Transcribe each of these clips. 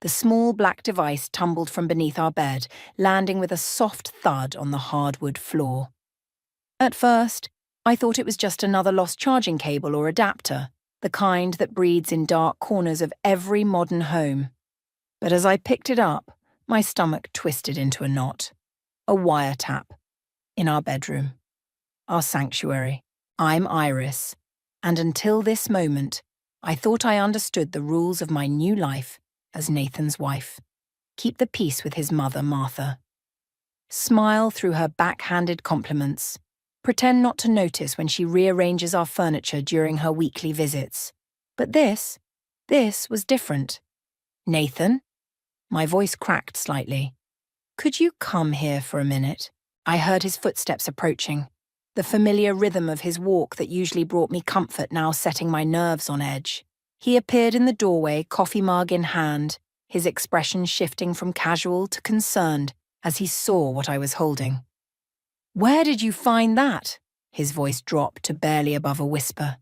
The small black device tumbled from beneath our bed, landing with a soft thud on the hardwood floor. At first, I thought it was just another lost charging cable or adapter, the kind that breeds in dark corners of every modern home. But as I picked it up, my stomach twisted into a knot. A wiretap. In our bedroom. Our sanctuary. I'm Iris. And until this moment, I thought I understood the rules of my new life as Nathan's wife. Keep the peace with his mother, Martha. Smile through her backhanded compliments. Pretend not to notice when she rearranges our furniture during her weekly visits. But this was different. Nathan? My voice cracked slightly. Could you come here for a minute? I heard his footsteps approaching. The familiar rhythm of his walk that usually brought me comfort now setting my nerves on edge. He appeared in the doorway, coffee mug in hand, his expression shifting from casual to concerned as he saw what I was holding. Where did you find that? His voice dropped to barely above a whisper.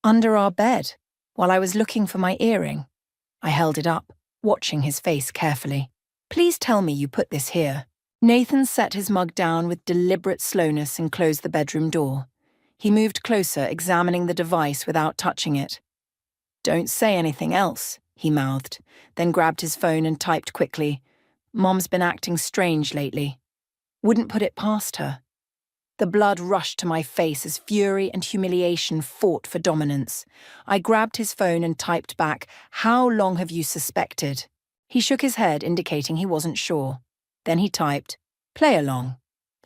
Under our bed, while I was looking for my earring. I held it up, watching his face carefully. Please tell me you put this here. Nathan set his mug down with deliberate slowness and closed the bedroom door. He moved closer, examining the device without touching it. Don't say anything else, he mouthed, then grabbed his phone and typed quickly. Mom's been acting strange lately. Wouldn't put it past her. The blood rushed to my face as fury and humiliation fought for dominance. I grabbed his phone and typed back, "How long have you suspected?" He shook his head, indicating he wasn't sure. Then he typed, "Play along.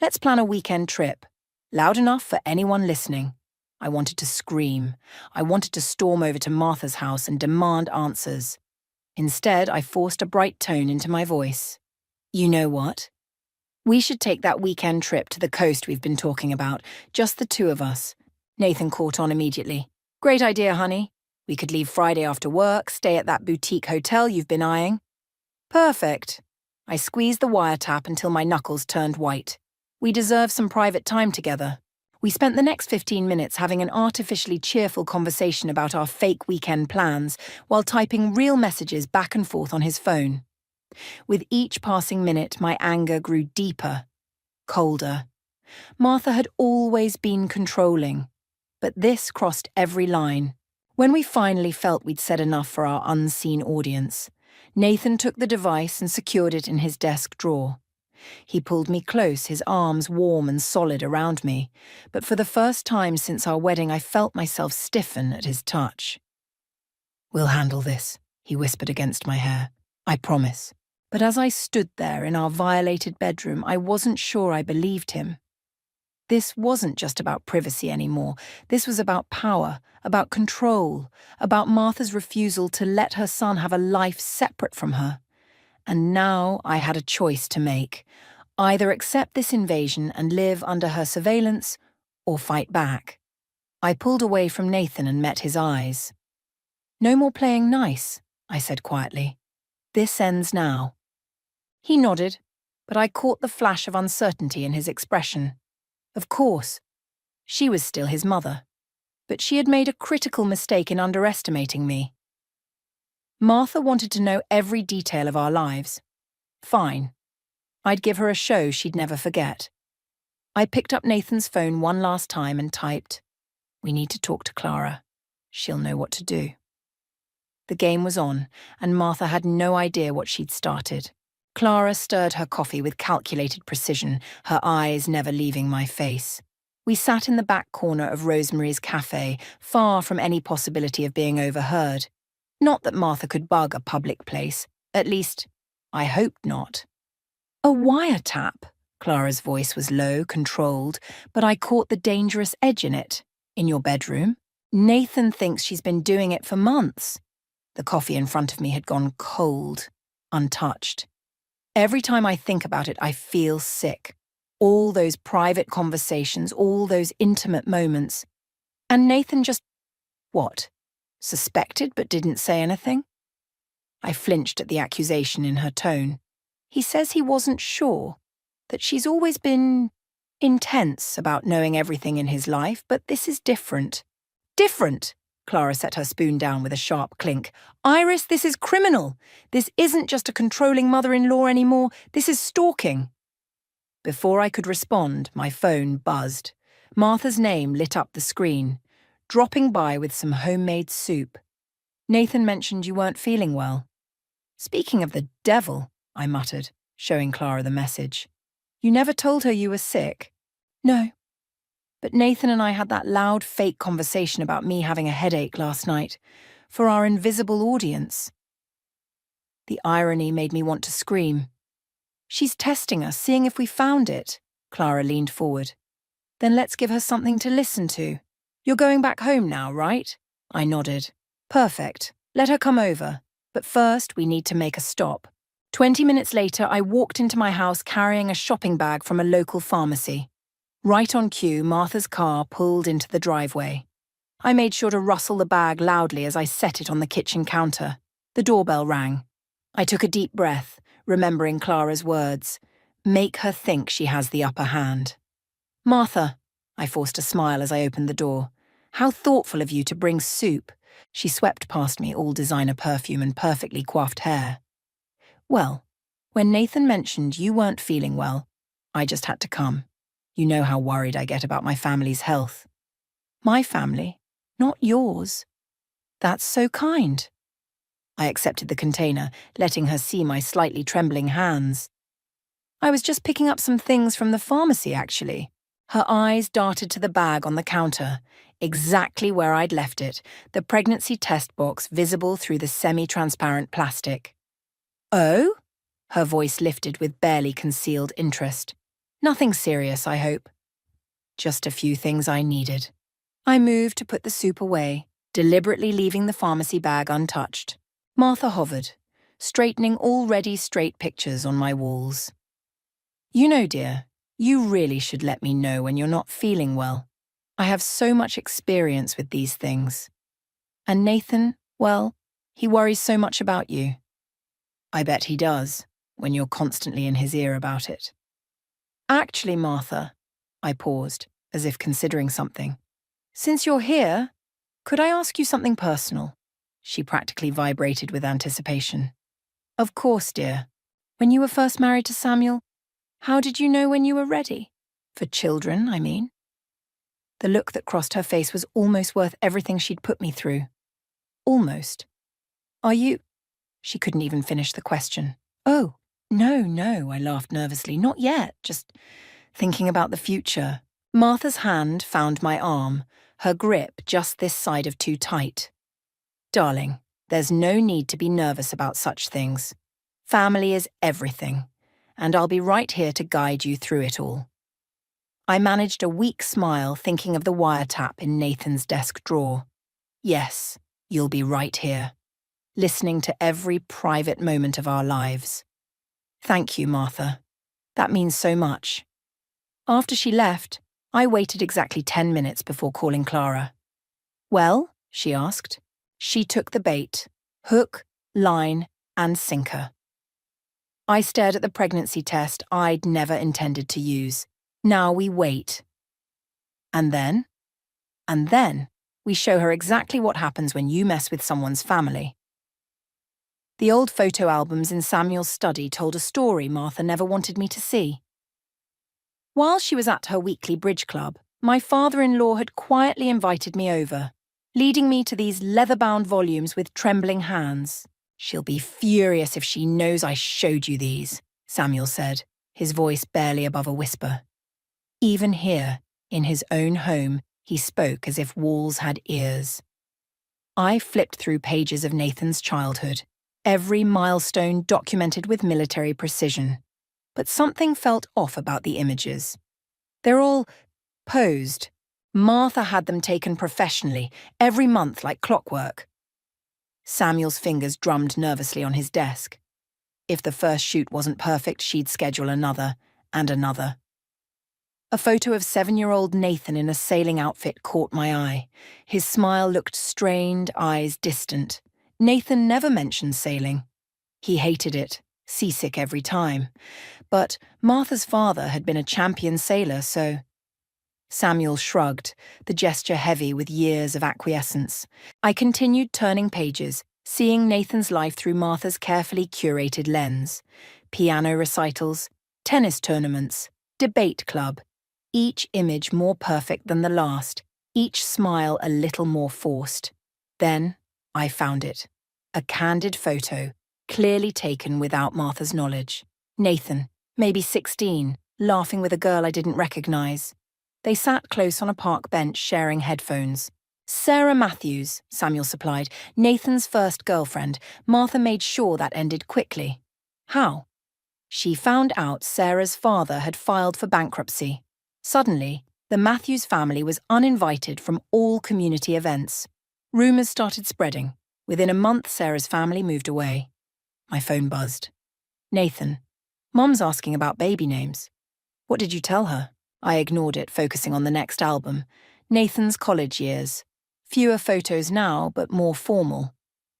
Let's plan a weekend trip. Loud enough for anyone listening." I wanted to scream. I wanted to storm over to Martha's house and demand answers. Instead, I forced a bright tone into my voice. You know what? We should take that weekend trip to the coast we've been talking about, just the two of us. Nathan caught on immediately. Great idea, honey. We could leave Friday after work, stay at that boutique hotel you've been eyeing. Perfect. I squeezed the wiretap until my knuckles turned white. We deserve some private time together. We spent the next 15 minutes having an artificially cheerful conversation about our fake weekend plans while typing real messages back and forth on his phone. With each passing minute, my anger grew deeper, colder. Martha had always been controlling, but this crossed every line. When we finally felt we'd said enough for our unseen audience, Nathan took the device and secured it in his desk drawer. He pulled me close, his arms warm and solid around me, but for the first time since our wedding I felt myself stiffen at his touch. We'll handle this, he whispered against my hair. I promise. But as I stood there in our violated bedroom, I wasn't sure I believed him. This wasn't just about privacy anymore. This was about power, about control, about Martha's refusal to let her son have a life separate from her. And now I had a choice to make. Either accept this invasion and live under her surveillance, or fight back. I pulled away from Nathan and met his eyes. No more playing nice, I said quietly. This ends now. He nodded, but I caught the flash of uncertainty in his expression. Of course, she was still his mother, but she had made a critical mistake in underestimating me. Martha wanted to know every detail of our lives. Fine. I'd give her a show she'd never forget. I picked up Nathan's phone one last time and typed, "We need to talk to Clara. She'll know what to do." The game was on, and Martha had no idea what she'd started. Clara stirred her coffee with calculated precision, her eyes never leaving my face. We sat in the back corner of Rosemary's Cafe, far from any possibility of being overheard. Not that Martha could bug a public place. At least, I hoped not. A wiretap? Clara's voice was low, controlled, but I caught the dangerous edge in it. In your bedroom? Nathan thinks she's been doing it for months. The coffee in front of me had gone cold, untouched. Every time I think about it, I feel sick. All those private conversations, all those intimate moments. And Nathan just, what? Suspected but didn't say anything? I flinched at the accusation in her tone. He says he wasn't sure, that she's always been intense about knowing everything in his life, but this is different. Different! Clara set her spoon down with a sharp clink. "Iris, this is criminal. This isn't just a controlling mother-in-law anymore. This is stalking." Before I could respond, my phone buzzed. Martha's name lit up the screen. "Dropping by with some homemade soup. Nathan mentioned you weren't feeling well." "Speaking of the devil," I muttered, showing Clara the message. "You never told her you were sick?" "No. But Nathan and I had that loud, fake conversation about me having a headache last night, for our invisible audience." The irony made me want to scream. "She's testing us, seeing if we found it." Clara leaned forward. "Then let's give her something to listen to. You're going back home now, right?" I nodded. "Perfect. Let her come over. But first, we need to make a stop." 20 minutes later, I walked into my house carrying a shopping bag from a local pharmacy. Right on cue, Martha's car pulled into the driveway. I made sure to rustle the bag loudly as I set it on the kitchen counter. The doorbell rang. I took a deep breath, remembering Clara's words. "Make her think she has the upper hand." "Martha," I forced a smile as I opened the door. "How thoughtful of you to bring soup." She swept past me, all designer perfume and perfectly coiffed hair. "Well, when Nathan mentioned you weren't feeling well, I just had to come. You know how worried I get about my family's health." "My family? Not yours." "That's so kind." I accepted the container, letting her see my slightly trembling hands. "I was just picking up some things from the pharmacy, actually." Her eyes darted to the bag on the counter, exactly where I'd left it, the pregnancy test box visible through the semi-transparent plastic. "Oh?" Her voice lifted with barely concealed interest. "Nothing serious, I hope." "Just a few things I needed." I moved to put the soup away, deliberately leaving the pharmacy bag untouched. Martha hovered, straightening already straight pictures on my walls. "You know, dear, you really should let me know when you're not feeling well. I have so much experience with these things. And Nathan, well, he worries so much about you." "I bet he does, when you're constantly in his ear about it." "Actually, Martha," I paused, as if considering something. "Since you're here, could I ask you something personal?" She practically vibrated with anticipation. "Of course, dear. When you were first married to Samuel, how did you know when you were ready? For children, I mean." The look that crossed her face was almost worth everything she'd put me through. Almost. "Are you—" She couldn't even finish the question. "Oh, no, I laughed nervously. "Not yet, just thinking about the future." Martha's hand found my arm, her grip just this side of too tight. "Darling, there's no need to be nervous about such things. Family is everything, and I'll be right here to guide you through it all." I managed a weak smile thinking of the wiretap in Nathan's desk drawer. "Yes, you'll be right here, listening to every private moment of our lives." "Thank you, Martha. That means so much." After she left, I waited exactly 10 minutes before calling Clara. "Well?" she asked. She took the bait, hook, line, and sinker. I stared at the pregnancy test I'd never intended to use. Now we wait. And then? And then, we show her exactly what happens when you mess with someone's family. The old photo albums in Samuel's study told a story Martha never wanted me to see. While she was at her weekly bridge club, my father-in-law had quietly invited me over, leading me to these leather-bound volumes with trembling hands. "She'll be furious if she knows I showed you these," Samuel said, his voice barely above a whisper. Even here, in his own home, he spoke as if walls had ears. I flipped through pages of Nathan's childhood, every milestone documented with military precision. But something felt off about the images. They're all posed. Martha had them taken professionally, every month like clockwork. Samuel's fingers drummed nervously on his desk. If the first shoot wasn't perfect, she'd schedule another, and another. A photo of 7-year-old Nathan in a sailing outfit caught my eye. His smile looked strained, eyes distant. Nathan never mentioned sailing. He hated it, seasick every time. But Martha's father had been a champion sailor, so... Samuel shrugged, the gesture heavy with years of acquiescence. I continued turning pages, seeing Nathan's life through Martha's carefully curated lens. Piano recitals, tennis tournaments, debate club. Each image more perfect than the last, each smile a little more forced. Then, I found it. A candid photo, clearly taken without Martha's knowledge. Nathan, maybe 16, laughing with a girl I didn't recognize. They sat close on a park bench sharing headphones. Sarah Matthews, Samuel supplied, Nathan's first girlfriend. Martha made sure that ended quickly. How? She found out Sarah's father had filed for bankruptcy. Suddenly, the Matthews family was uninvited from all community events. Rumors started spreading. Within a month, Sarah's family moved away. My phone buzzed. Nathan, Mom's asking about baby names. What did you tell her? I ignored it, focusing on the next album. Nathan's college years. Fewer photos now, but more formal.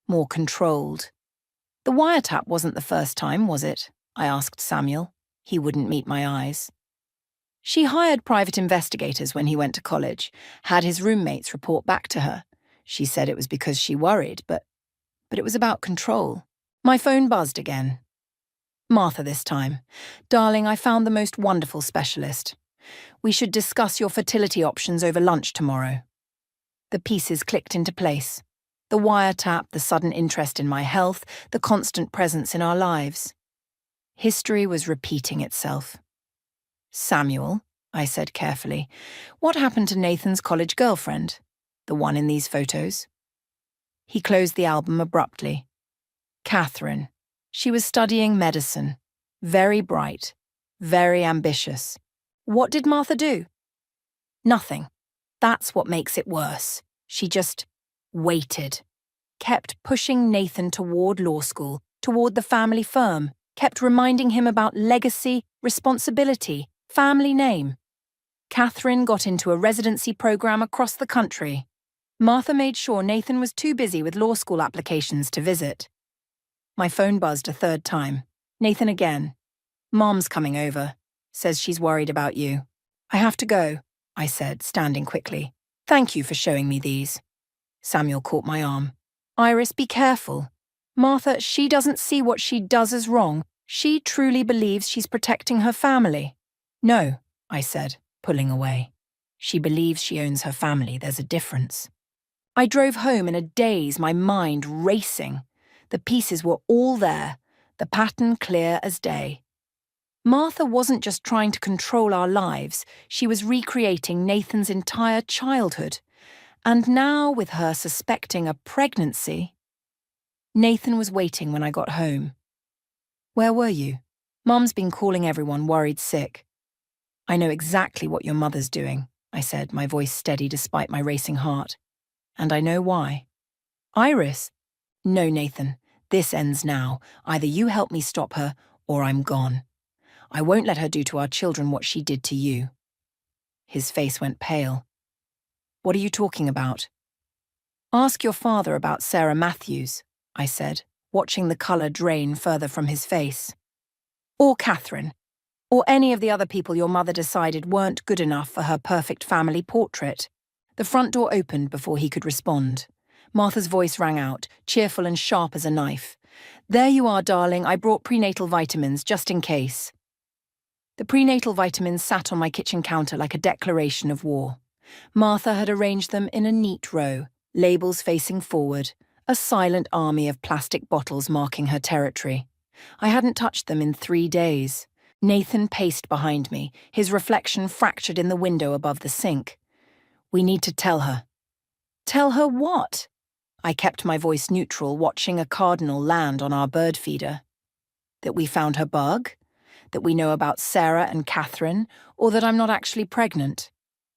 More controlled. The wiretap wasn't the first time, was it? I asked Samuel. He wouldn't meet my eyes. She hired private investigators when he went to college, had his roommates report back to her. She said it was because she worried, but it was about control. My phone buzzed again. Martha this time. Darling, I found the most wonderful specialist. We should discuss your fertility options over lunch tomorrow. The pieces clicked into place. The wiretap, the sudden interest in my health, the constant presence in our lives. History was repeating itself. Samuel, I said carefully, what happened to Nathan's college girlfriend? The one in these photos? He closed the album abruptly. Catherine. She was studying medicine. Very bright. Very ambitious. What did Martha do? Nothing. That's what makes it worse. She just waited. Kept pushing Nathan toward law school, toward the family firm, kept reminding him about legacy, responsibility, family name. Catherine got into a residency program across the country. Martha made sure Nathan was too busy with law school applications to visit. My phone buzzed a third time. Nathan again. Mom's coming over. Says she's worried about you. I have to go, I said, standing quickly. Thank you for showing me these. Samuel caught my arm. Iris, be careful. Martha, she doesn't see what she does as wrong. She truly believes she's protecting her family. No, I said, pulling away. She believes she owns her family. There's a difference. I drove home in a daze, my mind racing. The pieces were all there, the pattern clear as day. Martha wasn't just trying to control our lives, she was recreating Nathan's entire childhood. And now, with her suspecting a pregnancy... Nathan was waiting when I got home. Where were you? Mum's been calling everyone worried sick. I know exactly what your mother's doing, I said, my voice steady despite my racing heart. And I know why. Iris? No, Nathan, this ends now. Either you help me stop her, or I'm gone. I won't let her do to our children what she did to you. His face went pale. What are you talking about? Ask your father about Sarah Matthews, I said, watching the colour drain further from his face. Or Catherine, or any of the other people your mother decided weren't good enough for her perfect family portrait. The front door opened before he could respond. Martha's voice rang out, cheerful and sharp as a knife. There you are, darling. I brought prenatal vitamins, just in case. The prenatal vitamins sat on my kitchen counter like a declaration of war. Martha had arranged them in a neat row, labels facing forward, a silent army of plastic bottles marking her territory. I hadn't touched them in 3 days. Nathan paced behind me, his reflection fractured in the window above the sink. We need to tell her. Tell her what? I kept my voice neutral, watching a cardinal land on our bird feeder. That we found her bug? That we know about Sarah and Catherine? Or that I'm not actually pregnant?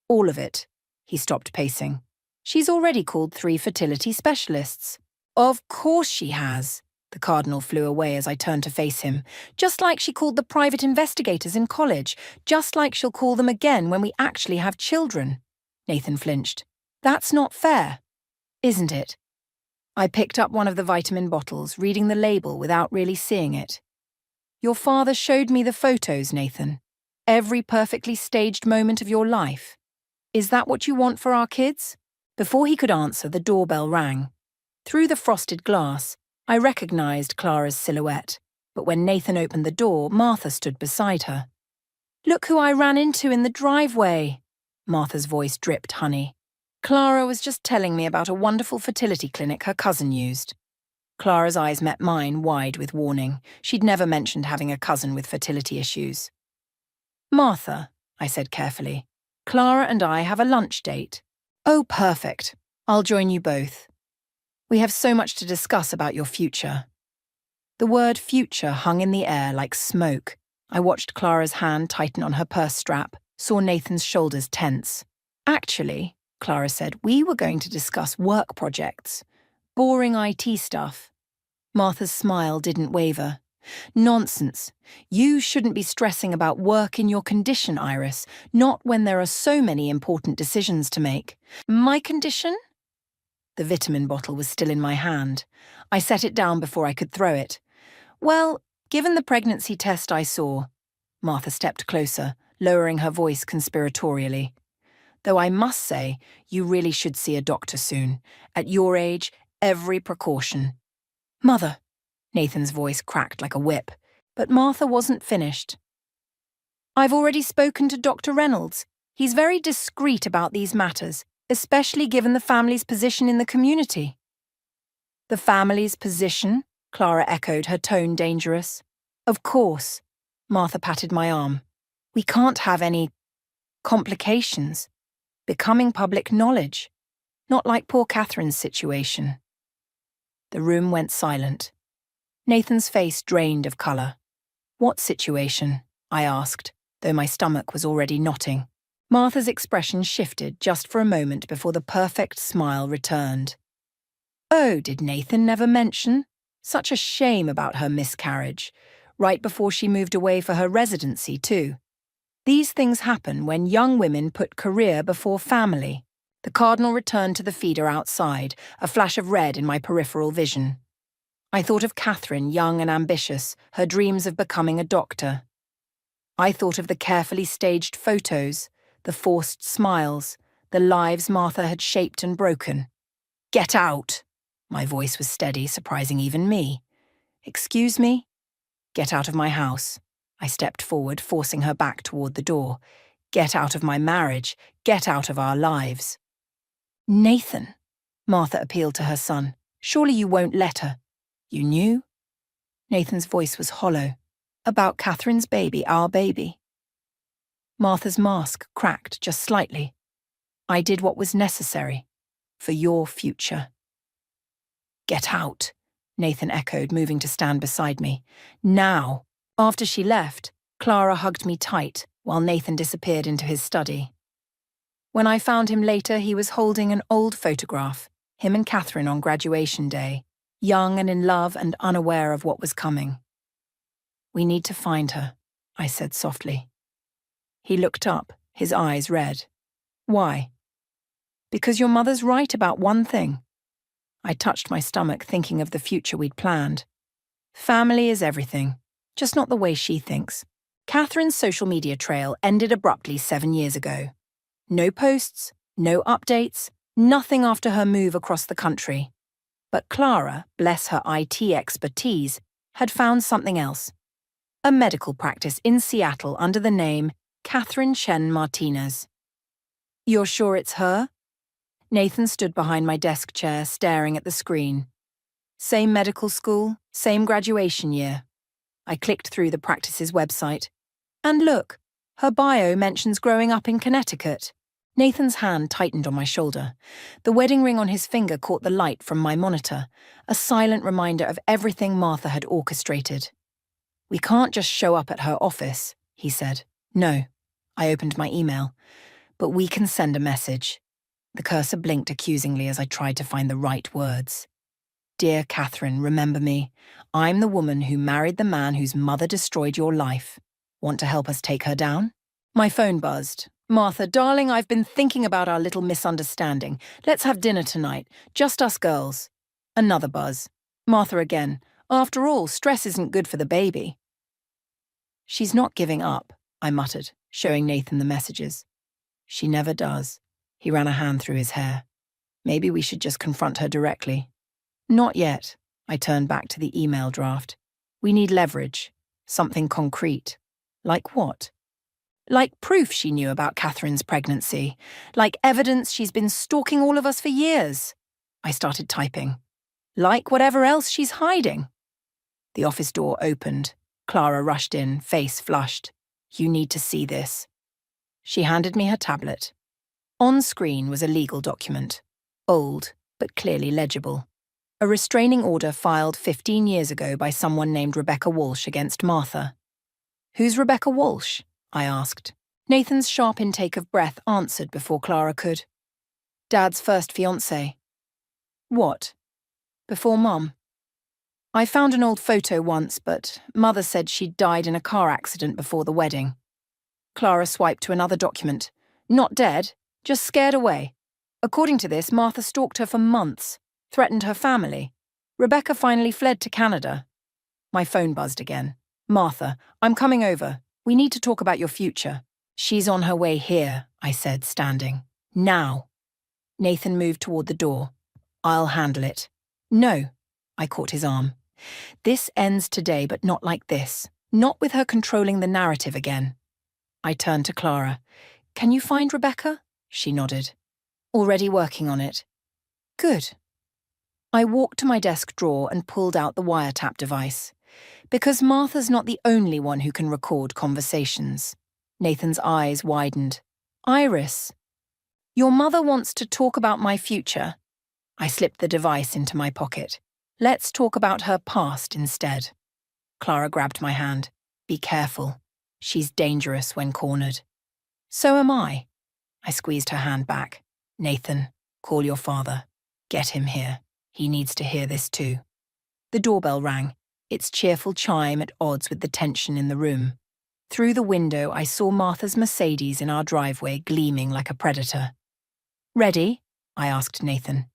All of it. He stopped pacing. She's already called 3 fertility specialists. Of course she has. The cardinal flew away as I turned to face him. Just like she called the private investigators in college. Just like she'll call them again when we actually have children. Nathan flinched. That's not fair, isn't it? I picked up one of the vitamin bottles, reading the label without really seeing it. Your father showed me the photos, Nathan. Every perfectly staged moment of your life. Is that what you want for our kids? Before he could answer, the doorbell rang. Through the frosted glass, I recognized Clara's silhouette, but when Nathan opened the door, Martha stood beside her. Look who I ran into in the driveway. Martha's voice dripped honey. Clara was just telling me about a wonderful fertility clinic her cousin used. Clara's eyes met mine, wide with warning. She'd never mentioned having a cousin with fertility issues. Martha, I said carefully, Clara and I have a lunch date. Oh, perfect. I'll join you both. We have so much to discuss about your future. The word future hung in the air like smoke. I watched Clara's hand tighten on her purse strap, saw Nathan's shoulders tense. Actually, Clara said, we were going to discuss work projects. Boring IT stuff. Martha's smile didn't waver. Nonsense. You shouldn't be stressing about work in your condition, Iris, not when there are so many important decisions to make. My condition? The vitamin bottle was still in my hand. I set it down before I could throw it. Well, given the pregnancy test I saw. Martha stepped closer, lowering her voice conspiratorially. Though I must say, you really should see a doctor soon. At your age, every precaution. Mother, Nathan's voice cracked like a whip, but Martha wasn't finished. I've already spoken to Dr. Reynolds. He's very discreet about these matters, especially given the family's position in the community. The family's position? Clara echoed, her tone dangerous. Of course. Martha patted my arm. We can't have any complications. Becoming public knowledge. Not like poor Catherine's situation. The room went silent. Nathan's face drained of colour. What situation? I asked, though my stomach was already knotting. Martha's expression shifted just for a moment before the perfect smile returned. Oh, did Nathan never mention? Such a shame about her miscarriage. Right before she moved away for her residency, too. These things happen when young women put career before family. The cardinal returned to the feeder outside, a flash of red in my peripheral vision. I thought of Catherine, young and ambitious, her dreams of becoming a doctor. I thought of the carefully staged photos, the forced smiles, the lives Martha had shaped and broken. Get out! My voice was steady, surprising even me. Excuse me? Get out of my house. I stepped forward, forcing her back toward the door. Get out of my marriage. Get out of our lives. Nathan, Martha appealed to her son. Surely you won't let her. You knew? Nathan's voice was hollow. About Catherine's baby, our baby. Martha's mask cracked just slightly. I did what was necessary. For your future. Get out, Nathan echoed, moving to stand beside me. Now. After she left, Clara hugged me tight while Nathan disappeared into his study. When I found him later, he was holding an old photograph, him and Catherine on graduation day, young and in love and unaware of what was coming. We need to find her, I said softly. He looked up, his eyes red. Why? Because your mother's right about one thing. I touched my stomach, thinking of the future we'd planned. Family is everything. Just not the way she thinks. Catherine's social media trail ended abruptly 7 years ago. No posts, no updates, nothing after her move across the country. But Clara, bless her IT expertise, had found something else. A medical practice in Seattle under the name Catherine Chen Martinez. You're sure it's her? Nathan stood behind my desk chair, staring at the screen. Same medical school, same graduation year. I clicked through the practice's website. And look, her bio mentions growing up in Connecticut. Nathan's hand tightened on my shoulder. The wedding ring on his finger caught the light from my monitor, a silent reminder of everything Martha had orchestrated. We can't just show up at her office, he said. No. I opened my email. But we can send a message. The cursor blinked accusingly as I tried to find the right words. Dear Catherine, remember me. I'm the woman who married the man whose mother destroyed your life. Want to help us take her down? My phone buzzed. Martha, darling, I've been thinking about our little misunderstanding. Let's have dinner tonight. Just us girls. Another buzz. Martha again. After all, stress isn't good for the baby. She's not giving up, I muttered, showing Nathan the messages. She never does. He ran a hand through his hair. Maybe we should just confront her directly. Not yet. I turned back to the email draft. We need leverage. Something concrete. Like what? Like proof she knew about Catherine's pregnancy. Like evidence she's been stalking all of us for years. I started typing. Like whatever else she's hiding. The office door opened. Clara rushed in, face flushed. You need to see this. She handed me her tablet. On screen was a legal document. Old, but clearly legible. A restraining order filed 15 years ago by someone named Rebecca Walsh against Martha. Who's Rebecca Walsh? I asked. Nathan's sharp intake of breath answered before Clara could. Dad's first fiancée. What? Before Mum? I found an old photo once, but Mother said she'd died in a car accident before the wedding. Clara swiped to another document. Not dead, just scared away. According to this, Martha stalked her for months, threatened her family. Rebecca finally fled to Canada. My phone buzzed again. Martha, I'm coming over. We need to talk about your future. She's on her way here, I said, standing. Now. Nathan moved toward the door. I'll handle it. No. I caught his arm. This ends today, but not like this. Not with her controlling the narrative again. I turned to Clara. Can you find Rebecca? She nodded. Already working on it. Good. I walked to my desk drawer and pulled out the wiretap device. Because Martha's not the only one who can record conversations. Nathan's eyes widened. Iris. Your mother wants to talk about my future. I slipped the device into my pocket. Let's talk about her past instead. Clara grabbed my hand. Be careful. She's dangerous when cornered. So am I. I squeezed her hand back. Nathan, call your father. Get him here. He needs to hear this too. The doorbell rang, its cheerful chime at odds with the tension in the room. Through the window, I saw Martha's Mercedes in our driveway gleaming like a predator. Ready? I asked Nathan.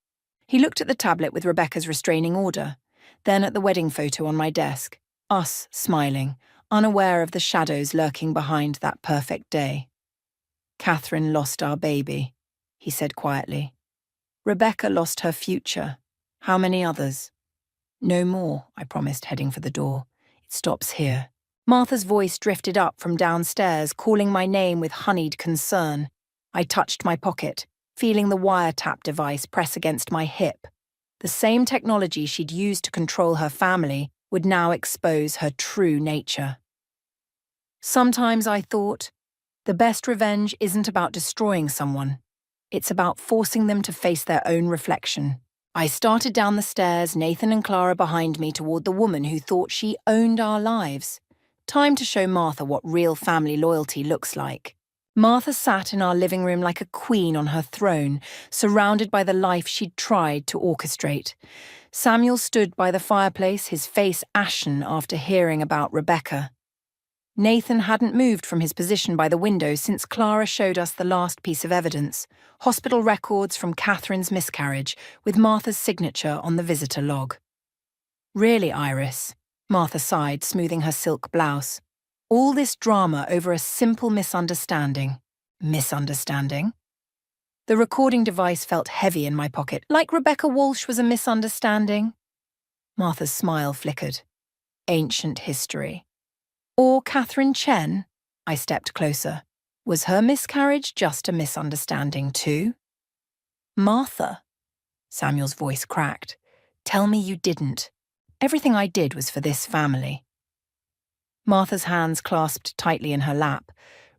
He looked at the tablet with Rebecca's restraining order, then at the wedding photo on my desk, us smiling, unaware of the shadows lurking behind that perfect day. Catherine lost our baby, he said quietly. Rebecca lost her future. How many others? No more, I promised, heading for the door. It stops here. Martha's voice drifted up from downstairs, calling my name with honeyed concern. I touched my pocket, feeling the wiretap device press against my hip. The same technology she'd used to control her family would now expose her true nature. Sometimes I thought, the best revenge isn't about destroying someone. It's about forcing them to face their own reflection. I started down the stairs, Nathan and Clara behind me toward the woman who thought she owned our lives. Time to show Martha what real family loyalty looks like. Martha sat in our living room like a queen on her throne, surrounded by the life she'd tried to orchestrate. Samuel stood by the fireplace, his face ashen after hearing about Rebecca. Nathan hadn't moved from his position by the window since Clara showed us the last piece of evidence, hospital records from Catherine's miscarriage with Martha's signature on the visitor log. Really, Iris, Martha sighed, smoothing her silk blouse. All this drama over a simple misunderstanding. Misunderstanding? The recording device felt heavy in my pocket, like Rebecca Walsh was a misunderstanding. Martha's smile flickered. Ancient history. Or Catherine Chen? I stepped closer. Was her miscarriage just a misunderstanding too? Martha, Samuel's voice cracked. Tell me you didn't. Everything I did was for this family. Martha's hands clasped tightly in her lap.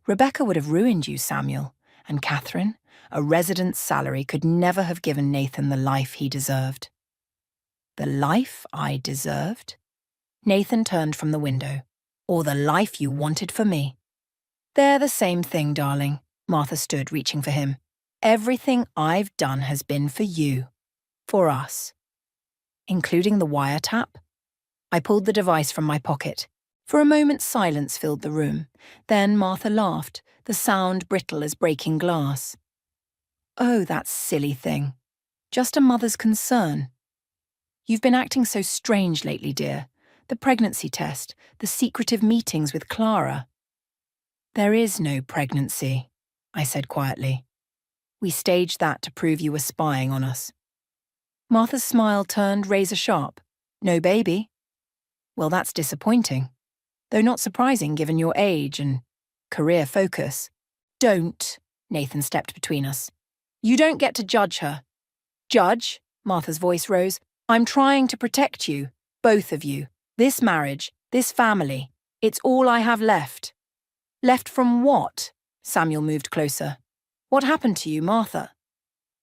Rebecca would have ruined you, Samuel. And Catherine, a resident's salary could never have given Nathan the life he deserved. The life I deserved? Nathan turned from the window. Or the life you wanted for me. They're the same thing, darling. Martha stood, reaching for him. Everything I've done has been for you. For us. Including the wiretap? I pulled the device from my pocket. For a moment, silence filled the room. Then Martha laughed, the sound brittle as breaking glass. Oh, that silly thing. Just a mother's concern. You've been acting so strange lately, dear. The pregnancy test, the secretive meetings with Clara. There is no pregnancy, I said quietly. We staged that to prove you were spying on us. Martha's smile turned razor-sharp. No baby? Well, that's disappointing. Though not surprising given your age and career focus. Don't, Nathan stepped between us. You don't get to judge her. Judge? Martha's voice rose. I'm trying to protect you, both of you. This marriage, this family. It's all I have left. Left from what? Samuel moved closer. What happened to you, Martha?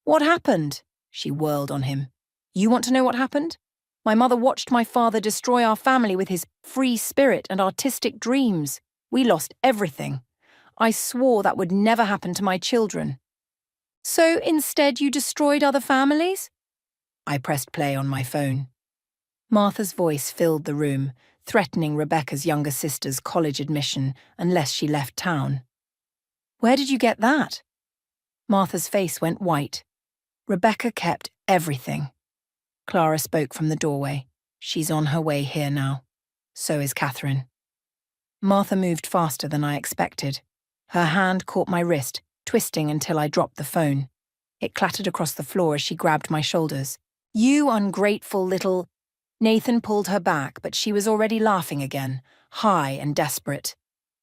What happened? She whirled on him. You want to know what happened? My mother watched my father destroy our family with his free spirit and artistic dreams. We lost everything. I swore that would never happen to my children. So instead you destroyed other families? I pressed play on my phone. Martha's voice filled the room, threatening Rebecca's younger sister's college admission unless she left town. Where did you get that? Martha's face went white. Rebecca kept everything. Clara spoke from the doorway. She's on her way here now. So is Catherine. Martha moved faster than I expected. Her hand caught my wrist, twisting until I dropped the phone. It clattered across the floor as she grabbed my shoulders. You ungrateful little... Nathan pulled her back, but she was already laughing again, high and desperate.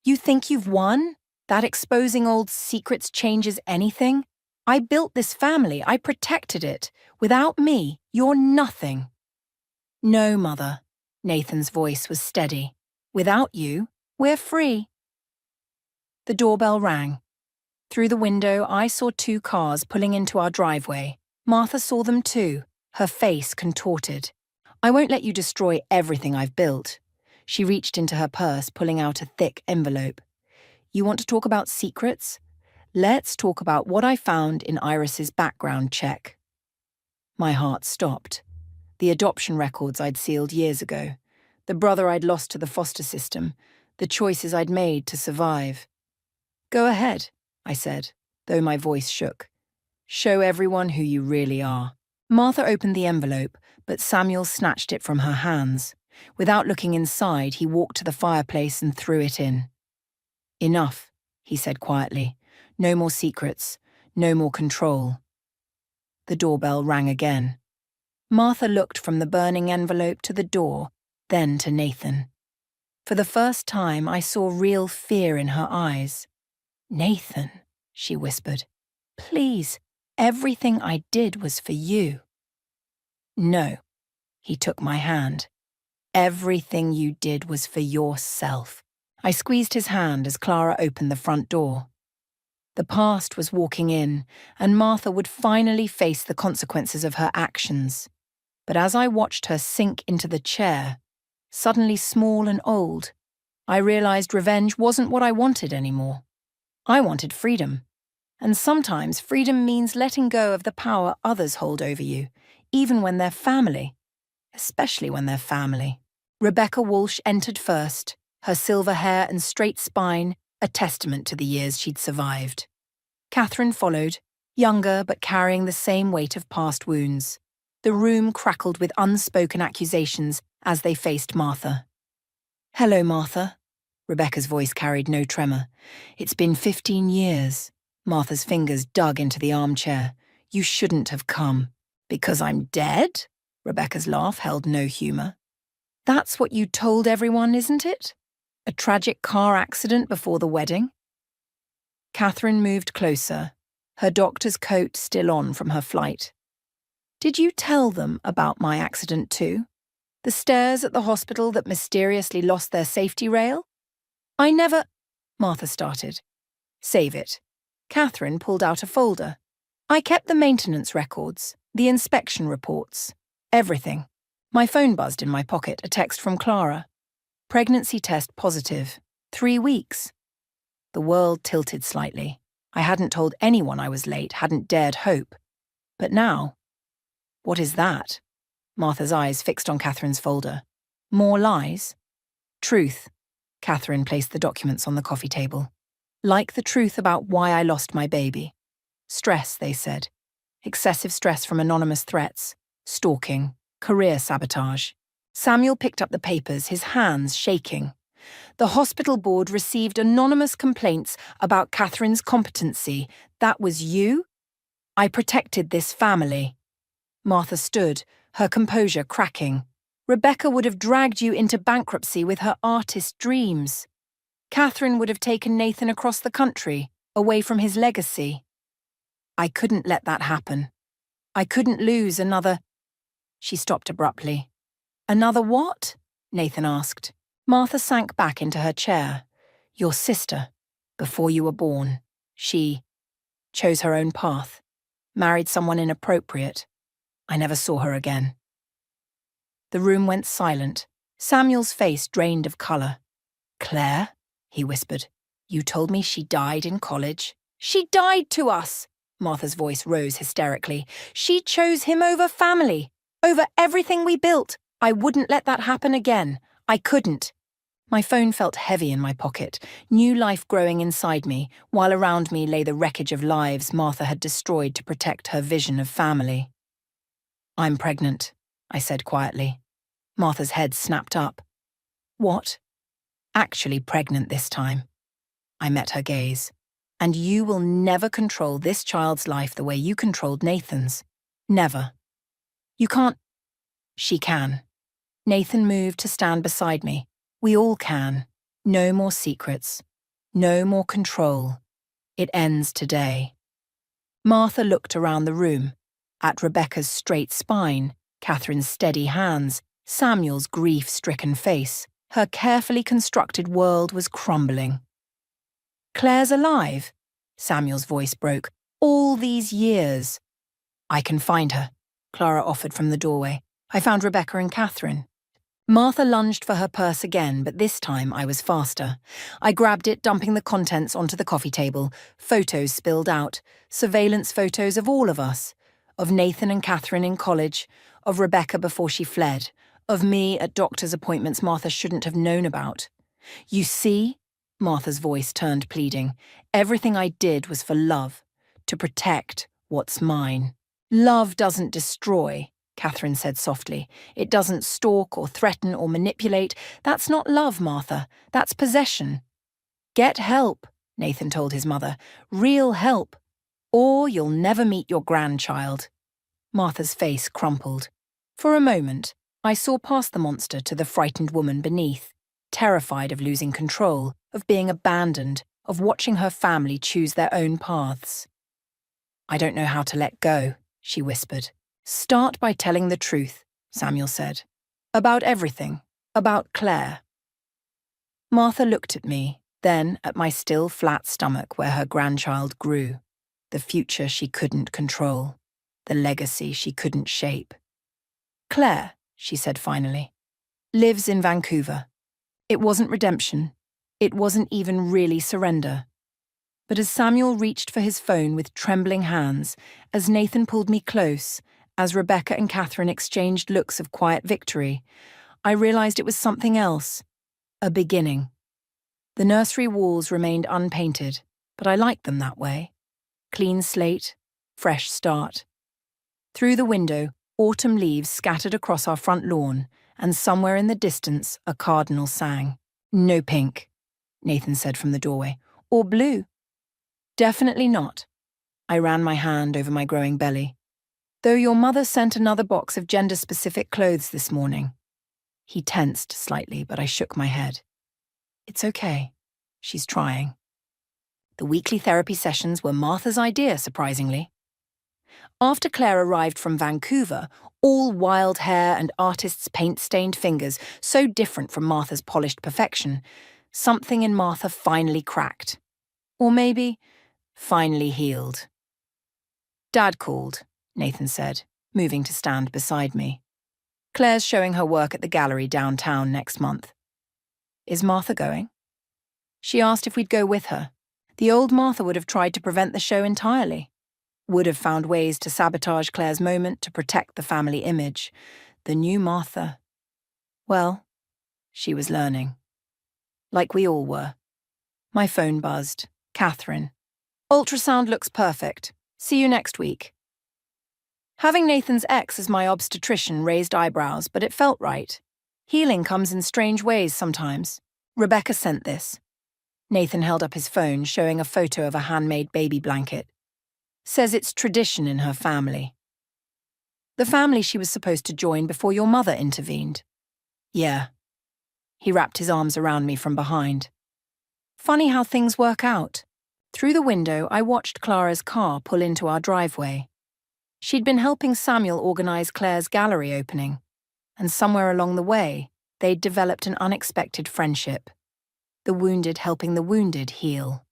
You think you've won? That exposing old secrets changes anything? I built this family. I protected it. Without me, you're nothing. No, Mother. Nathan's voice was steady. Without you, we're free. The doorbell rang. Through the window, I saw 2 cars pulling into our driveway. Martha saw them too, her face contorted. I won't let you destroy everything I've built. She reached into her purse, pulling out a thick envelope. You want to talk about secrets? Let's talk about what I found in Iris's background check. My heart stopped. The adoption records I'd sealed years ago. The brother I'd lost to the foster system. The choices I'd made to survive. Go ahead, I said, though my voice shook. Show everyone who you really are. Martha opened the envelope, but Samuel snatched it from her hands. Without looking inside, he walked to the fireplace and threw it in. Enough, he said quietly. No more secrets, no more control. The doorbell rang again. Martha looked from the burning envelope to the door, then to Nathan. For the first time, I saw real fear in her eyes. Nathan, she whispered, please, everything I did was for you. No, he took my hand. Everything you did was for yourself. I squeezed his hand as Clara opened the front door. The past was walking in, and Martha would finally face the consequences of her actions. But as I watched her sink into the chair, suddenly small and old, I realized revenge wasn't what I wanted anymore. I wanted freedom. And sometimes freedom means letting go of the power others hold over you, even when they're family. Especially when they're family. Rebecca Walsh entered first, her silver hair and straight spine a testament to the years she'd survived. Catherine followed, younger but carrying the same weight of past wounds. The room crackled with unspoken accusations as they faced Martha. Hello, Martha. Rebecca's voice carried no tremor. It's been 15 years. Martha's fingers dug into the armchair. You shouldn't have come. Because I'm dead? Rebecca's laugh held no humor. That's what you told everyone, isn't it? A tragic car accident before the wedding? Catherine moved closer, her doctor's coat still on from her flight. Did you tell them about my accident too? The stairs at the hospital that mysteriously lost their safety rail? I never... Martha started. Save it. Catherine pulled out a folder. I kept the maintenance records, the inspection reports, everything. My phone buzzed in my pocket, a text from Clara. Pregnancy test positive. 3 weeks. The world tilted slightly. I hadn't told anyone I was late, hadn't dared hope. But now... What is that? Martha's eyes fixed on Catherine's folder. More lies? Truth. Catherine placed the documents on the coffee table. Like the truth about why I lost my baby. Stress, they said. Excessive stress from anonymous threats. Stalking. Career sabotage. Samuel picked up the papers, his hands shaking. The hospital board received anonymous complaints about Catherine's competency. That was you? I protected this family. Martha stood, her composure cracking. Rebecca would have dragged you into bankruptcy with her artist dreams. Catherine would have taken Nathan across the country, away from his legacy. I couldn't let that happen. I couldn't lose another... She stopped abruptly. Another what? Nathan asked. Martha sank back into her chair. Your sister, before you were born. She chose her own path, married someone inappropriate. I never saw her again. The room went silent. Samuel's face drained of colour. Claire, he whispered, you told me she died in college. She died to us! Martha's voice rose hysterically. She chose him over family, over everything we built. I wouldn't let that happen again. I couldn't. My phone felt heavy in my pocket, new life growing inside me, while around me lay the wreckage of lives Martha had destroyed to protect her vision of family. I'm pregnant, I said quietly. Martha's head snapped up. What? Actually pregnant this time. I met her gaze. And you will never control this child's life the way you controlled Nathan's. Never. You can't... She can. Nathan moved to stand beside me. We all can. No more secrets. No more control. It ends today. Martha looked around the room, at Rebecca's straight spine, Catherine's steady hands, Samuel's grief-stricken face. Her carefully constructed world was crumbling. Claire's alive, Samuel's voice broke. All these years. I can find her, Clara offered from the doorway. I found Rebecca and Catherine. Martha lunged for her purse again, but this time I was faster. I grabbed it, dumping the contents onto the coffee table. Photos spilled out. Surveillance photos of all of us. Of Nathan and Catherine in college. Of Rebecca before she fled. Of me at doctor's appointments Martha shouldn't have known about. You see? Martha's voice turned pleading. Everything I did was for love. To protect what's mine. Love doesn't destroy, Catherine said softly. It doesn't stalk or threaten or manipulate. That's not love, Martha. That's possession. Get help, Nathan told his mother. Real help. Or you'll never meet your grandchild. Martha's face crumpled. For a moment, I saw past the monster to the frightened woman beneath, terrified of losing control, of being abandoned, of watching her family choose their own paths. I don't know how to let go, she whispered. Start by telling the truth, Samuel said. About everything. About Claire. Martha looked at me, then at my still flat stomach where her grandchild grew. The future she couldn't control. The legacy she couldn't shape. Claire, she said finally, lives in Vancouver. It wasn't redemption. It wasn't even really surrender. But as Samuel reached for his phone with trembling hands, as Nathan pulled me close, as Rebecca and Catherine exchanged looks of quiet victory, I realized it was something else. A beginning. The nursery walls remained unpainted, but I liked them that way. Clean slate, fresh start. Through the window, autumn leaves scattered across our front lawn, and somewhere in the distance a cardinal sang. No pink, Nathan said from the doorway. Or blue. Definitely not. I ran my hand over my growing belly. Though your mother sent another box of gender-specific clothes this morning. He tensed slightly, but I shook my head. It's okay. She's trying. The weekly therapy sessions were Martha's idea, surprisingly. After Claire arrived from Vancouver, all wild hair and artist's paint-stained fingers, so different from Martha's polished perfection, something in Martha finally cracked. Or maybe, finally healed. Dad called, Nathan said, moving to stand beside me. Claire's showing her work at the gallery downtown next month. Is Martha going? She asked if we'd go with her. The old Martha would have tried to prevent the show entirely. Would have found ways to sabotage Claire's moment to protect the family image. The new Martha. Well, she was learning. Like we all were. My phone buzzed. Catherine. Ultrasound looks perfect. See you next week. Having Nathan's ex as my obstetrician raised eyebrows, but it felt right. Healing comes in strange ways sometimes. Rebecca sent this. Nathan held up his phone, showing a photo of a handmade baby blanket. Says it's tradition in her family. The family she was supposed to join before your mother intervened. Yeah. He wrapped his arms around me from behind. Funny how things work out. Through the window, I watched Clara's car pull into our driveway. She'd been helping Samuel organize Claire's gallery opening, and somewhere along the way, they'd developed an unexpected friendship. The wounded helping the wounded heal.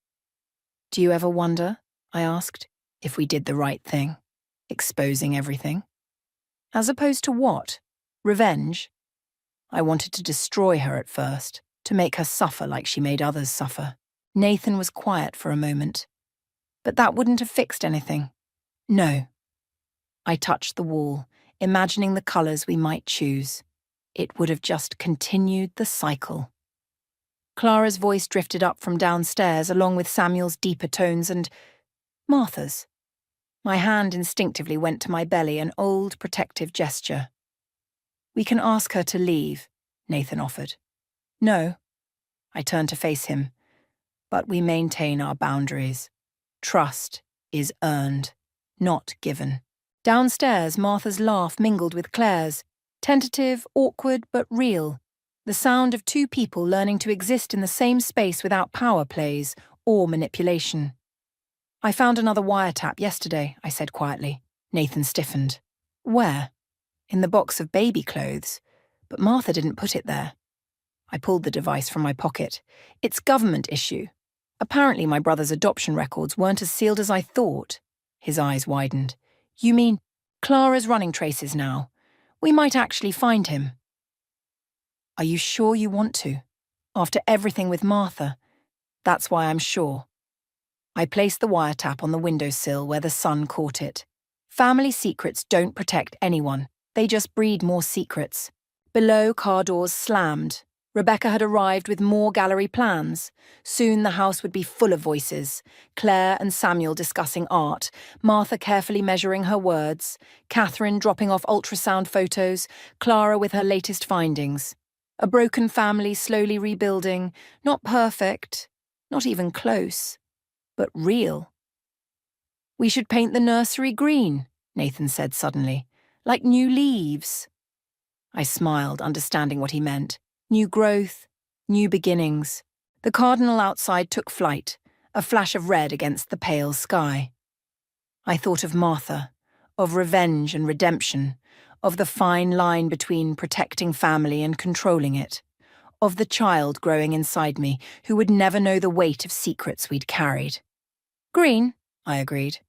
Do you ever wonder, I asked, if we did the right thing, exposing everything? As opposed to what? Revenge? I wanted to destroy her at first, to make her suffer like she made others suffer. Nathan was quiet for a moment. But that wouldn't have fixed anything. No. I touched the wall, imagining the colours we might choose. It would have just continued the cycle. Clara's voice drifted up from downstairs along with Samuel's deeper tones and Martha's. My hand instinctively went to my belly, an old protective gesture. We can ask her to leave, Nathan offered. No. I turned to face him. But we maintain our boundaries. Trust is earned, not given. Downstairs, Martha's laugh mingled with Claire's, tentative, awkward, but real. The sound of two people learning to exist in the same space without power plays or manipulation. I found another wiretap yesterday, I said quietly. Nathan stiffened. Where? In the box of baby clothes. But Martha didn't put it there. I pulled the device from my pocket. It's government issue. Apparently my brother's adoption records weren't as sealed as I thought. His eyes widened. You mean Clara's running traces now? We might actually find him. Are you sure you want to? After everything with Martha? That's why I'm sure. I placed the wiretap on the windowsill where the sun caught it. Family secrets don't protect anyone. They just breed more secrets. Below, car doors slammed. Rebecca had arrived with more gallery plans. Soon the house would be full of voices. Claire and Samuel discussing art, Martha carefully measuring her words, Catherine dropping off ultrasound photos, Clara with her latest findings. A broken family slowly rebuilding, not perfect, not even close, but real. We should paint the nursery green, Nathan said suddenly, like new leaves. I smiled, understanding what he meant. New growth, new beginnings. The cardinal outside took flight, a flash of red against the pale sky. I thought of Martha, of revenge and redemption, of the fine line between protecting family and controlling it, of the child growing inside me who would never know the weight of secrets we'd carried. Green, I agreed.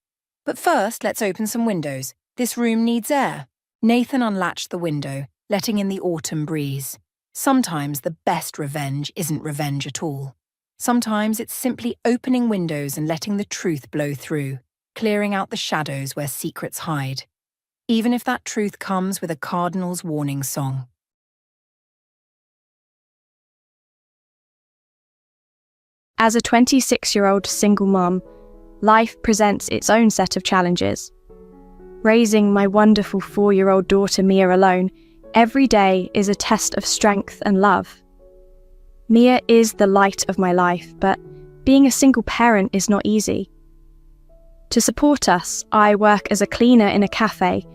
But first, let's open some windows. This room needs air. Nathan unlatched the window, letting in the autumn breeze. Sometimes the best revenge isn't revenge at all. Sometimes it's simply opening windows and letting the truth blow through, clearing out the shadows where secrets hide, even if that truth comes with a cardinal's warning song. As a 26-year-old single mom, life presents its own set of challenges. Raising my wonderful 4-year-old daughter Mia alone, every day is a test of strength and love. Mia is the light of my life, but being a single parent is not easy. To support us, I work as a cleaner in a cafe,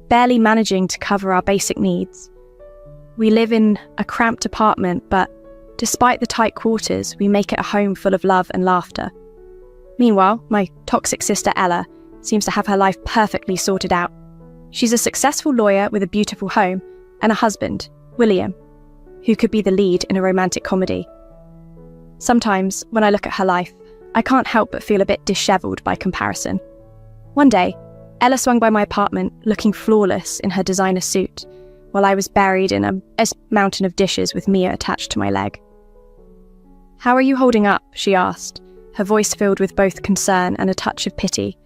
barely managing to cover our basic needs. We live in a cramped apartment, but despite the tight quarters, we make it a home full of love and laughter. Meanwhile, my toxic sister Ella seems to have her life perfectly sorted out. She's a successful lawyer with a beautiful home, and a husband, William, who could be the lead in a romantic comedy. Sometimes, when I look at her life, I can't help but feel a bit dishevelled by comparison. One day, Ella swung by my apartment looking flawless in her designer suit, while I was buried in a mountain of dishes with Mia attached to my leg. "How are you holding up?" she asked, her voice filled with both concern and a touch of pity.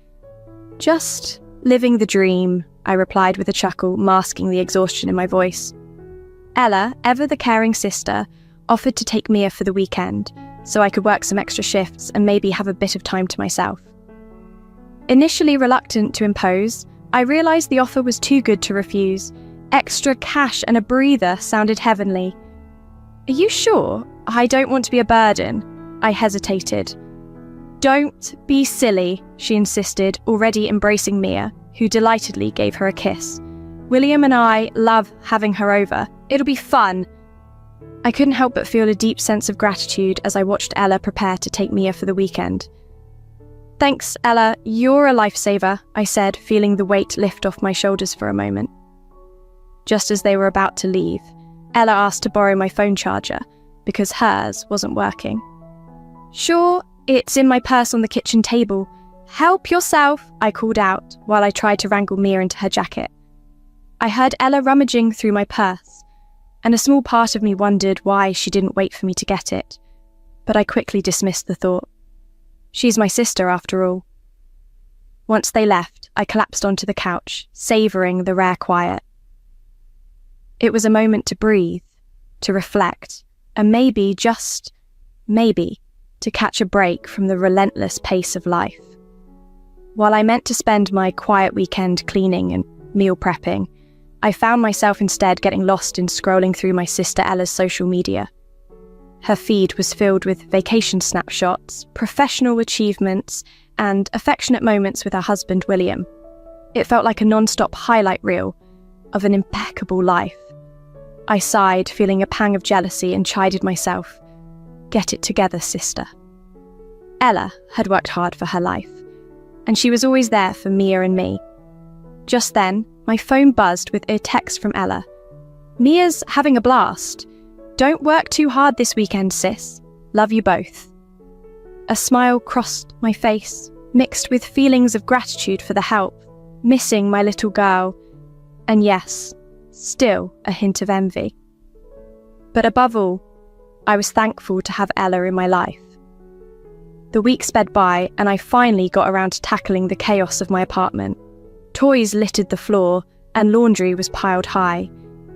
"Just living the dream," I replied with a chuckle, masking the exhaustion in my voice. Ella, ever the caring sister, offered to take Mia for the weekend, so I could work some extra shifts and maybe have a bit of time to myself. Initially reluctant to impose, I realised the offer was too good to refuse. Extra cash and a breather sounded heavenly. "Are you sure? I don't want to be a burden," I hesitated. Don't be silly, she insisted, already embracing Mia, who delightedly gave her a kiss. William and I love having her over. It'll be fun. I couldn't help but feel a deep sense of gratitude as I watched Ella prepare to take Mia for the weekend. Thanks, Ella, you're a lifesaver, I said, feeling the weight lift off my shoulders for a moment. Just as they were about to leave, Ella asked to borrow my phone charger, because hers wasn't working. Sure, it's in my purse on the kitchen table. Help yourself, I called out, while I tried to wrangle Mia into her jacket. I heard Ella rummaging through my purse, and a small part of me wondered why she didn't wait for me to get it, but I quickly dismissed the thought. She's my sister, after all. Once they left, I collapsed onto the couch, savouring the rare quiet. It was a moment to breathe, to reflect, and maybe, just maybe, to catch a break from the relentless pace of life. While I meant to spend my quiet weekend cleaning and meal prepping, I found myself instead getting lost in scrolling through my sister Ella's social media. Her feed was filled with vacation snapshots, professional achievements, and affectionate moments with her husband William. It felt like a non-stop highlight reel of an impeccable life. I sighed, feeling a pang of jealousy, and chided myself. Get it together, sister. Ella had worked hard for her life, and she was always there for Mia and me. Just then, my phone buzzed with a text from Ella. Mia's having a blast. Don't work too hard this weekend, sis. Love you both. A smile crossed my face, mixed with feelings of gratitude for the help, missing my little girl, and yes, still a hint of envy. But above all, I was thankful to have Ella in my life. The week sped by, and I finally got around to tackling the chaos of my apartment. Toys littered the floor, and laundry was piled high,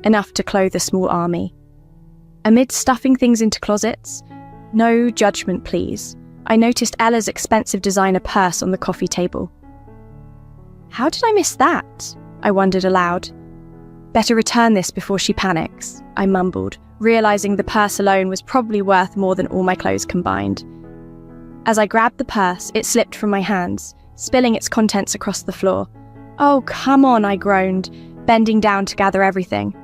enough to clothe a small army. Amid stuffing things into closets, no judgment please, I noticed Ella's expensive designer purse on the coffee table. How did I miss that? I wondered aloud. Better return this before she panics, I mumbled, realising the purse alone was probably worth more than all my clothes combined. As I grabbed the purse, it slipped from my hands, spilling its contents across the floor. Oh, come on, I groaned, bending down to gather everything.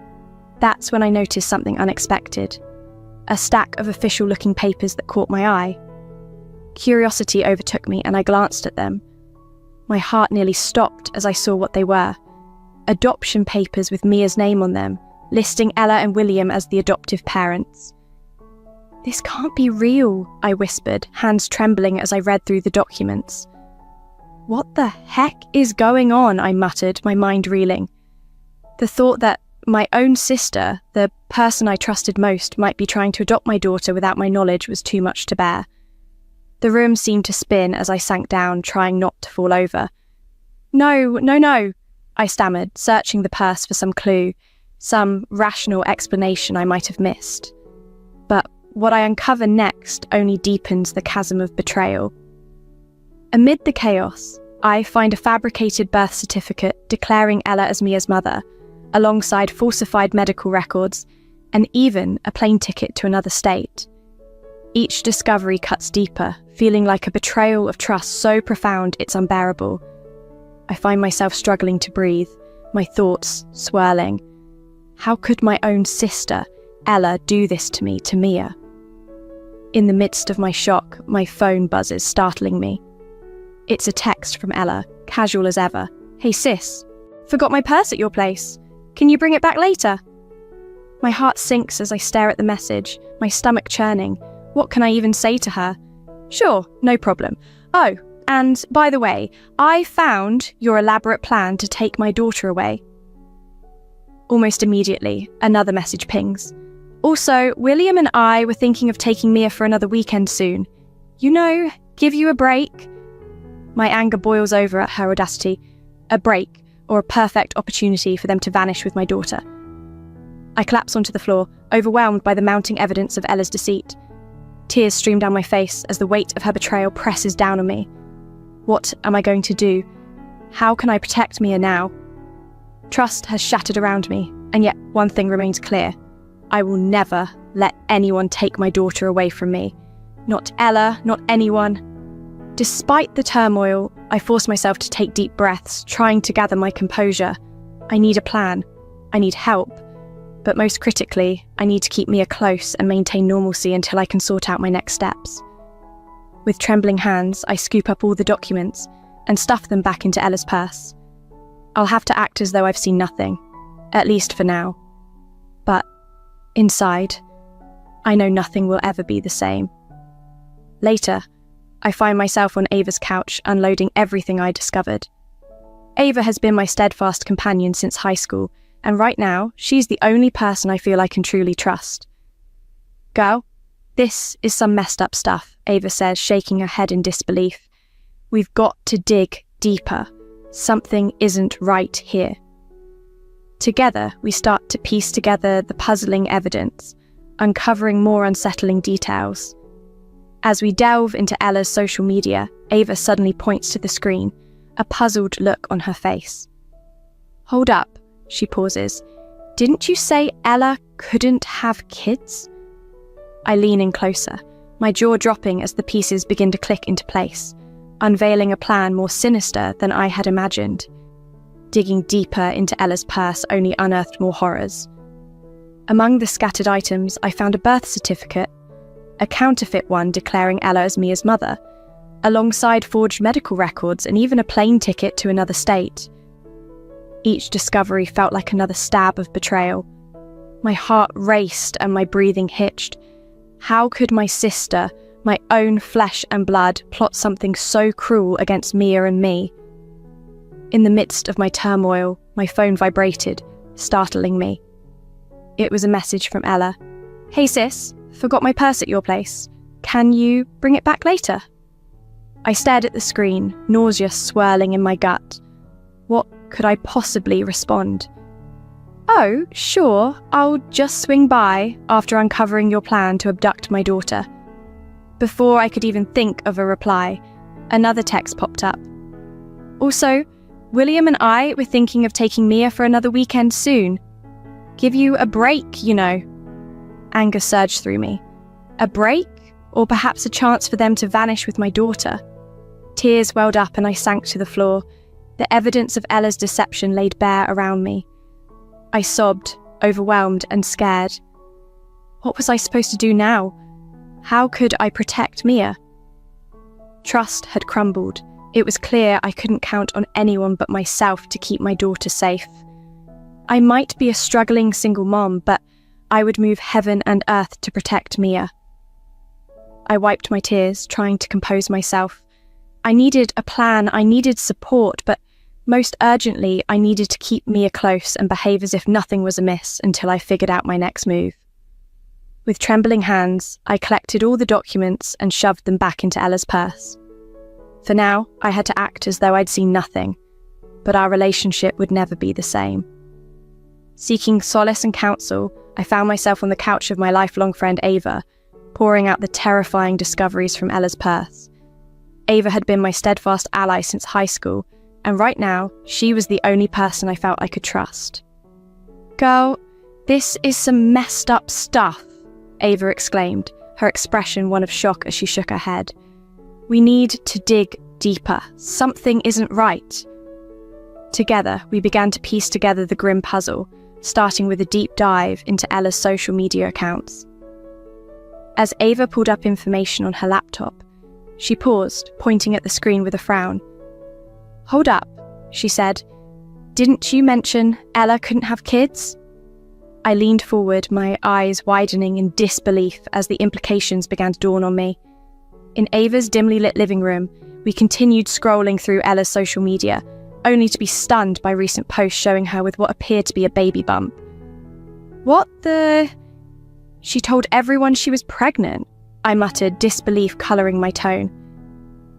That's when I noticed something unexpected. A stack of official-looking papers that caught my eye. Curiosity overtook me, and I glanced at them. My heart nearly stopped as I saw what they were. Adoption papers with Mia's name on them, listing Ella and William as the adoptive parents. This can't be real, I whispered, hands trembling as I read through the documents. What the heck is going on? I muttered, my mind reeling. The thought that my own sister, the person I trusted most, might be trying to adopt my daughter without my knowledge was too much to bear. The room seemed to spin as I sank down, trying not to fall over. No, I stammered, searching the purse for some clue, some rational explanation I might have missed. But what I uncover next only deepens the chasm of betrayal. Amid the chaos, I find a fabricated birth certificate declaring Ella as Mia's mother, alongside falsified medical records, and even a plane ticket to another state. Each discovery cuts deeper, feeling like a betrayal of trust so profound it's unbearable. I find myself struggling to breathe, my thoughts swirling. How could my own sister, Ella, do this to me, to Mia? In the midst of my shock, my phone buzzes, startling me. It's a text from Ella, casual as ever. Hey sis, forgot my purse at your place. Can you bring it back later? My heart sinks as I stare at the message, my stomach churning. What can I even say to her? Sure, no problem. Oh, and by the way, I found your elaborate plan to take my daughter away. Almost immediately, another message pings. Also, William and I were thinking of taking Mia for another weekend soon. You know, give you a break. My anger boils over at her audacity. A break, or a perfect opportunity for them to vanish with my daughter. I collapse onto the floor, overwhelmed by the mounting evidence of Ella's deceit. Tears stream down my face as the weight of her betrayal presses down on me. What am I going to do? How can I protect Mia now? Trust has shattered around me, and yet one thing remains clear. I will never let anyone take my daughter away from me. Not Ella, not anyone. Despite the turmoil, I force myself to take deep breaths, trying to gather my composure. I need a plan. I need help. But most critically, I need to keep Mia close and maintain normalcy until I can sort out my next steps. With trembling hands, I scoop up all the documents and stuff them back into Ella's purse. I'll have to act as though I've seen nothing, at least for now. But inside, I know nothing will ever be the same. Later, I find myself on Ava's couch unloading everything I discovered. Ava has been my steadfast companion since high school, and right now, she's the only person I feel I can truly trust. "Girl, this is some messed up stuff," Ava says, shaking her head in disbelief. "We've got to dig deeper. Something isn't right here." Together, we start to piece together the puzzling evidence, uncovering more unsettling details. As we delve into Ella's social media, Ava suddenly points to the screen, a puzzled look on her face. "Hold up," she pauses. "Didn't you say Ella couldn't have kids?" I lean in closer, my jaw dropping as the pieces begin to click into place, unveiling a plan more sinister than I had imagined. Digging deeper into Ella's purse only unearthed more horrors. Among the scattered items, I found a birth certificate, a counterfeit one declaring Ella as Mia's mother, alongside forged medical records and even a plane ticket to another state. Each discovery felt like another stab of betrayal. My heart raced and my breathing hitched. How could my sister, my own flesh and blood, plot something so cruel against Mia and me? In the midst of my turmoil, my phone vibrated, startling me. It was a message from Ella. "Hey sis, forgot my purse at your place. Can you bring it back later?" I stared at the screen, nausea swirling in my gut. What could I possibly respond? "Oh, sure, I'll just swing by after uncovering your plan to abduct my daughter." Before I could even think of a reply, another text popped up. "Also, William and I were thinking of taking Mia for another weekend soon. Give you a break, you know." Anger surged through me. A break? Or perhaps a chance for them to vanish with my daughter? Tears welled up and I sank to the floor. The evidence of Ella's deception laid bare around me. I sobbed, overwhelmed and scared. What was I supposed to do now? How could I protect Mia? Trust had crumbled. It was clear I couldn't count on anyone but myself to keep my daughter safe. I might be a struggling single mom, but I would move heaven and earth to protect Mia. I wiped my tears, trying to compose myself. I needed a plan, I needed support, but most urgently, I needed to keep Mia close and behave as if nothing was amiss until I figured out my next move. With trembling hands, I collected all the documents and shoved them back into Ella's purse. For now, I had to act as though I'd seen nothing, but our relationship would never be the same. Seeking solace and counsel, I found myself on the couch of my lifelong friend Ava, pouring out the terrifying discoveries from Ella's purse. Ava had been my steadfast ally since high school, and right now, she was the only person I felt I could trust. "Girl, this is some messed up stuff," Ava exclaimed, her expression one of shock as she shook her head. "We need to dig deeper. Something isn't right." Together, we began to piece together the grim puzzle, starting with a deep dive into Ella's social media accounts. As Ava pulled up information on her laptop, she paused, pointing at the screen with a frown. "Hold up," she said. "Didn't you mention Ella couldn't have kids?" I leaned forward, my eyes widening in disbelief as the implications began to dawn on me. In Ava's dimly lit living room, we continued scrolling through Ella's social media, only to be stunned by recent posts showing her with what appeared to be a baby bump. "What the—" "She told everyone she was pregnant," I muttered, disbelief colouring my tone.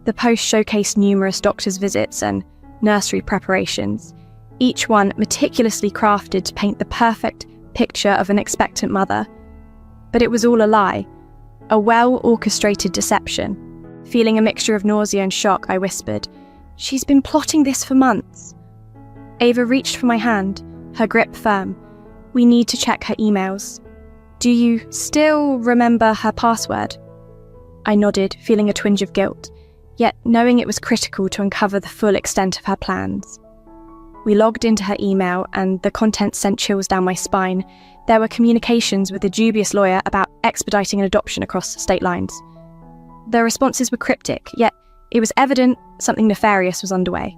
The post showcased numerous doctor's visits and nursery preparations, each one meticulously crafted to paint the perfect picture of an expectant mother. But it was all a lie, a well-orchestrated deception. Feeling a mixture of nausea and shock, I whispered, "She's been plotting this for months." Ava reached for my hand, her grip firm. "We need to check her emails. Do you still remember her password?" I nodded, feeling a twinge of guilt. yet knowing it was critical to uncover the full extent of her plans. We logged into her email and the contents sent chills down my spine. There were communications with a dubious lawyer about expediting an adoption across state lines. The responses were cryptic, yet it was evident something nefarious was underway.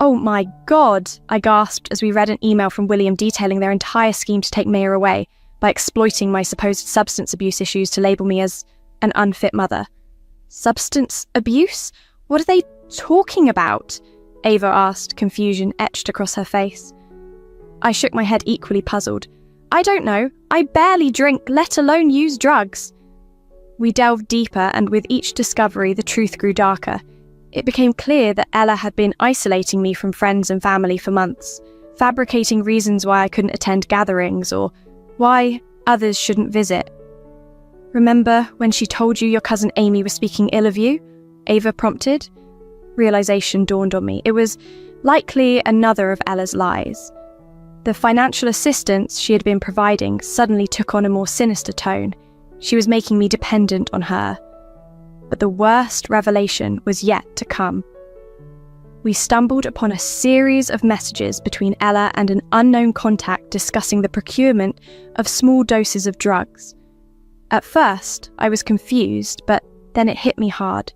"Oh my God," I gasped as we read an email from William detailing their entire scheme to take Mia away by exploiting my supposed substance abuse issues to label me as an unfit mother. Substance abuse? What are they talking about? Ava asked, confusion etched across her face. I shook my head, equally puzzled. I don't know. I barely drink, let alone use drugs. We delved deeper, and with each discovery, the truth grew darker. It became clear that Ella had been isolating me from friends and family for months, fabricating reasons why I couldn't attend gatherings or why others shouldn't visit. Remember when she told you your cousin Amy was speaking ill of you? Ava prompted. Realization dawned on me. It was likely another of Ella's lies. The financial assistance she had been providing suddenly took on a more sinister tone. She was making me dependent on her. But the worst revelation was yet to come. We stumbled upon a series of messages between Ella and an unknown contact discussing the procurement of small doses of drugs. At first, I was confused, but then it hit me hard.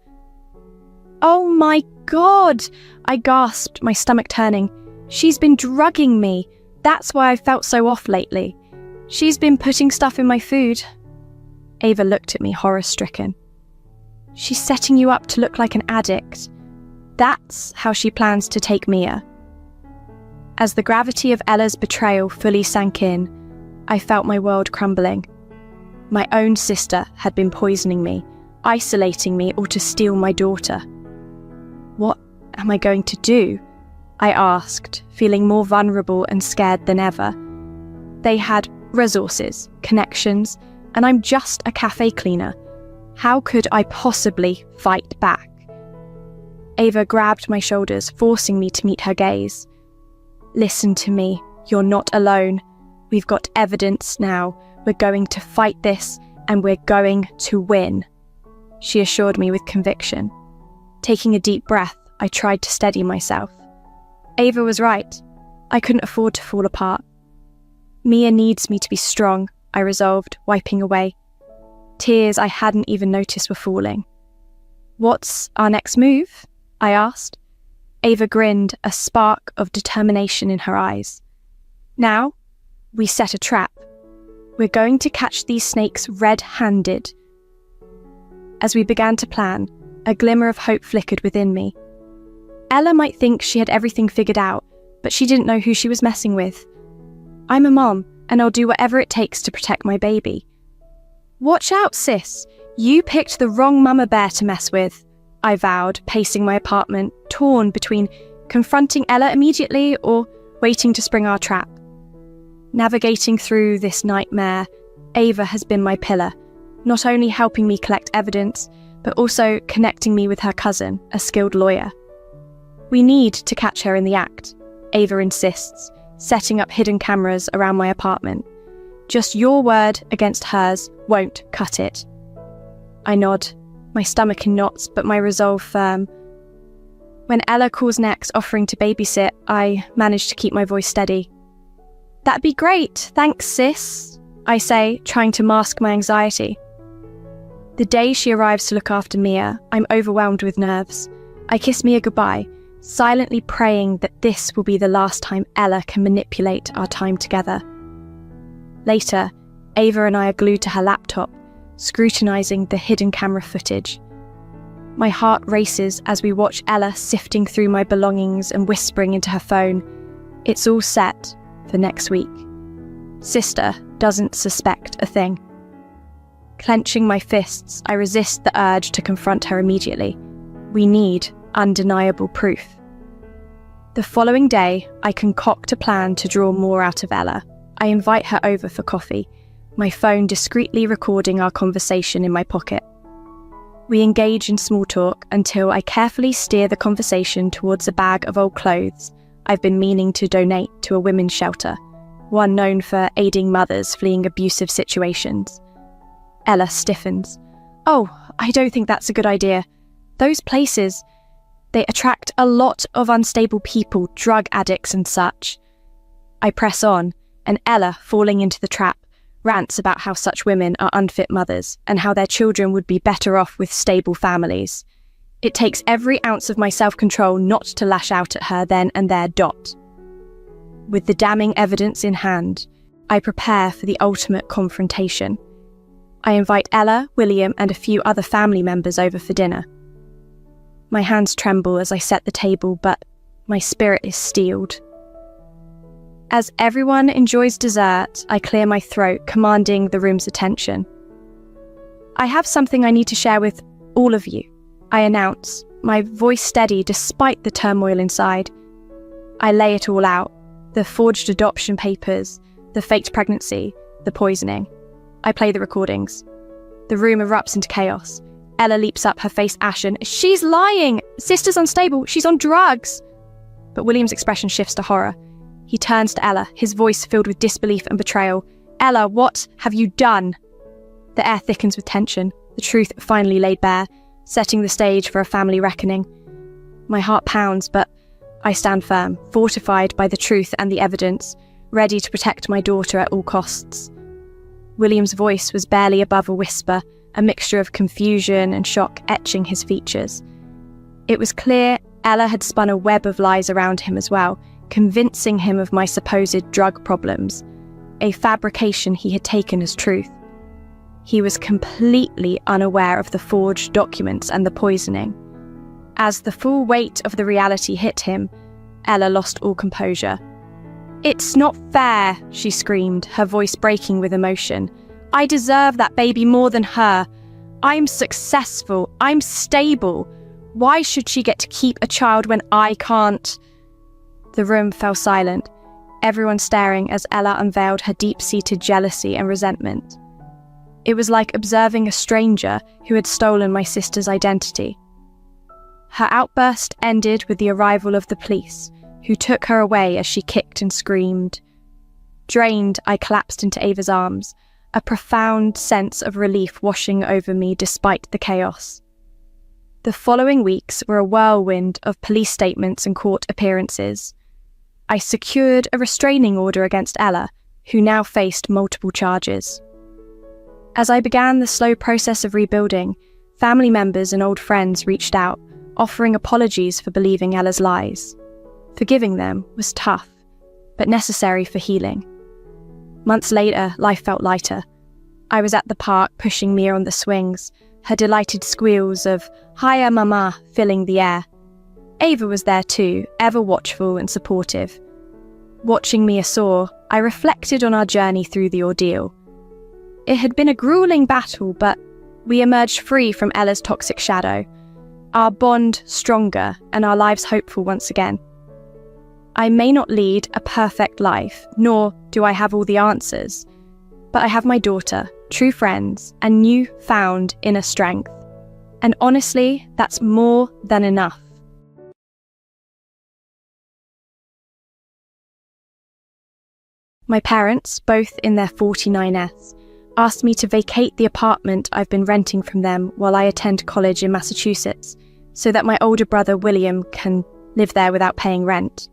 "Oh my God!" I gasped, my stomach turning. "She's been drugging me. That's why I felt so off lately. She's been putting stuff in my food." Ava looked at me, horror-stricken. "She's setting you up to look like an addict. That's how she plans to take Mia." As the gravity of Ella's betrayal fully sank in, I felt my world crumbling. My own sister had been poisoning me, isolating me, or to steal my daughter. What am I going to do? I asked, feeling more vulnerable and scared than ever. They had resources, connections, and I'm just a cafe cleaner. How could I possibly fight back? Ava grabbed my shoulders, forcing me to meet her gaze. "Listen to me. You're not alone. We've got evidence now. We're going to fight this, and we're going to win," she assured me with conviction. Taking a deep breath, I tried to steady myself. Ava was right. I couldn't afford to fall apart. "Mia needs me to be strong," I resolved, wiping away. Tears I hadn't even noticed were falling. "What's our next move?" I asked. Ava grinned, a spark of determination in her eyes. "Now, we set a trap. We're going to catch these snakes red-handed." As we began to plan, a glimmer of hope flickered within me. Ella might think she had everything figured out, but she didn't know who she was messing with. I'm a mom, and I'll do whatever it takes to protect my baby. "Watch out, sis. You picked the wrong mama bear to mess with," I vowed, pacing my apartment, torn between confronting Ella immediately or waiting to spring our trap. Navigating through this nightmare, Ava has been my pillar, not only helping me collect evidence, but also connecting me with her cousin, a skilled lawyer. "We need to catch her in the act," Ava insists, setting up hidden cameras around my apartment. "Just your word against hers won't cut it." I nod, my stomach in knots, but my resolve firm. When Ella calls next, offering to babysit, I manage to keep my voice steady. "That'd be great, thanks, sis," I say, trying to mask my anxiety. The day she arrives to look after Mia, I'm overwhelmed with nerves. I kiss Mia goodbye, silently praying that this will be the last time Ella can manipulate our time together. Later, Ava and I are glued to her laptop, scrutinizing the hidden camera footage. My heart races as we watch Ella sifting through my belongings and whispering into her phone. It's all set for next week. Sister doesn't suspect a thing. Clenching my fists, I resist the urge to confront her immediately. We need undeniable proof. The following day, I concoct a plan to draw more out of Ella. I invite her over for coffee, my phone discreetly recording our conversation in my pocket. We engage in small talk until I carefully steer the conversation towards a bag of old clothes I've been meaning to donate to a women's shelter, one known for aiding mothers fleeing abusive situations. Ella stiffens. "Oh, I don't think that's a good idea. Those places, they attract a lot of unstable people, drug addicts and such. I press on, and Ella, falling into the trap, rants about how such women are unfit mothers and how their children would be better off with stable families. It takes every ounce of my self-control not to lash out at her then and there. With the damning evidence in hand, I prepare for the ultimate confrontation. I invite Ella, William, and a few other family members over for dinner. My hands tremble as I set the table, but my spirit is steeled. As everyone enjoys dessert, I clear my throat, commanding the room's attention. I have something I need to share with all of you, I announce, my voice steady despite the turmoil inside. I lay it all out, the forged adoption papers, the faked pregnancy, the poisoning. I play the recordings. The room erupts into chaos. Ella leaps up, her face ashen. She's lying! Sister's unstable, she's on drugs! But William's expression shifts to horror. He turns to Ella, his voice filled with disbelief and betrayal. Ella, what have you done? The air thickens with tension, the truth finally laid bare, setting the stage for a family reckoning. My heart pounds, but I stand firm, fortified by the truth and the evidence, ready to protect my daughter at all costs. William's voice was barely above a whisper, a mixture of confusion and shock etching his features. It was clear Ella had spun a web of lies around him as well, convincing him of my supposed drug problems, a fabrication he had taken as truth. He was completely unaware of the forged documents and the poisoning. As the full weight of the reality hit him, Ella lost all composure. "It's not fair," she screamed, her voice breaking with emotion. "I deserve that baby more than her. I'm successful. I'm stable. Why should she get to keep a child when I can't?" The room fell silent, everyone staring as Ella unveiled her deep-seated jealousy and resentment. It was like observing a stranger who had stolen my sister's identity. Her outburst ended with the arrival of the police, who took her away as she kicked and screamed. Drained, I collapsed into Ava's arms, a profound sense of relief washing over me despite the chaos. The following weeks were a whirlwind of police statements and court appearances. I secured a restraining order against Ella, who now faced multiple charges. As I began the slow process of rebuilding, family members and old friends reached out, offering apologies for believing Ella's lies. Forgiving them was tough, but necessary for healing. Months later, life felt lighter. I was at the park pushing Mia on the swings, her delighted squeals of "Hiya Mama" filling the air. Ava was there too, ever watchful and supportive. Watching Mia soar, I reflected on our journey through the ordeal. It had been a grueling battle, but we emerged free from Ella's toxic shadow, our bond stronger and our lives hopeful once again. I may not lead a perfect life, nor do I have all the answers, but I have my daughter, true friends, and newfound inner strength. And honestly, that's more than enough. My parents, both in their 49s, asked me to vacate the apartment I've been renting from them while I attend college in Massachusetts, so that my older brother William can live there without paying rent.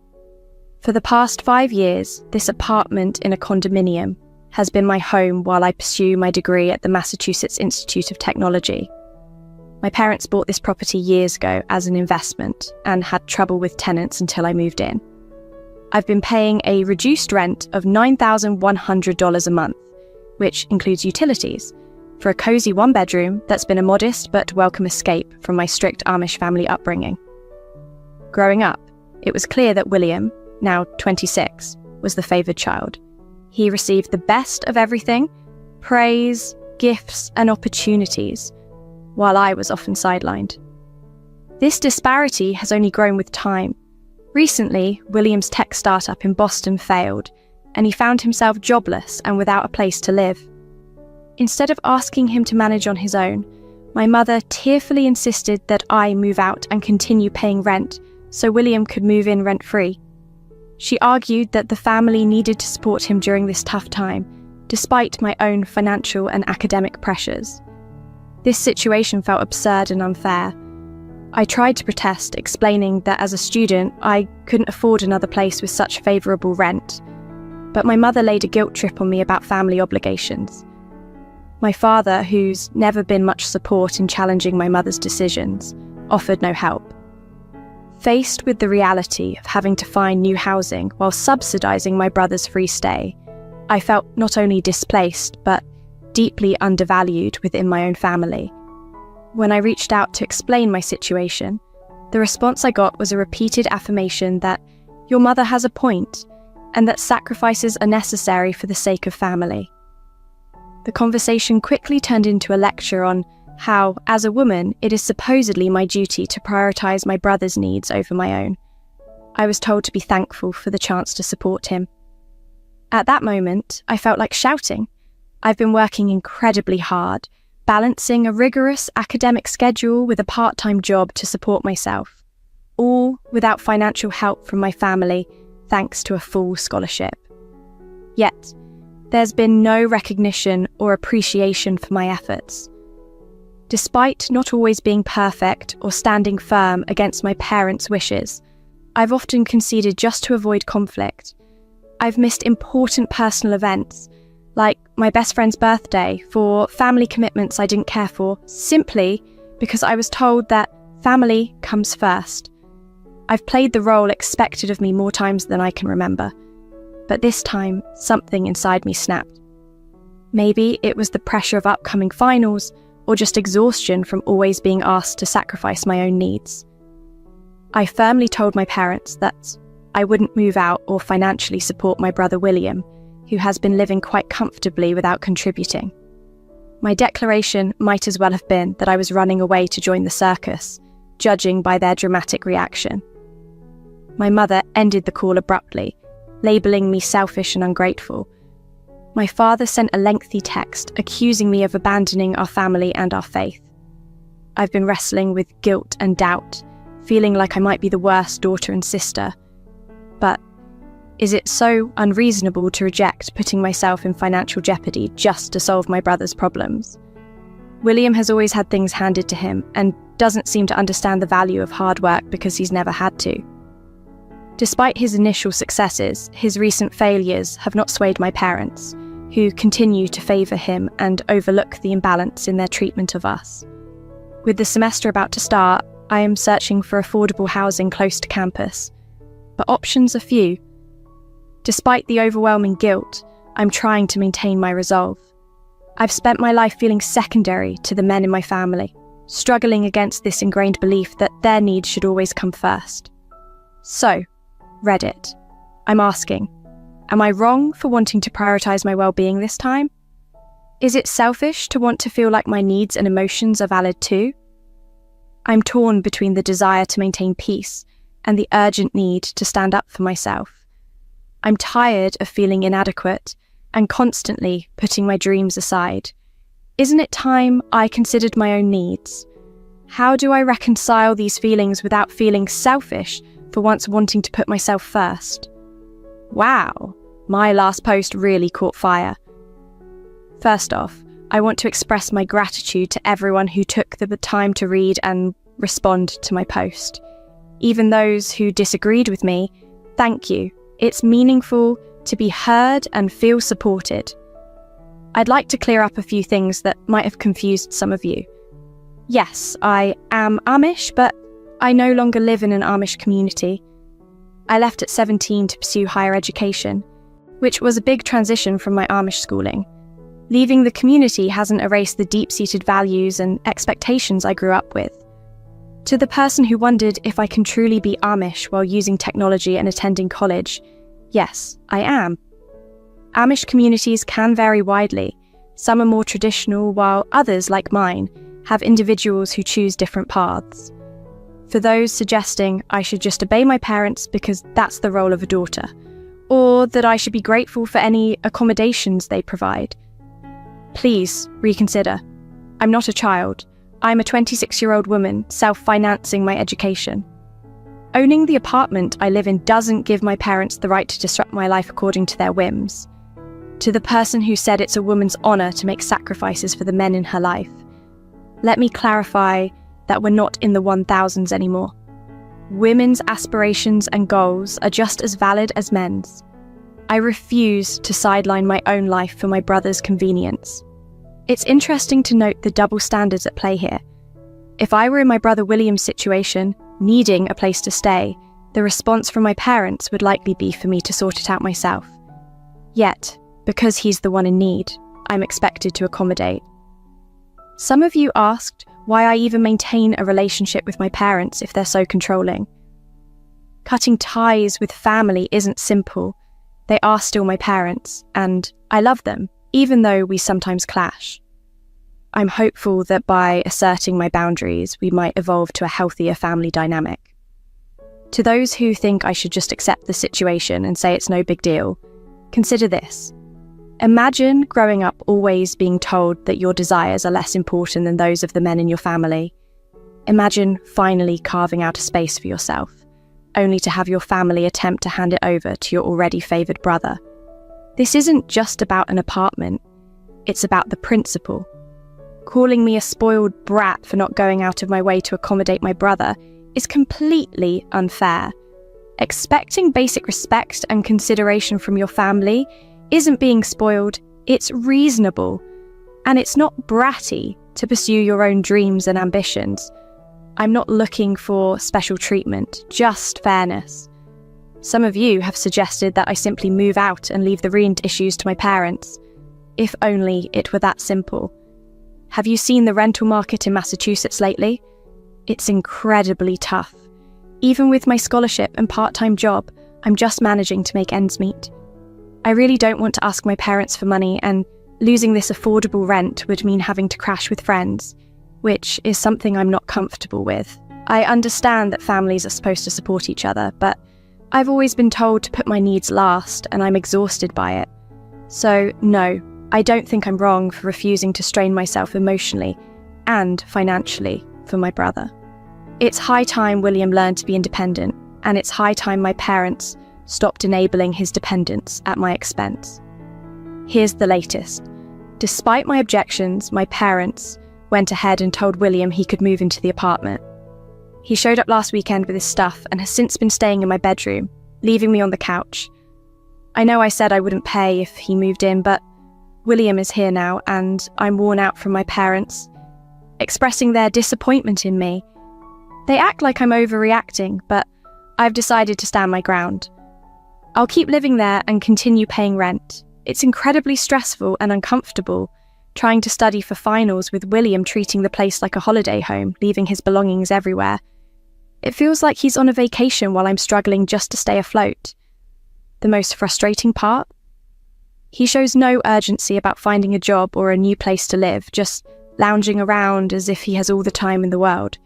For the past 5 years, this apartment in a condominium has been my home while I pursue my degree at the Massachusetts Institute of Technology. My parents bought this property years ago as an investment and had trouble with tenants until I moved in. I've been paying a reduced rent of $9,100 a month, which includes utilities, for a cozy one-bedroom that's been a modest but welcome escape from my strict Amish family upbringing. Growing up, it was clear that William, now 26, was the favoured child. He received the best of everything: praise, gifts, and opportunities, while I was often sidelined. This disparity has only grown with time. Recently, William's tech startup in Boston failed, and he found himself jobless and without a place to live. Instead of asking him to manage on his own, my mother tearfully insisted that I move out and continue paying rent so William could move in rent-free. She argued that the family needed to support him during this tough time, despite my own financial and academic pressures. This situation felt absurd and unfair. I tried to protest, explaining that as a student, I couldn't afford another place with such favourable rent. But my mother laid a guilt trip on me about family obligations. My father, who's never been much support in challenging my mother's decisions, offered no help. Faced with the reality of having to find new housing while subsidising my brother's free stay, I felt not only displaced, but deeply undervalued within my own family. When I reached out to explain my situation, the response I got was a repeated affirmation that your mother has a point and that sacrifices are necessary for the sake of family. The conversation quickly turned into a lecture on how, as a woman, it is supposedly my duty to prioritise my brother's needs over my own. I was told to be thankful for the chance to support him. At that moment, I felt like shouting. I've been working incredibly hard, balancing a rigorous academic schedule with a part-time job to support myself, all without financial help from my family, thanks to a full scholarship. Yet, there's been no recognition or appreciation for my efforts. Despite not always being perfect or standing firm against my parents' wishes, I've often conceded just to avoid conflict. I've missed important personal events, like my best friend's birthday, for family commitments I didn't care for, simply because I was told that family comes first. I've played the role expected of me more times than I can remember. But this time, something inside me snapped. Maybe it was the pressure of upcoming finals, or just exhaustion from always being asked to sacrifice my own needs. I firmly told my parents that I wouldn't move out or financially support my brother William, who has been living quite comfortably without contributing. My declaration might as well have been that I was running away to join the circus, judging by their dramatic reaction. My mother ended the call abruptly, labelling me selfish and ungrateful. My father sent a lengthy text accusing me of abandoning our family and our faith. I've been wrestling with guilt and doubt, feeling like I might be the worst daughter and sister. But is it so unreasonable to reject putting myself in financial jeopardy just to solve my brother's problems? William has always had things handed to him and doesn't seem to understand the value of hard work because he's never had to. Despite his initial successes, his recent failures have not swayed my parents, who continue to favour him and overlook the imbalance in their treatment of us. With the semester about to start, I am searching for affordable housing close to campus, but options are few. Despite the overwhelming guilt, I'm trying to maintain my resolve. I've spent my life feeling secondary to the men in my family, struggling against this ingrained belief that their needs should always come first. So, Reddit, I'm asking, am I wrong for wanting to prioritise my well-being this time? Is it selfish to want to feel like my needs and emotions are valid too? I'm torn between the desire to maintain peace and the urgent need to stand up for myself. I'm tired of feeling inadequate and constantly putting my dreams aside. Isn't it time I considered my own needs? How do I reconcile these feelings without feeling selfish for once wanting to put myself first? Wow, my last post really caught fire. First off, I want to express my gratitude to everyone who took the time to read and respond to my post. Even those who disagreed with me, thank you. It's meaningful to be heard and feel supported. I'd like to clear up a few things that might have confused some of you. Yes, I am Amish, but I no longer live in an Amish community. I left at 17 to pursue higher education, which was a big transition from my Amish schooling. Leaving the community hasn't erased the deep-seated values and expectations I grew up with. To the person who wondered if I can truly be Amish while using technology and attending college, yes, I am. Amish communities can vary widely. Some are more traditional, while others, like mine, have individuals who choose different paths. For those suggesting I should just obey my parents because that's the role of a daughter, or that I should be grateful for any accommodations they provide, please reconsider. I'm not a child. I'm a 26-year-old woman self-financing my education. Owning the apartment I live in doesn't give my parents the right to disrupt my life according to their whims. To the person who said it's a woman's honour to make sacrifices for the men in her life, let me clarify that we're not in the 1000s anymore. Women's aspirations and goals are just as valid as men's. I refuse to sideline my own life for my brother's convenience. It's interesting to note the double standards at play here. If I were in my brother William's situation, needing a place to stay, the response from my parents would likely be for me to sort it out myself. Yet, because he's the one in need, I'm expected to accommodate. Some of you asked why I even maintain a relationship with my parents if they're so controlling. Cutting ties with family isn't simple. They are still my parents, and I love them, even though we sometimes clash. I'm hopeful that by asserting my boundaries, we might evolve to a healthier family dynamic. To those who think I should just accept the situation and say it's no big deal, consider this. Imagine growing up always being told that your desires are less important than those of the men in your family. Imagine finally carving out a space for yourself, only to have your family attempt to hand it over to your already favoured brother. This isn't just about an apartment, it's about the principle. Calling me a spoiled brat for not going out of my way to accommodate my brother is completely unfair. Expecting basic respect and consideration from your family isn't being spoiled, it's reasonable. And it's not bratty to pursue your own dreams and ambitions. I'm not looking for special treatment, just fairness. Some of you have suggested that I simply move out and leave the rent issues to my parents. If only it were that simple. Have you seen the rental market in Massachusetts lately? It's incredibly tough. Even with my scholarship and part-time job, I'm just managing to make ends meet. I really don't want to ask my parents for money, and losing this affordable rent would mean having to crash with friends, which is something I'm not comfortable with. I understand that families are supposed to support each other, but I've always been told to put my needs last, and I'm exhausted by it. So, no, I don't think I'm wrong for refusing to strain myself emotionally and financially for my brother. It's high time William learned to be independent, and it's high time my parents stopped enabling his dependence at my expense. Here's the latest. Despite my objections, my parents went ahead and told William he could move into the apartment. He showed up last weekend with his stuff and has since been staying in my bedroom, leaving me on the couch. I know I said I wouldn't pay if he moved in, but William is here now, and I'm worn out from my parents expressing their disappointment in me. They act like I'm overreacting, but I've decided to stand my ground. I'll keep living there and continue paying rent. It's incredibly stressful and uncomfortable, trying to study for finals with William treating the place like a holiday home, leaving his belongings everywhere. It feels like he's on a vacation while I'm struggling just to stay afloat. The most frustrating part? He shows no urgency about finding a job or a new place to live, just lounging around as if he has all the time in the world.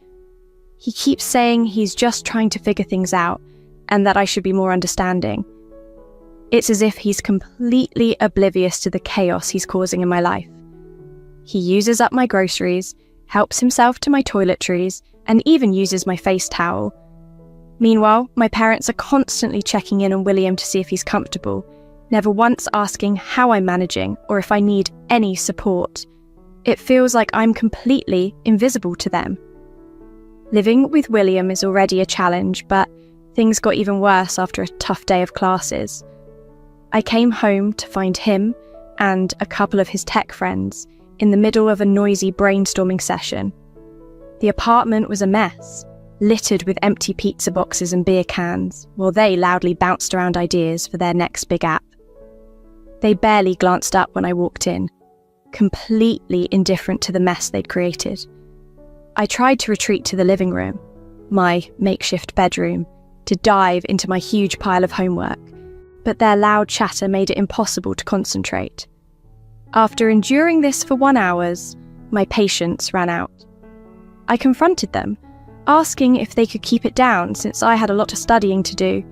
He keeps saying he's just trying to figure things out and that I should be more understanding. It's as if he's completely oblivious to the chaos he's causing in my life. He uses up my groceries, helps himself to my toiletries, and even uses my face towel. Meanwhile, my parents are constantly checking in on William to see if he's comfortable, never once asking how I'm managing or if I need any support. It feels like I'm completely invisible to them. Living with William is already a challenge, but things got even worse after a tough day of classes. I came home to find him and a couple of his tech friends in the middle of a noisy brainstorming session. The apartment was a mess, littered with empty pizza boxes and beer cans, while they loudly bounced around ideas for their next big app. They barely glanced up when I walked in, completely indifferent to the mess they'd created. I tried to retreat to the living room, my makeshift bedroom, to dive into my huge pile of homework, but their loud chatter made it impossible to concentrate. After enduring this for 1 hour, my patience ran out. I confronted them, asking if they could keep it down since I had a lot of studying to do.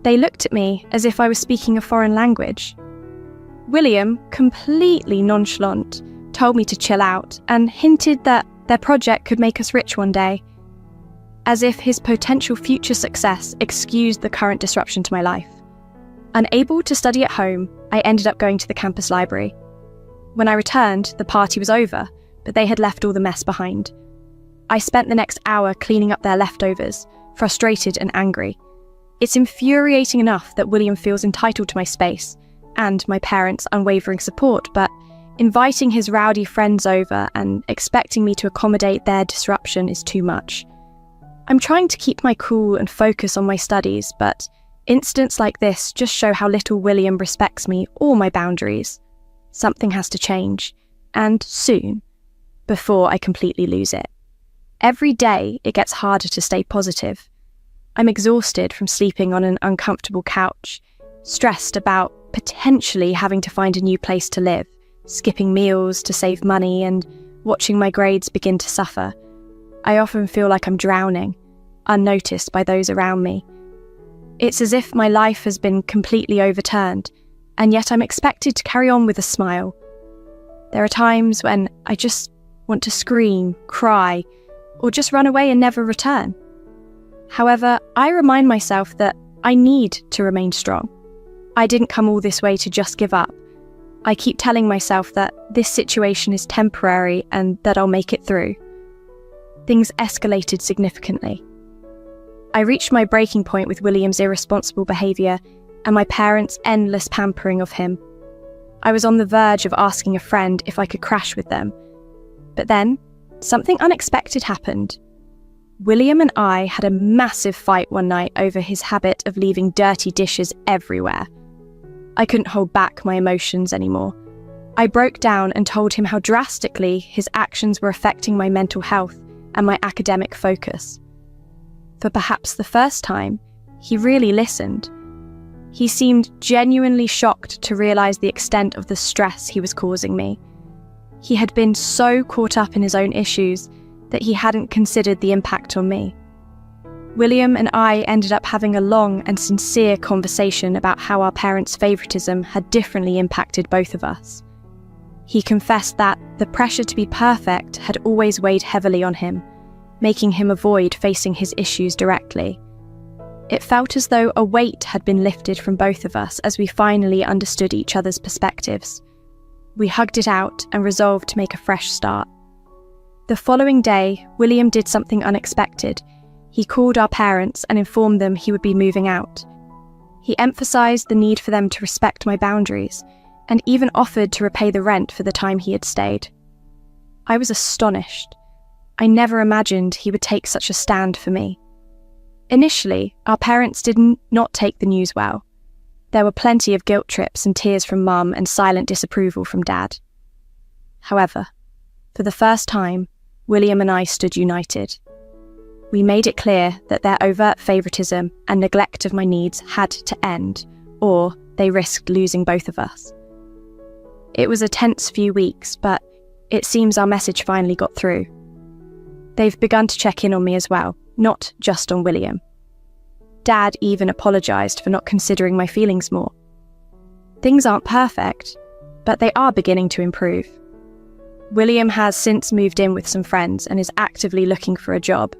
They looked at me as if I was speaking a foreign language. William, completely nonchalant, told me to chill out and hinted that their project could make us rich one day, as if his potential future success excused the current disruption to my life. Unable to study at home, I ended up going to the campus library. When I returned, the party was over, but they had left all the mess behind. I spent the next hour cleaning up their leftovers, frustrated and angry. It's infuriating enough that William feels entitled to my space and my parents' unwavering support, but inviting his rowdy friends over and expecting me to accommodate their disruption is too much. I'm trying to keep my cool and focus on my studies, but incidents like this just show how little William respects me or my boundaries. Something has to change, and soon, before I completely lose it. Every day, it gets harder to stay positive. I'm exhausted from sleeping on an uncomfortable couch, stressed about potentially having to find a new place to live, skipping meals to save money, and watching my grades begin to suffer. I often feel like I'm drowning, unnoticed by those around me. It's as if my life has been completely overturned, and yet I'm expected to carry on with a smile. There are times when I just want to scream, cry, or just run away and never return. However, I remind myself that I need to remain strong. I didn't come all this way to just give up. I keep telling myself that this situation is temporary and that I'll make it through. Things escalated significantly. I reached my breaking point with William's irresponsible behaviour and my parents' endless pampering of him. I was on the verge of asking a friend if I could crash with them. But then, something unexpected happened. William and I had a massive fight one night over his habit of leaving dirty dishes everywhere. I couldn't hold back my emotions anymore. I broke down and told him how drastically his actions were affecting my mental health and my academic focus. For perhaps the first time, he really listened. He seemed genuinely shocked to realise the extent of the stress he was causing me. He had been so caught up in his own issues that he hadn't considered the impact on me. William and I ended up having a long and sincere conversation about how our parents' favouritism had differently impacted both of us. He confessed that the pressure to be perfect had always weighed heavily on him, making him avoid facing his issues directly. It felt as though a weight had been lifted from both of us as we finally understood each other's perspectives. We hugged it out and resolved to make a fresh start. The following day, William did something unexpected. He called our parents and informed them he would be moving out. He emphasised the need for them to respect my boundaries, and even offered to repay the rent for the time he had stayed. I was astonished. I never imagined he would take such a stand for me. Initially, our parents did not take the news well. There were plenty of guilt trips and tears from Mum and silent disapproval from Dad. However, for the first time, William and I stood united. We made it clear that their overt favouritism and neglect of my needs had to end, or they risked losing both of us. It was a tense few weeks, but it seems our message finally got through. They've begun to check in on me as well, not just on William. Dad even apologised for not considering my feelings more. Things aren't perfect, but they are beginning to improve. William has since moved in with some friends and is actively looking for a job.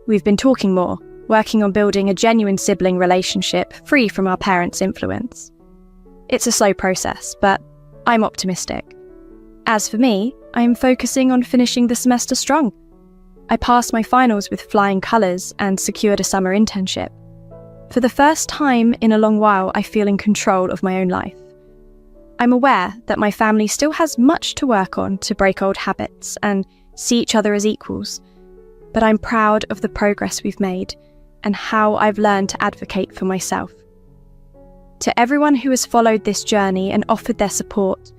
We've been talking more, working on building a genuine sibling relationship free from our parents' influence. It's a slow process, but I'm optimistic. As for me, I'm focusing on finishing the semester strong. I passed my finals with flying colours and secured a summer internship. For the first time in a long while, I feel in control of my own life. I'm aware that my family still has much to work on to break old habits and see each other as equals, but I'm proud of the progress we've made and how I've learned to advocate for myself. To everyone who has followed this journey and offered their support,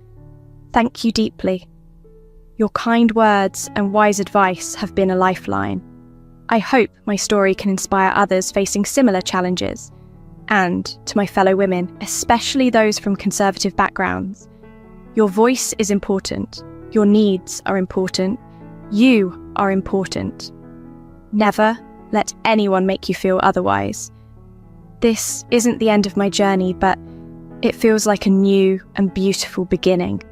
thank you deeply. Your kind words and wise advice have been a lifeline. I hope my story can inspire others facing similar challenges. And to my fellow women, especially those from conservative backgrounds, your voice is important. Your needs are important. You are important. Never let anyone make you feel otherwise. This isn't the end of my journey, but it feels like a new and beautiful beginning.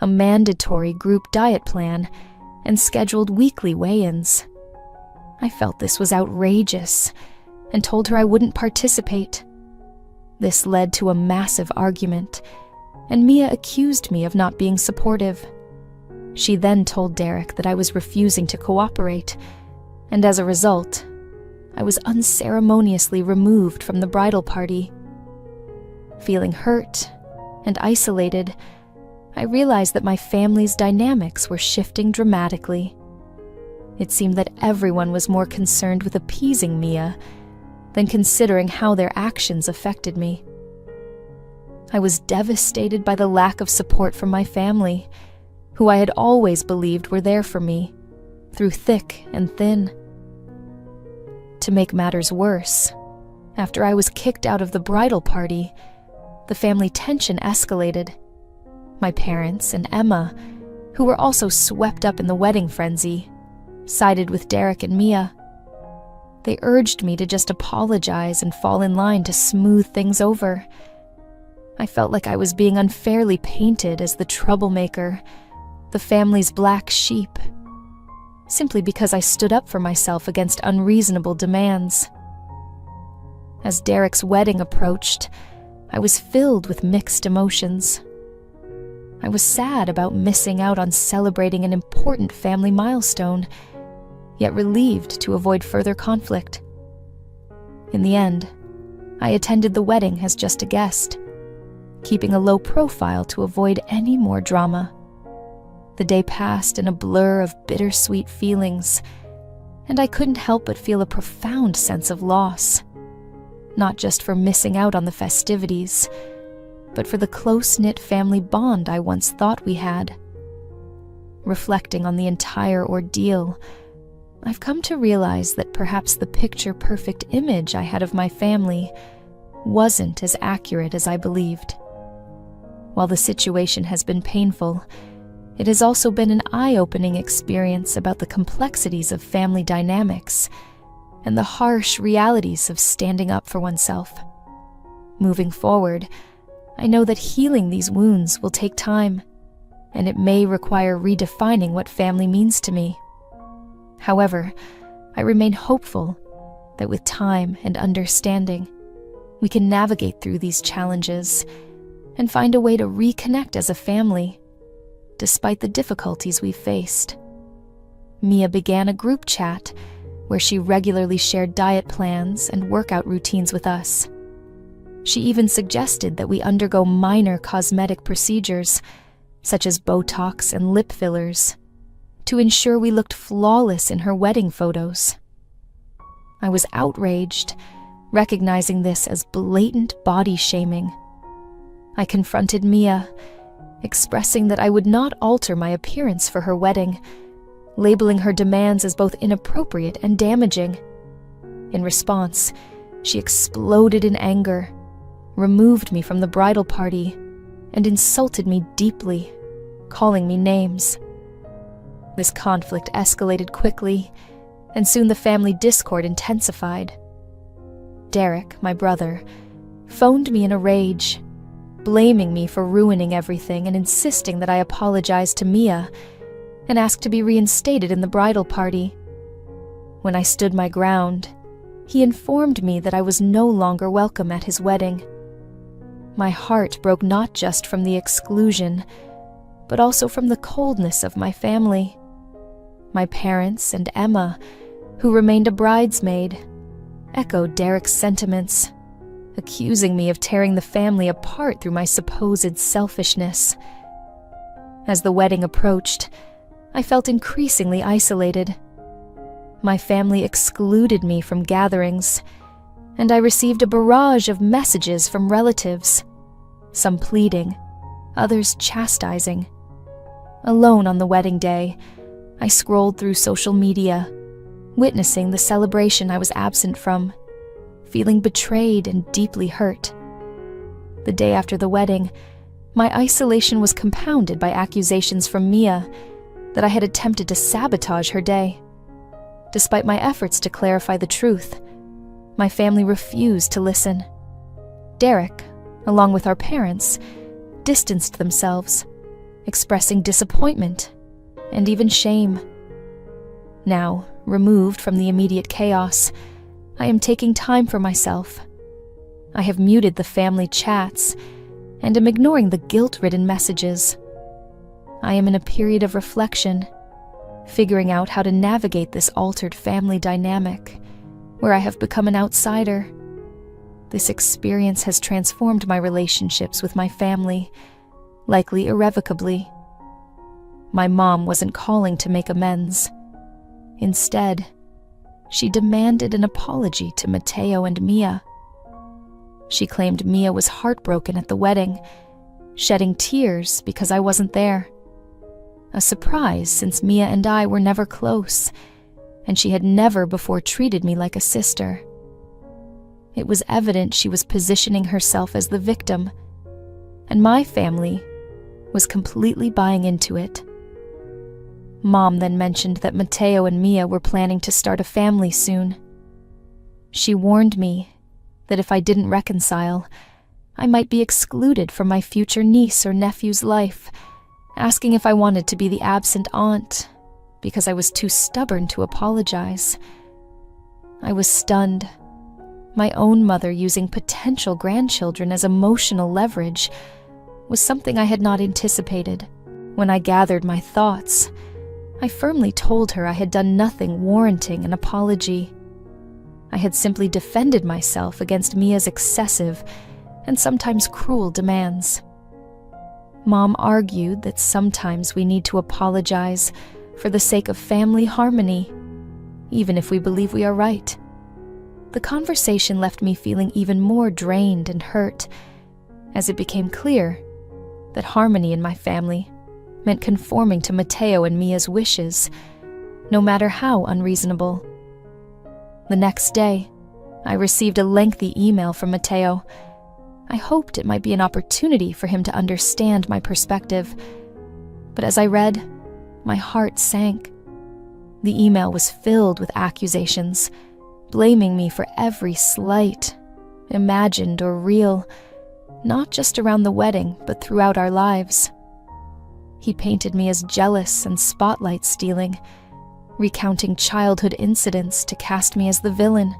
A mandatory group diet plan, and scheduled weekly weigh-ins. I felt this was outrageous and told her I wouldn't participate. This led to a massive argument, and Mia accused me of not being supportive. She then told Derek that I was refusing to cooperate, and as a result, I was unceremoniously removed from the bridal party. Feeling hurt and isolated, I realized that my family's dynamics were shifting dramatically. It seemed that everyone was more concerned with appeasing Mia than considering how their actions affected me. I was devastated by the lack of support from my family, who I had always believed were there for me, through thick and thin. To make matters worse, after I was kicked out of the bridal party, the family tension escalated. My parents and Emma, who were also swept up in the wedding frenzy, sided with Derek and Mia. They urged me to just apologize and fall in line to smooth things over. I felt like I was being unfairly painted as the troublemaker, the family's black sheep, simply because I stood up for myself against unreasonable demands. As Derek's wedding approached, I was filled with mixed emotions. I was sad about missing out on celebrating an important family milestone, yet relieved to avoid further conflict. In the end, I attended the wedding as just a guest, keeping a low profile to avoid any more drama. The day passed in a blur of bittersweet feelings, and I couldn't help but feel a profound sense of loss, not just for missing out on the festivities, but for the close-knit family bond I once thought we had. Reflecting on the entire ordeal, I've come to realize that perhaps the picture-perfect image I had of my family wasn't as accurate as I believed. While the situation has been painful, it has also been an eye-opening experience about the complexities of family dynamics and the harsh realities of standing up for oneself. Moving forward, I know that healing these wounds will take time, and it may require redefining what family means to me. However, I remain hopeful that with time and understanding, we can navigate through these challenges and find a way to reconnect as a family, despite the difficulties we've faced. Mia began a group chat where she regularly shared diet plans and workout routines with us. She even suggested that we undergo minor cosmetic procedures, such as Botox and lip fillers, to ensure we looked flawless in her wedding photos. I was outraged, recognizing this as blatant body shaming. I confronted Mia, expressing that I would not alter my appearance for her wedding, labeling her demands as both inappropriate and damaging. In response, she exploded in anger, removed me from the bridal party, and insulted me deeply, calling me names. This conflict escalated quickly, and soon the family discord intensified. Derek, my brother, phoned me in a rage, blaming me for ruining everything and insisting that I apologize to Mia and ask to be reinstated in the bridal party. When I stood my ground, he informed me that I was no longer welcome at his wedding. My heart broke not just from the exclusion, but also from the coldness of my family. My parents and Emma, who remained a bridesmaid, echoed Derek's sentiments, accusing me of tearing the family apart through my supposed selfishness. As the wedding approached, I felt increasingly isolated. My family excluded me from gatherings, and I received a barrage of messages from relatives, some pleading, others chastising. Alone on the wedding day, I scrolled through social media, witnessing the celebration I was absent from, feeling betrayed and deeply hurt. The day after the wedding, my isolation was compounded by accusations from Mia that I had attempted to sabotage her day. Despite my efforts to clarify the truth, my family refused to listen. Derek, along with our parents, distanced themselves, expressing disappointment and even shame. Now, removed from the immediate chaos, I am taking time for myself. I have muted the family chats and am ignoring the guilt-ridden messages. I am in a period of reflection, figuring out how to navigate this altered family dynamic, where I have become an outsider. This experience has transformed my relationships with my family, likely irrevocably. My mom wasn't calling to make amends. Instead, she demanded an apology to Matteo and Mia. She claimed Mia was heartbroken at the wedding, shedding tears because I wasn't there. A surprise, since Mia and I were never close, and she had never before treated me like a sister. It was evident she was positioning herself as the victim, and my family was completely buying into it. Mom then mentioned that Matteo and Mia were planning to start a family soon. She warned me that if I didn't reconcile, I might be excluded from my future niece or nephew's life, asking if I wanted to be the absent aunt because I was too stubborn to apologize. I was stunned. My own mother using potential grandchildren as emotional leverage was something I had not anticipated. When I gathered my thoughts, I firmly told her I had done nothing warranting an apology. I had simply defended myself against Mia's excessive and sometimes cruel demands. Mom argued that sometimes we need to apologize for the sake of family harmony, even if we believe we are right. The conversation left me feeling even more drained and hurt, as it became clear that harmony in my family meant conforming to Matteo and Mia's wishes, no matter how unreasonable. The next day, I received a lengthy email from Matteo. I hoped it might be an opportunity for him to understand my perspective, but as I read, my heart sank. The email was filled with accusations, blaming me for every slight, imagined or real, not just around the wedding, but throughout our lives. He painted me as jealous and spotlight stealing, recounting childhood incidents to cast me as the villain.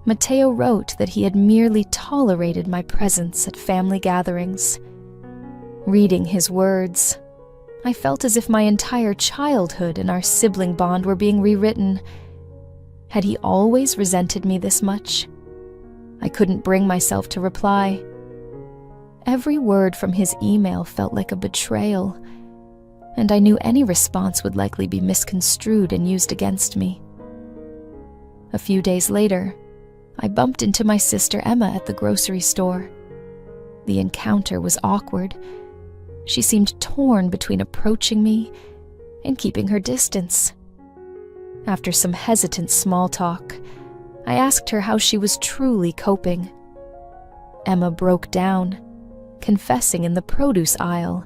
Matteo wrote that he had merely tolerated my presence at family gatherings. Reading his words, I felt as if my entire childhood and our sibling bond were being rewritten. Had he always resented me this much? I couldn't bring myself to reply. Every word from his email felt like a betrayal, and I knew any response would likely be misconstrued and used against me. A few days later, I bumped into my sister Emma at the grocery store. The encounter was awkward. She seemed torn between approaching me and keeping her distance. After some hesitant small talk, I asked her how she was truly coping. Emma broke down, confessing in the produce aisle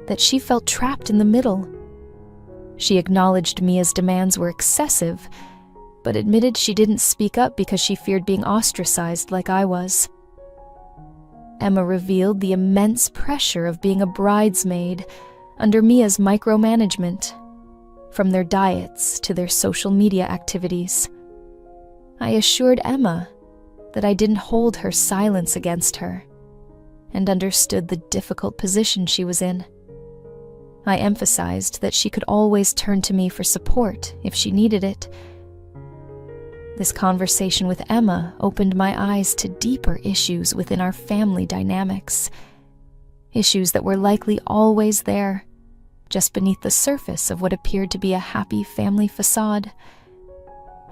that she felt trapped in the middle. She acknowledged Mia's demands were excessive, but admitted she didn't speak up because she feared being ostracized like I was. Emma revealed the immense pressure of being a bridesmaid under Mia's micromanagement, from their diets to their social media activities. I assured Emma that I didn't hold her silence against her and understood the difficult position she was in. I emphasized that she could always turn to me for support if she needed it. This conversation with Emma opened my eyes to deeper issues within our family dynamics, issues that were likely always there, just beneath the surface of what appeared to be a happy family facade.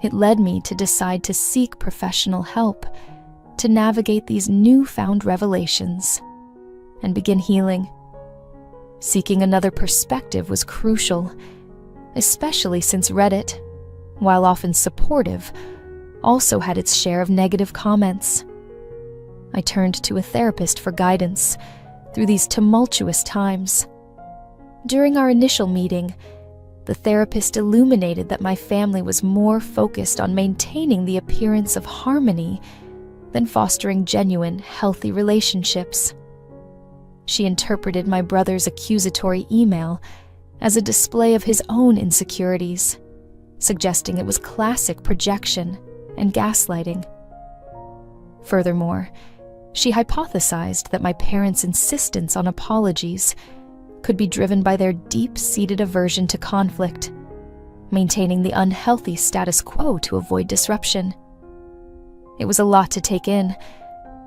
It led me to decide to seek professional help to navigate these newfound revelations and begin healing. Seeking another perspective was crucial, especially since Reddit, while often supportive, also had its share of negative comments. I turned to a therapist for guidance through these tumultuous times. During our initial meeting, the therapist illuminated that my family was more focused on maintaining the appearance of harmony than fostering genuine, healthy relationships. She interpreted my brother's accusatory email as a display of his own insecurities, suggesting it was classic projection and gaslighting. Furthermore, She hypothesized that my parents' insistence on apologies could be driven by their deep-seated aversion to conflict, maintaining the unhealthy status quo to avoid disruption. It was a lot to take in,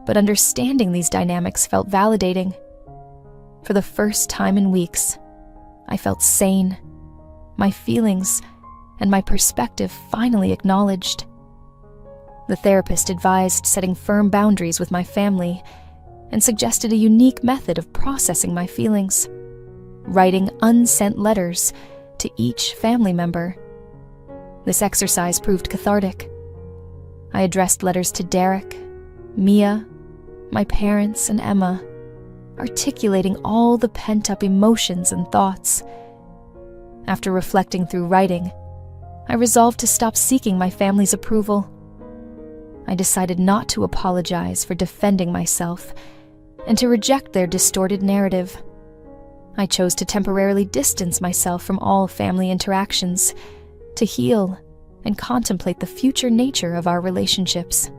but understanding these dynamics felt validating. For the first time in weeks, I felt sane, my feelings and my perspective finally acknowledged. The therapist advised setting firm boundaries with my family and suggested a unique method of processing my feelings, writing unsent letters to each family member. This exercise proved cathartic. I addressed letters to Derek, Mia, my parents, and Emma, articulating all the pent-up emotions and thoughts. After reflecting through writing, I resolved to stop seeking my family's approval. I decided not to apologize for defending myself and to reject their distorted narrative. I chose to temporarily distance myself from all family interactions, to heal and contemplate the future nature of our relationships.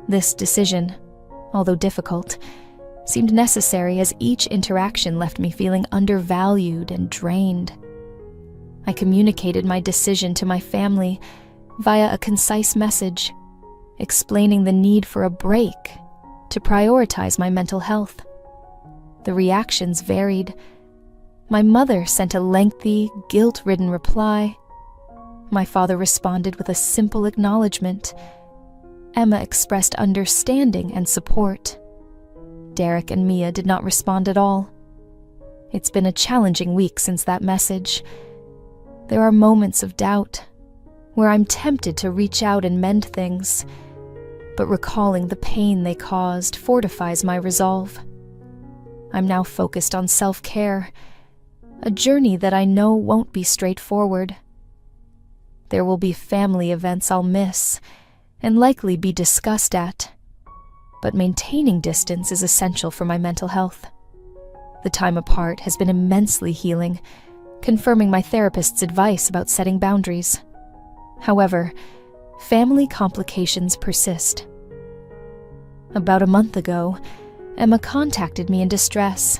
This decision, although difficult, seemed necessary as each interaction left me feeling undervalued and drained. I communicated my decision to my family via a concise message, explaining the need for a break to prioritize my mental health. The reactions varied. My mother sent a lengthy, guilt-ridden reply. My father responded with a simple acknowledgement. Emma expressed understanding and support. Derek and Mia did not respond at all. It's been a challenging week since that message. There are moments of doubt, where I'm tempted to reach out and mend things, but recalling the pain they caused fortifies my resolve. I'm now focused on self-care, a journey that I know won't be straightforward. There will be family events I'll miss, and likely be discussed at, but maintaining distance is essential for my mental health. The time apart has been immensely healing, confirming my therapist's advice about setting boundaries. However, family complications persist. About a month ago, Emma contacted me in distress.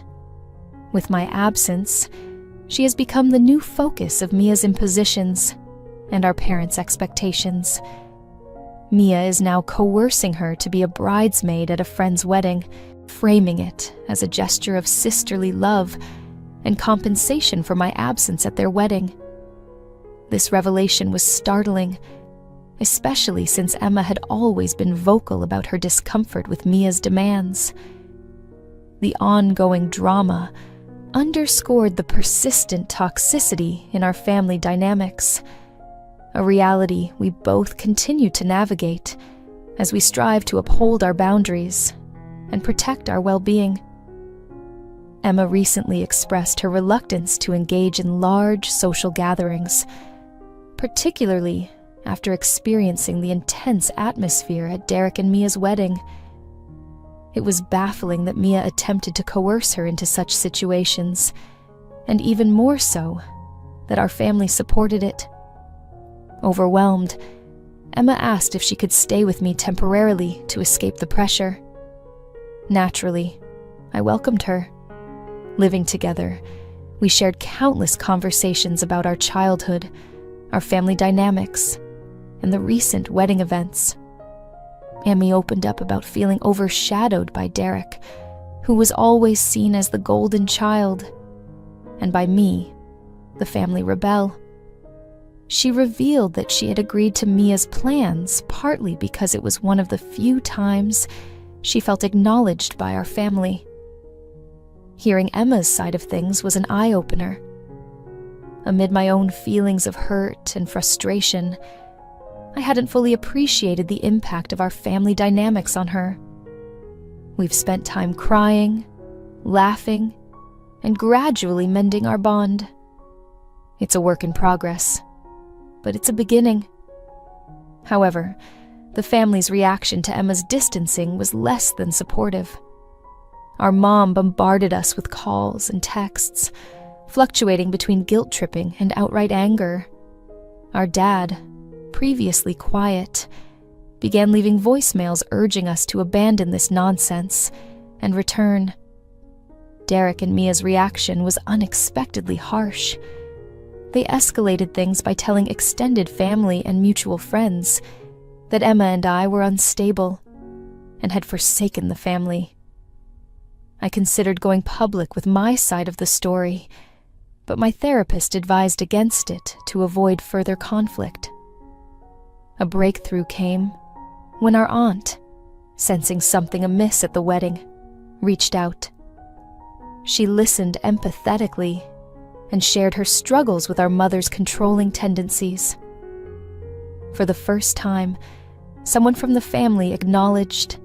With my absence, she has become the new focus of Mia's impositions and our parents' expectations. Mia is now coercing her to be a bridesmaid at a friend's wedding, framing it as a gesture of sisterly love and compensation for my absence at their wedding. This revelation was startling, especially since Emma had always been vocal about her discomfort with Mia's demands. The ongoing drama underscored the persistent toxicity in our family dynamics, a reality we both continue to navigate as we strive to uphold our boundaries and protect our well-being. Emma recently expressed her reluctance to engage in large social gatherings, particularly after experiencing the intense atmosphere at Derek and Mia's wedding. It was baffling that Mia attempted to coerce her into such situations, and even more so, that our family supported it. Overwhelmed, Emma asked if she could stay with me temporarily to escape the pressure. Naturally, I welcomed her. Living together, we shared countless conversations about our childhood, our family dynamics, and the recent wedding events. Emmy opened up about feeling overshadowed by Derek, who was always seen as the golden child, and by me, the family rebel. She revealed that she had agreed to Mia's plans partly because it was one of the few times she felt acknowledged by our family. Hearing Emma's side of things was an eye-opener. Amid my own feelings of hurt and frustration, I hadn't fully appreciated the impact of our family dynamics on her. We've spent time crying, laughing, and gradually mending our bond. It's a work in progress, but it's a beginning. However, the family's reaction to Emma's distancing was less than supportive. Our mom bombarded us with calls and texts, fluctuating between guilt-tripping and outright anger. Our dad, previously quiet, began leaving voicemails urging us to abandon this nonsense and return. Derek and Mia's reaction was unexpectedly harsh. They escalated things by telling extended family and mutual friends that Emma and I were unstable and had forsaken the family. I considered going public with my side of the story, but my therapist advised against it to avoid further conflict. A breakthrough came when our aunt, sensing something amiss at the wedding, reached out. She listened empathetically and shared her struggles with our mother's controlling tendencies. For the first time, someone from the family acknowledged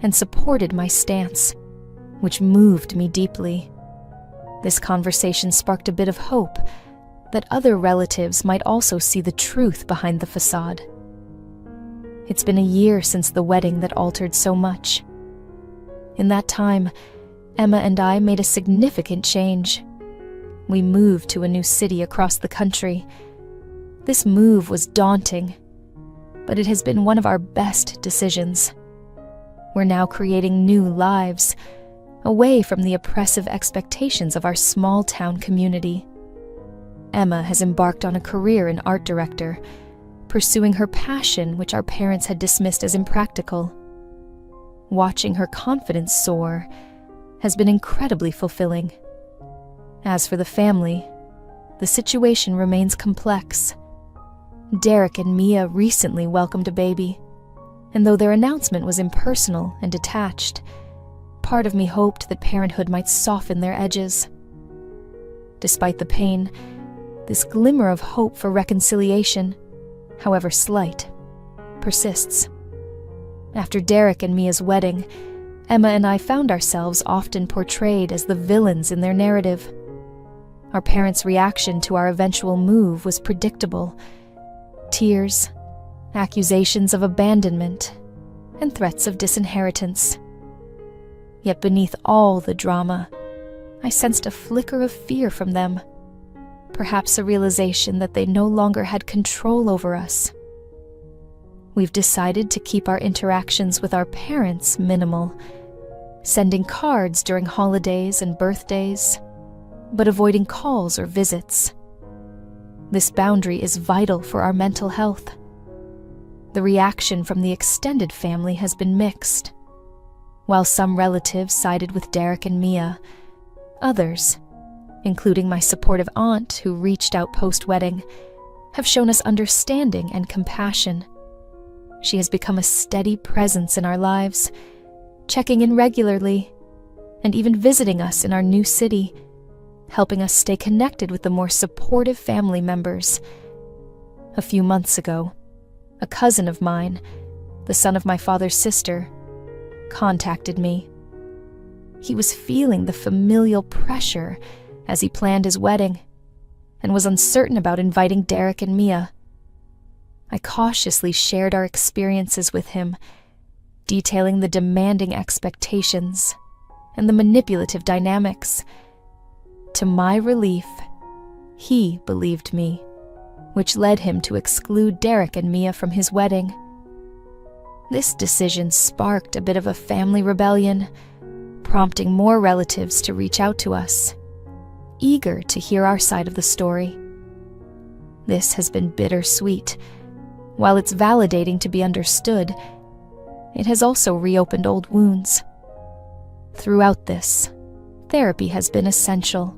and supported my stance, which moved me deeply. This conversation sparked a bit of hope that other relatives might also see the truth behind the facade. It's been a year since the wedding that altered so much. In that time, Emma and I made a significant change. We moved to a new city across the country. This move was daunting, but it has been one of our best decisions. We're now creating new lives, away from the oppressive expectations of our small-town community. Emma has embarked on a career in art director, pursuing her passion which our parents had dismissed as impractical. Watching her confidence soar has been incredibly fulfilling. As for the family, the situation remains complex. Derek and Mia recently welcomed a baby, and though their announcement was impersonal and detached, part of me hoped that parenthood might soften their edges. Despite the pain, this glimmer of hope for reconciliation, however slight, persists. After Derek and Mia's wedding, Emma and I found ourselves often portrayed as the villains in their narrative. Our parents' reaction to our eventual move was predictable. Tears, accusations of abandonment, and threats of disinheritance. Yet beneath all the drama, I sensed a flicker of fear from them, perhaps a realization that they no longer had control over us. We've decided to keep our interactions with our parents minimal, sending cards during holidays and birthdays, but avoiding calls or visits. This boundary is vital for our mental health. The reaction from the extended family has been mixed. While some relatives sided with Derek and Mia, others, including my supportive aunt who reached out post-wedding, have shown us understanding and compassion. She has become a steady presence in our lives, checking in regularly, and even visiting us in our new city, helping us stay connected with the more supportive family members. A few months ago, a cousin of mine, the son of my father's sister, contacted me. He was feeling the familial pressure as he planned his wedding and was uncertain about inviting Derek and Mia. I cautiously shared our experiences with him, detailing the demanding expectations and the manipulative dynamics. To my relief, he believed me, which led him to exclude Derek and Mia from his wedding. This decision sparked a bit of a family rebellion, prompting more relatives to reach out to us, eager to hear our side of the story. This has been bittersweet. While it's validating to be understood, it has also reopened old wounds. Throughout this, therapy has been essential,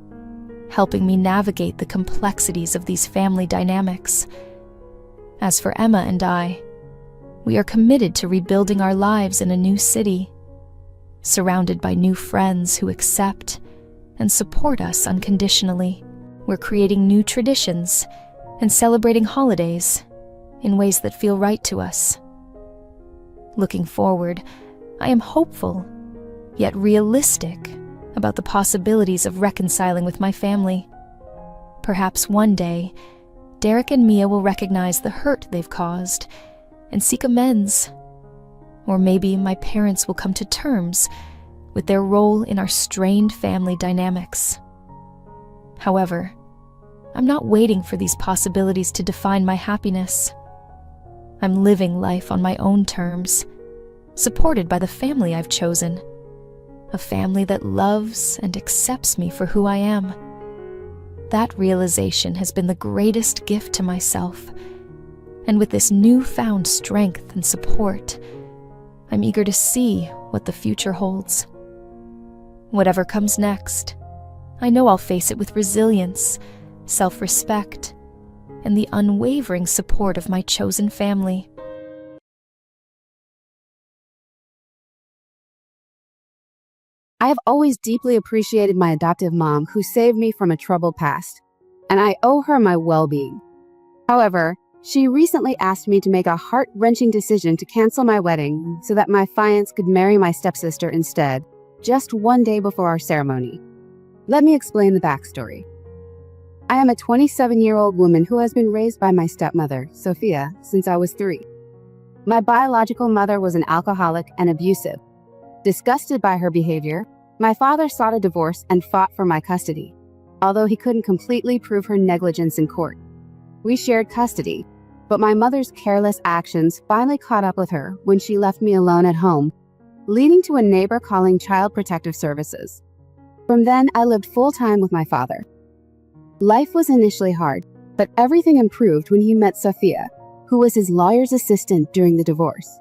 helping me navigate the complexities of these family dynamics. As for Emma and I, we are committed to rebuilding our lives in a new city, surrounded by new friends who accept and support us unconditionally. We're creating new traditions and celebrating holidays in ways that feel right to us. Looking forward, I am hopeful, yet realistic, about the possibilities of reconciling with my family. Perhaps one day, Derek and Mia will recognize the hurt they've caused and seek amends. Or maybe my parents will come to terms with their role in our strained family dynamics. However, I'm not waiting for these possibilities to define my happiness. I'm living life on my own terms, supported by the family I've chosen. A family that loves and accepts me for who I am. That realization has been the greatest gift to myself. And with this newfound strength and support, I'm eager to see what the future holds. Whatever comes next, I know I'll face it with resilience, self-respect, and the unwavering support of my chosen family. I have always deeply appreciated my adoptive mom who saved me from a troubled past, and I owe her my well-being. However, she recently asked me to make a heart-wrenching decision to cancel my wedding so that my fiancé could marry my stepsister instead, just one day before our ceremony. Let me explain the backstory. I am a 27-year-old woman who has been raised by my stepmother, Sophia, since I was 3. My biological mother was an alcoholic and abusive. Disgusted by her behavior, my father sought a divorce and fought for my custody, although he couldn't completely prove her negligence in court. We shared custody, but my mother's careless actions finally caught up with her when she left me alone at home, leading to a neighbor calling Child Protective Services. From then, I lived full-time with my father. Life was initially hard, but everything improved when he met Sophia, who was his lawyer's assistant during the divorce.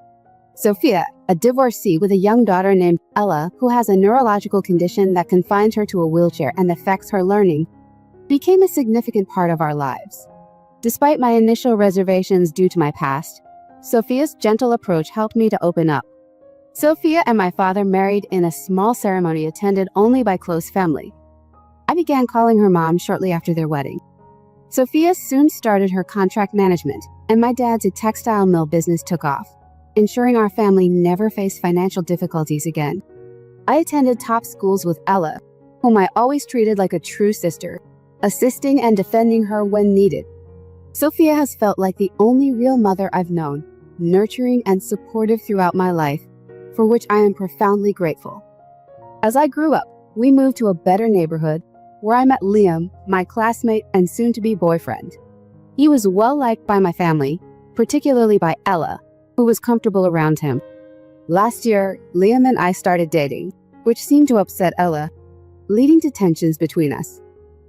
Sophia, a divorcee with a young daughter named Ella who has a neurological condition that confines her to a wheelchair and affects her learning, became a significant part of our lives. Despite my initial reservations due to my past, Sophia's gentle approach helped me to open up. Sophia and my father married in a small ceremony attended only by close family. I began calling her mom shortly after their wedding. Sophia soon started her contract management, and my dad's a textile mill business took off, ensuring our family never faced financial difficulties again. I attended top schools with Ella, whom I always treated like a true sister, assisting and defending her when needed. Sophia has felt like the only real mother I've known, nurturing and supportive throughout my life, for which I am profoundly grateful. As I grew up, we moved to a better neighborhood, where I met Liam, my classmate and soon-to-be boyfriend. He was well-liked by my family, particularly by Ella, who was comfortable around him. Last year, Liam and I started dating, which seemed to upset Ella, leading to tensions between us.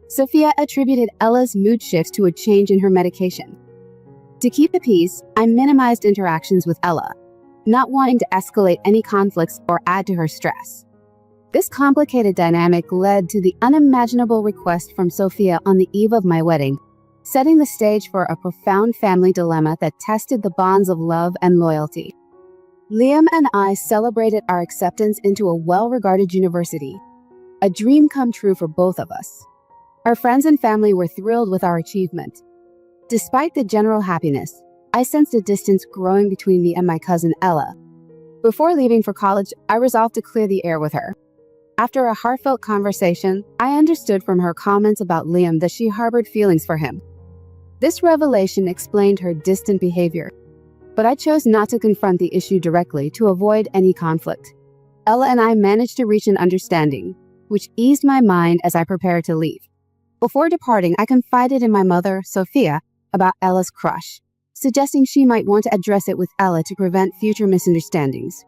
Sophia attributed Ella's mood shifts to a change in her medication. To keep the peace, I minimized interactions with Ella, not wanting to escalate any conflicts or add to her stress. This complicated dynamic led to the unimaginable request from Sophia on the eve of my wedding, setting the stage for a profound family dilemma that tested the bonds of love and loyalty. Liam and I celebrated our acceptance into a well-regarded university, a dream come true for both of us. Our friends and family were thrilled with our achievement. Despite the general happiness, I sensed a distance growing between me and my cousin Ella. Before leaving for college, I resolved to clear the air with her. After a heartfelt conversation, I understood from her comments about Liam that she harbored feelings for him. This revelation explained her distant behavior, but I chose not to confront the issue directly to avoid any conflict. Ella and I managed to reach an understanding, which eased my mind as I prepared to leave. Before departing, I confided in my mother, Sophia, about Ella's crush, suggesting she might want to address it with Ella to prevent future misunderstandings.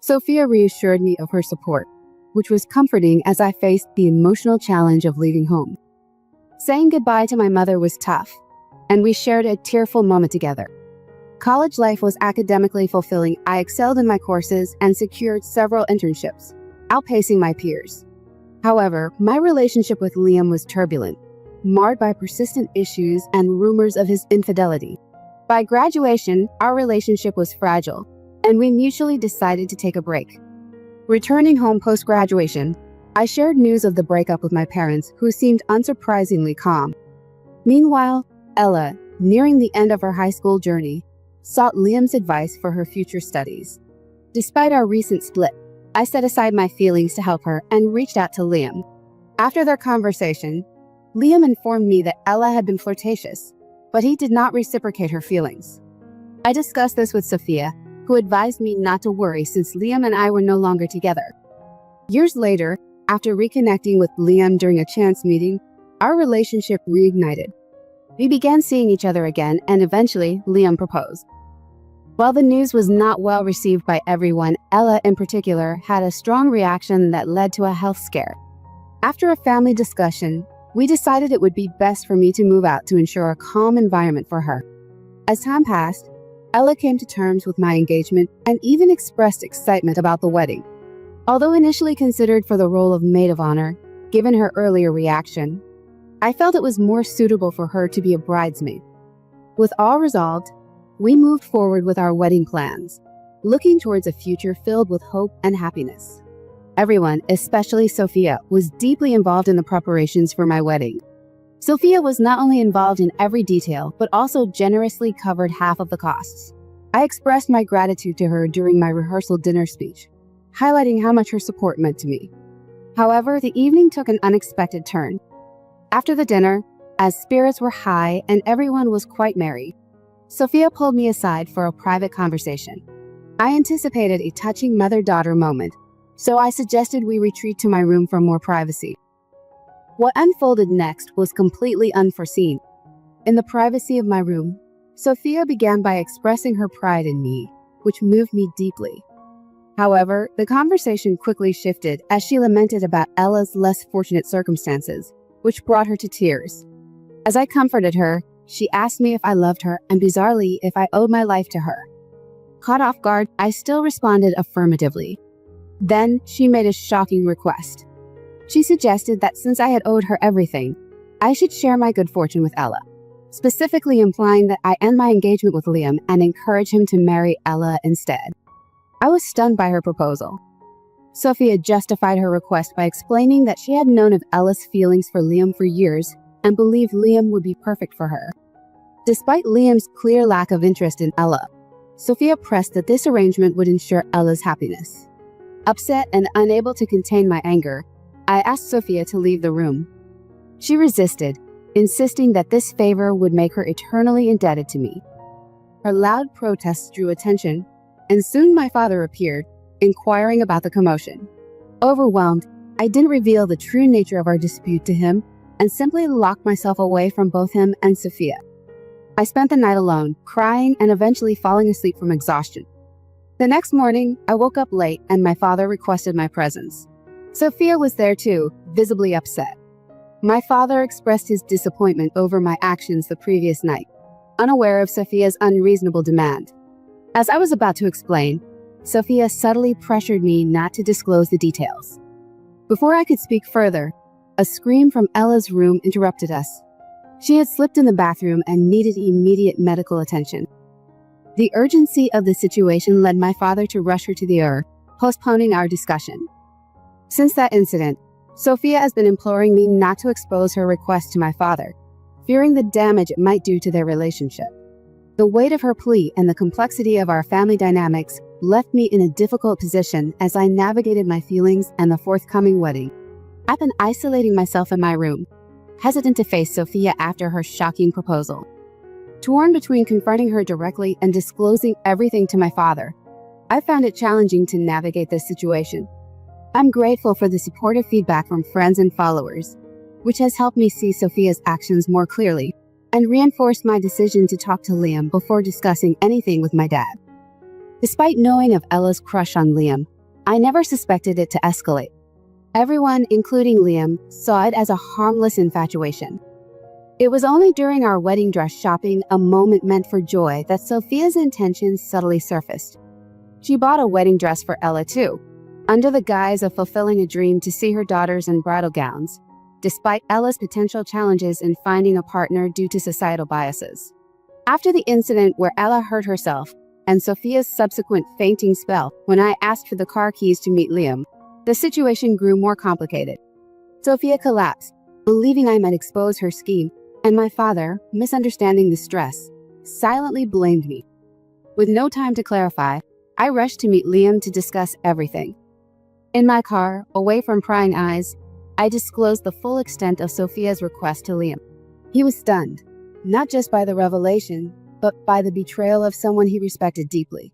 Sophia reassured me of her support, which was comforting as I faced the emotional challenge of leaving home. Saying goodbye to my mother was tough, and we shared a tearful moment together. College life was academically fulfilling. I excelled in my courses and secured several internships, outpacing my peers. However, my relationship with Liam was turbulent, marred by persistent issues and rumors of his infidelity. By graduation, our relationship was fragile, and we mutually decided to take a break. Returning home post-graduation, I shared news of the breakup with my parents, who seemed unsurprisingly calm. Meanwhile, Ella, nearing the end of her high school journey, sought Liam's advice for her future studies. Despite our recent split, I set aside my feelings to help her and reached out to Liam. After their conversation, Liam informed me that Ella had been flirtatious, but he did not reciprocate her feelings. I discussed this with Sophia, who advised me not to worry since Liam and I were no longer together. Years later, after reconnecting with Liam during a chance meeting, our relationship reignited. We began seeing each other again, and eventually, Liam proposed. While the news was not well received by everyone, Ella in particular had a strong reaction that led to a health scare. After a family discussion, we decided it would be best for me to move out to ensure a calm environment for her. As time passed, Ella came to terms with my engagement and even expressed excitement about the wedding. Although initially considered for the role of maid of honor, given her earlier reaction, I felt it was more suitable for her to be a bridesmaid. With all resolved, we moved forward with our wedding plans, looking towards a future filled with hope and happiness. Everyone, especially Sophia, was deeply involved in the preparations for my wedding. Sophia was not only involved in every detail, but also generously covered half of the costs. I expressed my gratitude to her during my rehearsal dinner speech, highlighting how much her support meant to me. However, the evening took an unexpected turn. After the dinner, as spirits were high and everyone was quite merry, Sophia pulled me aside for a private conversation. I anticipated a touching mother-daughter moment, so I suggested we retreat to my room for more privacy. What unfolded next was completely unforeseen. In the privacy of my room, Sophia began by expressing her pride in me, which moved me deeply. However, the conversation quickly shifted as she lamented about Ella's less fortunate circumstances, which brought her to tears. As I comforted her, she asked me if I loved her and, bizarrely, if I owed my life to her. Caught off guard, I still responded affirmatively. Then she made a shocking request. She suggested that since I had owed her everything, I should share my good fortune with Ella, specifically implying that I end my engagement with Liam and encourage him to marry Ella instead. I was stunned by her proposal. Sophia justified her request by explaining that she had known of Ella's feelings for Liam for years and believed Liam would be perfect for her. Despite Liam's clear lack of interest in Ella, Sophia pressed that this arrangement would ensure Ella's happiness. Upset and unable to contain my anger, I asked Sophia to leave the room. She resisted, insisting that this favor would make her eternally indebted to me. Her loud protests drew attention, and soon my father appeared, inquiring about the commotion. Overwhelmed, I didn't reveal the true nature of our dispute to him and simply locked myself away from both him and Sophia. I spent the night alone, crying and eventually falling asleep from exhaustion. The next morning, I woke up late and my father requested my presence. Sophia was there too, visibly upset. My father expressed his disappointment over my actions the previous night, unaware of Sophia's unreasonable demand. As I was about to explain, Sophia subtly pressured me not to disclose the details. Before I could speak further, a scream from Ella's room interrupted us. She had slipped in the bathroom and needed immediate medical attention. The urgency of the situation led my father to rush her to the ER, postponing our discussion. Since that incident, Sophia has been imploring me not to expose her request to my father, fearing the damage it might do to their relationship. The weight of her plea and the complexity of our family dynamics left me in a difficult position as I navigated my feelings and the forthcoming wedding. I've been isolating myself in my room, hesitant to face Sophia after her shocking proposal. Torn between confronting her directly and disclosing everything to my father, I found it challenging to navigate this situation. I'm grateful for the supportive feedback from friends and followers, which has helped me see Sophia's actions more clearly and reinforced my decision to talk to Liam before discussing anything with my dad. Despite knowing of Ella's crush on Liam, I never suspected it to escalate. Everyone, including Liam, saw it as a harmless infatuation. It was only during our wedding dress shopping, a moment meant for joy, that Sophia's intentions subtly surfaced. She bought a wedding dress for Ella too, under the guise of fulfilling a dream to see her daughters in bridal gowns, despite Ella's potential challenges in finding a partner due to societal biases. After the incident where Ella hurt herself and Sophia's subsequent fainting spell when I asked for the car keys to meet Liam, the situation grew more complicated. Sophia collapsed, believing I might expose her scheme, and my father, misunderstanding the stress, silently blamed me. With no time to clarify, I rushed to meet Liam to discuss everything. In my car, away from prying eyes, I disclosed the full extent of Sophia's request to Liam. He was stunned, not just by the revelation, but by the betrayal of someone he respected deeply.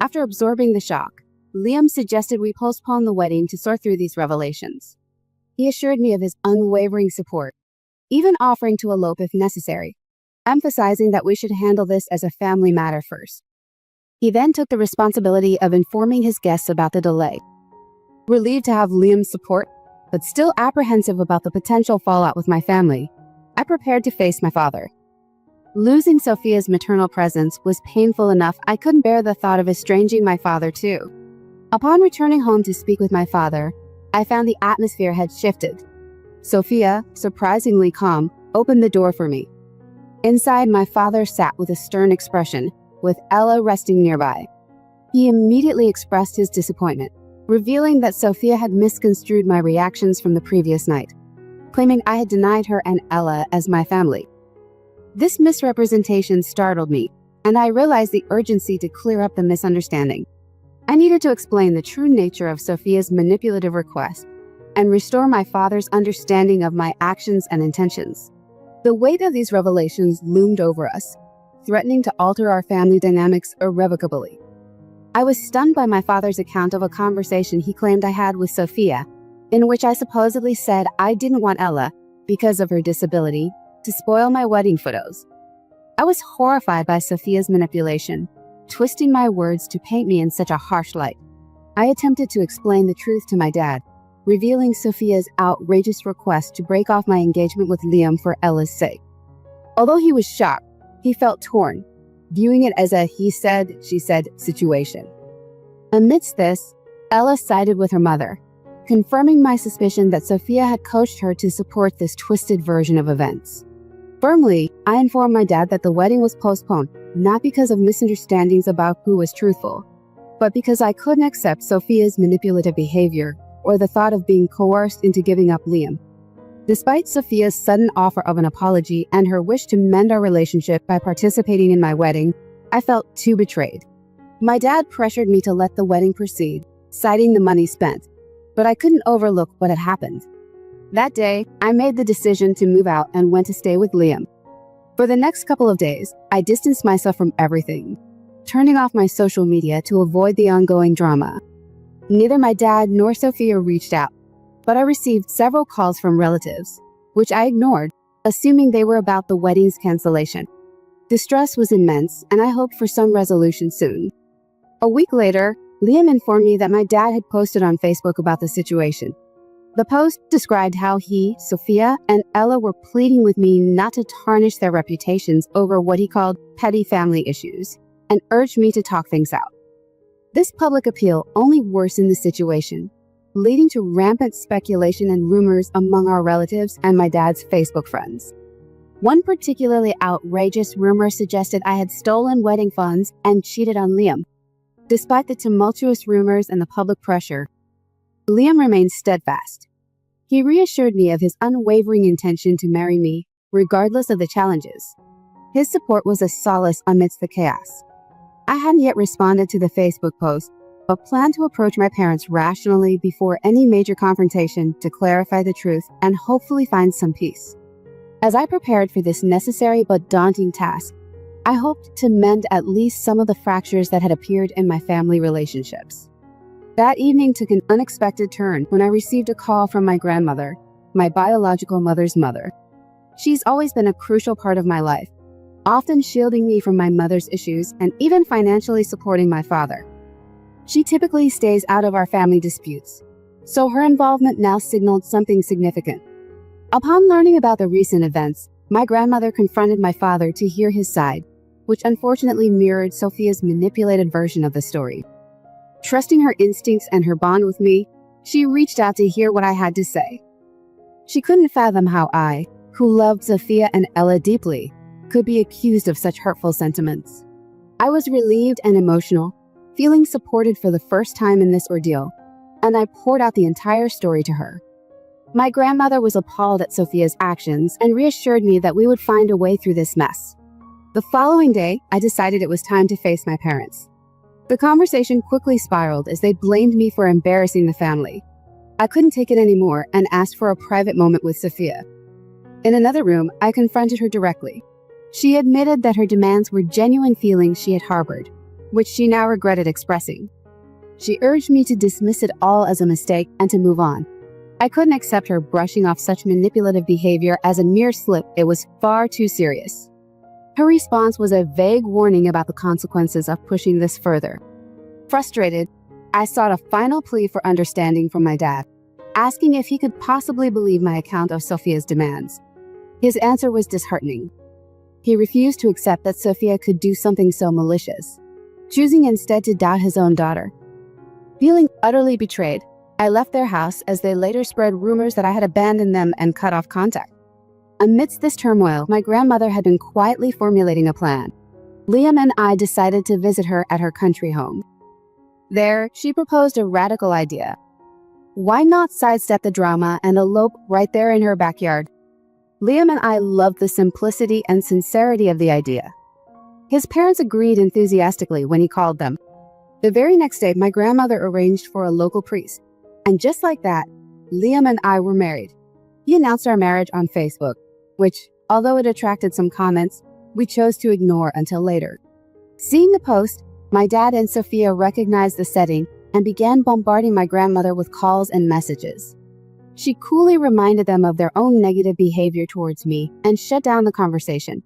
After absorbing the shock, Liam suggested we postpone the wedding to sort through these revelations. He assured me of his unwavering support, even offering to elope if necessary, emphasizing that we should handle this as a family matter first. He then took the responsibility of informing his guests about the delay. Relieved to have Liam's support, but still apprehensive about the potential fallout with my family, I prepared to face my father. Losing Sophia's maternal presence was painful enough I couldn't bear the thought of estranging my father too. Upon returning home to speak with my father, I found the atmosphere had shifted. Sophia, surprisingly calm, opened the door for me. Inside, my father sat with a stern expression, with Ella resting nearby. He immediately expressed his disappointment, revealing that Sophia had misconstrued my reactions from the previous night, claiming I had denied her and Ella as my family. This misrepresentation startled me, and I realized the urgency to clear up the misunderstanding. I needed to explain the true nature of Sophia's manipulative request and restore my father's understanding of my actions and intentions. The weight of these revelations loomed over us, threatening to alter our family dynamics irrevocably. I was stunned by my father's account of a conversation he claimed I had with Sophia, in which I supposedly said I didn't want Ella, because of her disability, to spoil my wedding photos. I was horrified by Sophia's manipulation, twisting my words to paint me in such a harsh light. I attempted to explain the truth to my dad, revealing Sophia's outrageous request to break off my engagement with Liam for Ella's sake. Although he was shocked, he felt torn, viewing it as a he said, she said situation. Amidst this, Ella sided with her mother, confirming my suspicion that Sophia had coached her to support this twisted version of events. Firmly, I informed my dad that the wedding was postponed, not because of misunderstandings about who was truthful, but because I couldn't accept Sophia's manipulative behavior or the thought of being coerced into giving up Liam. Despite Sophia's sudden offer of an apology and her wish to mend our relationship by participating in my wedding, I felt too betrayed. My dad pressured me to let the wedding proceed, citing the money spent, but I couldn't overlook what had happened. That day, I made the decision to move out and went to stay with Liam. For the next couple of days, I distanced myself from everything, turning off my social media to avoid the ongoing drama. Neither my dad nor Sophia reached out, but I received several calls from relatives, which I ignored, assuming they were about the wedding's cancellation. Distress was immense, and I hoped for some resolution soon. A week later, Liam informed me that my dad had posted on Facebook about the situation. The post described how he, Sophia, and Ella were pleading with me not to tarnish their reputations over what he called petty family issues, and urged me to talk things out. This public appeal only worsened the situation, leading to rampant speculation and rumors among our relatives and my dad's Facebook friends. One particularly outrageous rumor suggested I had stolen wedding funds and cheated on Liam. Despite the tumultuous rumors and the public pressure, Liam remained steadfast. He reassured me of his unwavering intention to marry me, regardless of the challenges. His support was a solace amidst the chaos. I hadn't yet responded to the Facebook post, but planned to approach my parents rationally before any major confrontation to clarify the truth and hopefully find some peace. As I prepared for this necessary but daunting task, I hoped to mend at least some of the fractures that had appeared in my family relationships. That evening took an unexpected turn when I received a call from my grandmother, my biological mother's mother. She's always been a crucial part of my life, often shielding me from my mother's issues and even financially supporting my father. She typically stays out of our family disputes, so her involvement now signaled something significant. Upon learning about the recent events, my grandmother confronted my father to hear his side, which unfortunately mirrored Sophia's manipulated version of the story. Trusting her instincts and her bond with me, she reached out to hear what I had to say. She couldn't fathom how I, who loved Sophia and Ella deeply, could be accused of such hurtful sentiments. I was relieved and emotional, feeling supported for the first time in this ordeal, and I poured out the entire story to her. My grandmother was appalled at Sophia's actions and reassured me that we would find a way through this mess. The following day, I decided it was time to face my parents. The conversation quickly spiraled as they blamed me for embarrassing the family. I couldn't take it anymore and asked for a private moment with Sophia. In another room, I confronted her directly. She admitted that her demands were genuine feelings she had harbored, which she now regretted expressing. She urged me to dismiss it all as a mistake and to move on. I couldn't accept her brushing off such manipulative behavior as a mere slip. It was far too serious. Her response was a vague warning about the consequences of pushing this further. Frustrated, I sought a final plea for understanding from my dad, asking if he could possibly believe my account of Sophia's demands. His answer was disheartening. He refused to accept that Sophia could do something so malicious, choosing instead to doubt his own daughter. Feeling utterly betrayed, I left their house as they later spread rumors that I had abandoned them and cut off contact. Amidst this turmoil, my grandmother had been quietly formulating a plan. Liam and I decided to visit her at her country home. There, she proposed a radical idea. Why not sidestep the drama and elope right there in her backyard? Liam and I loved the simplicity and sincerity of the idea. His parents agreed enthusiastically when he called them. The very next day, my grandmother arranged for a local priest. And just like that, Liam and I were married. He announced our marriage on Facebook, which, although it attracted some comments, we chose to ignore until later. Seeing the post, my dad and Sophia recognized the setting and began bombarding my grandmother with calls and messages. She coolly reminded them of their own negative behavior towards me and shut down the conversation.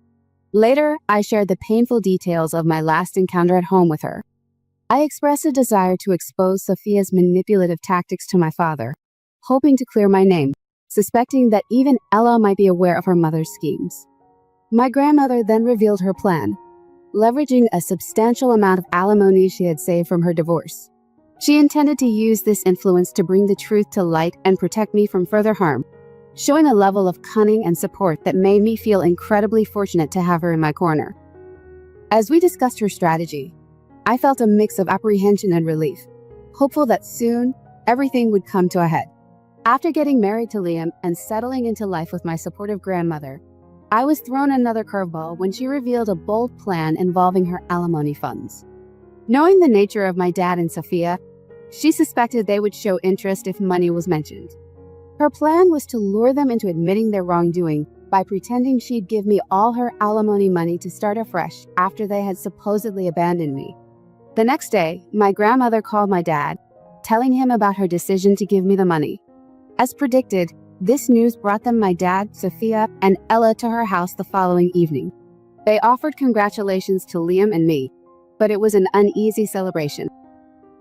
Later, I shared the painful details of my last encounter at home with her. I expressed a desire to expose Sophia's manipulative tactics to my father, hoping to clear my name, suspecting that even Ella might be aware of her mother's schemes. My grandmother then revealed her plan, leveraging a substantial amount of alimony she had saved from her divorce. She intended to use this influence to bring the truth to light and protect me from further harm, showing a level of cunning and support that made me feel incredibly fortunate to have her in my corner. As we discussed her strategy, I felt a mix of apprehension and relief, hopeful that soon everything would come to a head. After getting married to Liam and settling into life with my supportive grandmother, I was thrown another curveball when she revealed a bold plan involving her alimony funds. Knowing the nature of my dad and Sophia, she suspected they would show interest if money was mentioned. Her plan was to lure them into admitting their wrongdoing by pretending she'd give me all her alimony money to start afresh after they had supposedly abandoned me. The next day, my grandmother called my dad, telling him about her decision to give me the money. As predicted, this news brought them my dad, Sophia, and Ella to her house the following evening. They offered congratulations to Liam and me, but it was an uneasy celebration.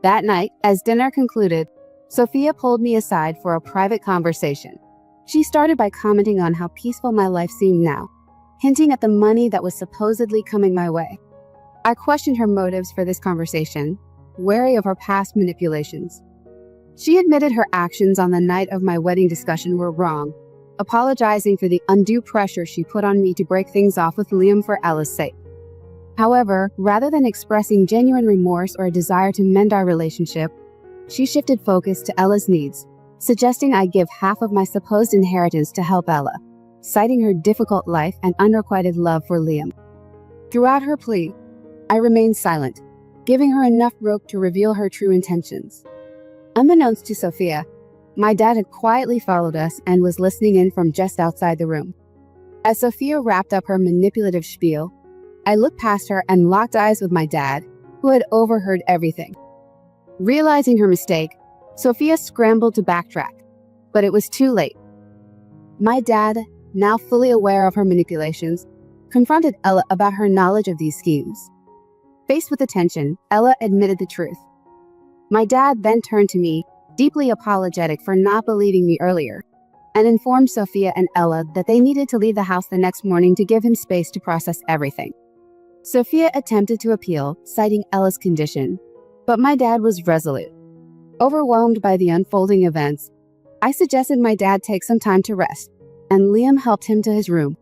That night, as dinner concluded, Sophia pulled me aside for a private conversation. She started by commenting on how peaceful my life seemed now, hinting at the money that was supposedly coming my way. I questioned her motives for this conversation, wary of her past manipulations. She admitted her actions on the night of my wedding discussion were wrong, apologizing for the undue pressure she put on me to break things off with Liam for Ella's sake. However, rather than expressing genuine remorse or a desire to mend our relationship, she shifted focus to Ella's needs, suggesting I give half of my supposed inheritance to help Ella, citing her difficult life and unrequited love for Liam. Throughout her plea, I remained silent, giving her enough rope to reveal her true intentions. Unbeknownst to Sophia, my dad had quietly followed us and was listening in from just outside the room. As Sophia wrapped up her manipulative spiel, I looked past her and locked eyes with my dad, who had overheard everything. Realizing her mistake, Sophia scrambled to backtrack, but it was too late. My dad, now fully aware of her manipulations, confronted Ella about her knowledge of these schemes. Faced with attention, Ella admitted the truth. My dad then turned to me, deeply apologetic for not believing me earlier, and informed Sophia and Ella that they needed to leave the house the next morning to give him space to process everything. Sophia attempted to appeal, citing Ella's condition, but my dad was resolute. Overwhelmed by the unfolding events, I suggested my dad take some time to rest, and Liam helped him to his room.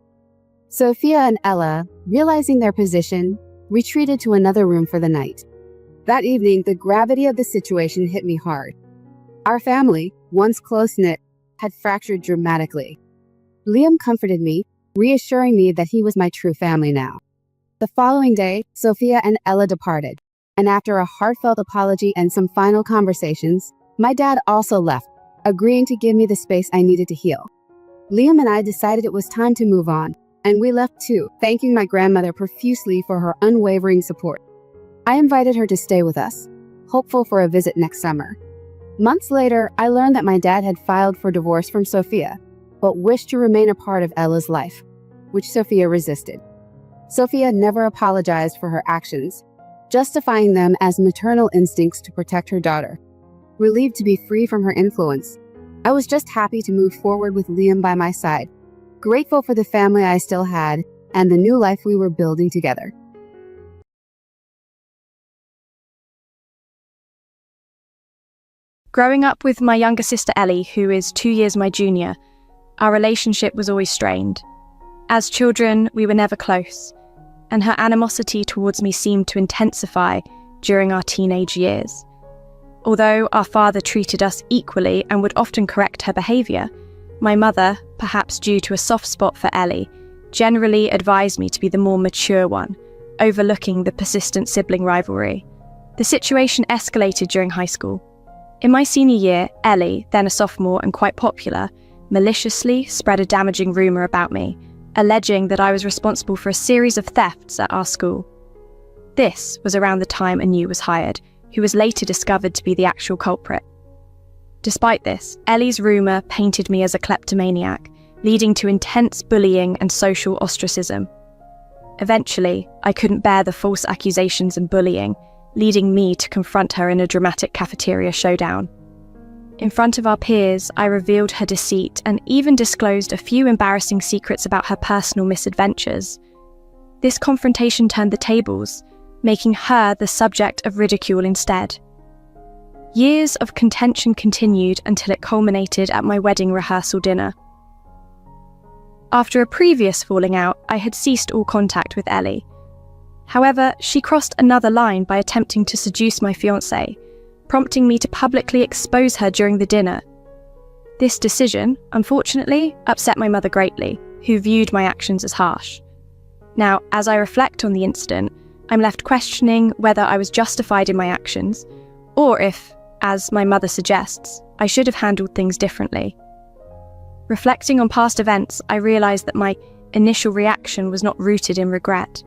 Sophia and Ella, realizing their position, retreated to another room for the night. That evening, the gravity of the situation hit me hard. Our family, once close-knit, had fractured dramatically. Liam comforted me, reassuring me that he was my true family now. The following day, Sophia and Ella departed, and after a heartfelt apology and some final conversations, my dad also left, agreeing to give me the space I needed to heal. Liam and I decided it was time to move on, and we left too, thanking my grandmother profusely for her unwavering support. I invited her to stay with us, hopeful for a visit next summer. Months later, I learned that my dad had filed for divorce from Sophia, but wished to remain a part of Ella's life, which Sophia resisted. Sophia never apologized for her actions, justifying them as maternal instincts to protect her daughter. Relieved to be free from her influence, I was just happy to move forward with Liam by my side, grateful for the family I still had and the new life we were building together. Growing up with my younger sister Ellie, who is 2 years my junior, our relationship was always strained. As children, we were never close, and her animosity towards me seemed to intensify during our teenage years. Although our father treated us equally and would often correct her behaviour, my mother, perhaps due to a soft spot for Ellie, generally advised me to be the more mature one, overlooking the persistent sibling rivalry. The situation escalated during high school. In my senior year, Ellie, then a sophomore and quite popular, maliciously spread a damaging rumour about me, alleging that I was responsible for a series of thefts at our school. This was around the time a new was hired, who was later discovered to be the actual culprit. Despite this, Ellie's rumour painted me as a kleptomaniac, leading to intense bullying and social ostracism. Eventually, I couldn't bear the false accusations and bullying, leading me to confront her in a dramatic cafeteria showdown. In front of our peers, I revealed her deceit and even disclosed a few embarrassing secrets about her personal misadventures. This confrontation turned the tables, making her the subject of ridicule instead. Years of contention continued until it culminated at my wedding rehearsal dinner. After a previous falling out, I had ceased all contact with Ellie. However, she crossed another line by attempting to seduce my fiancé, prompting me to publicly expose her during the dinner. This decision, unfortunately, upset my mother greatly, who viewed my actions as harsh. Now, as I reflect on the incident, I'm left questioning whether I was justified in my actions, or if, as my mother suggests, I should have handled things differently. Reflecting on past events, I realised that my initial reaction was not rooted in regret.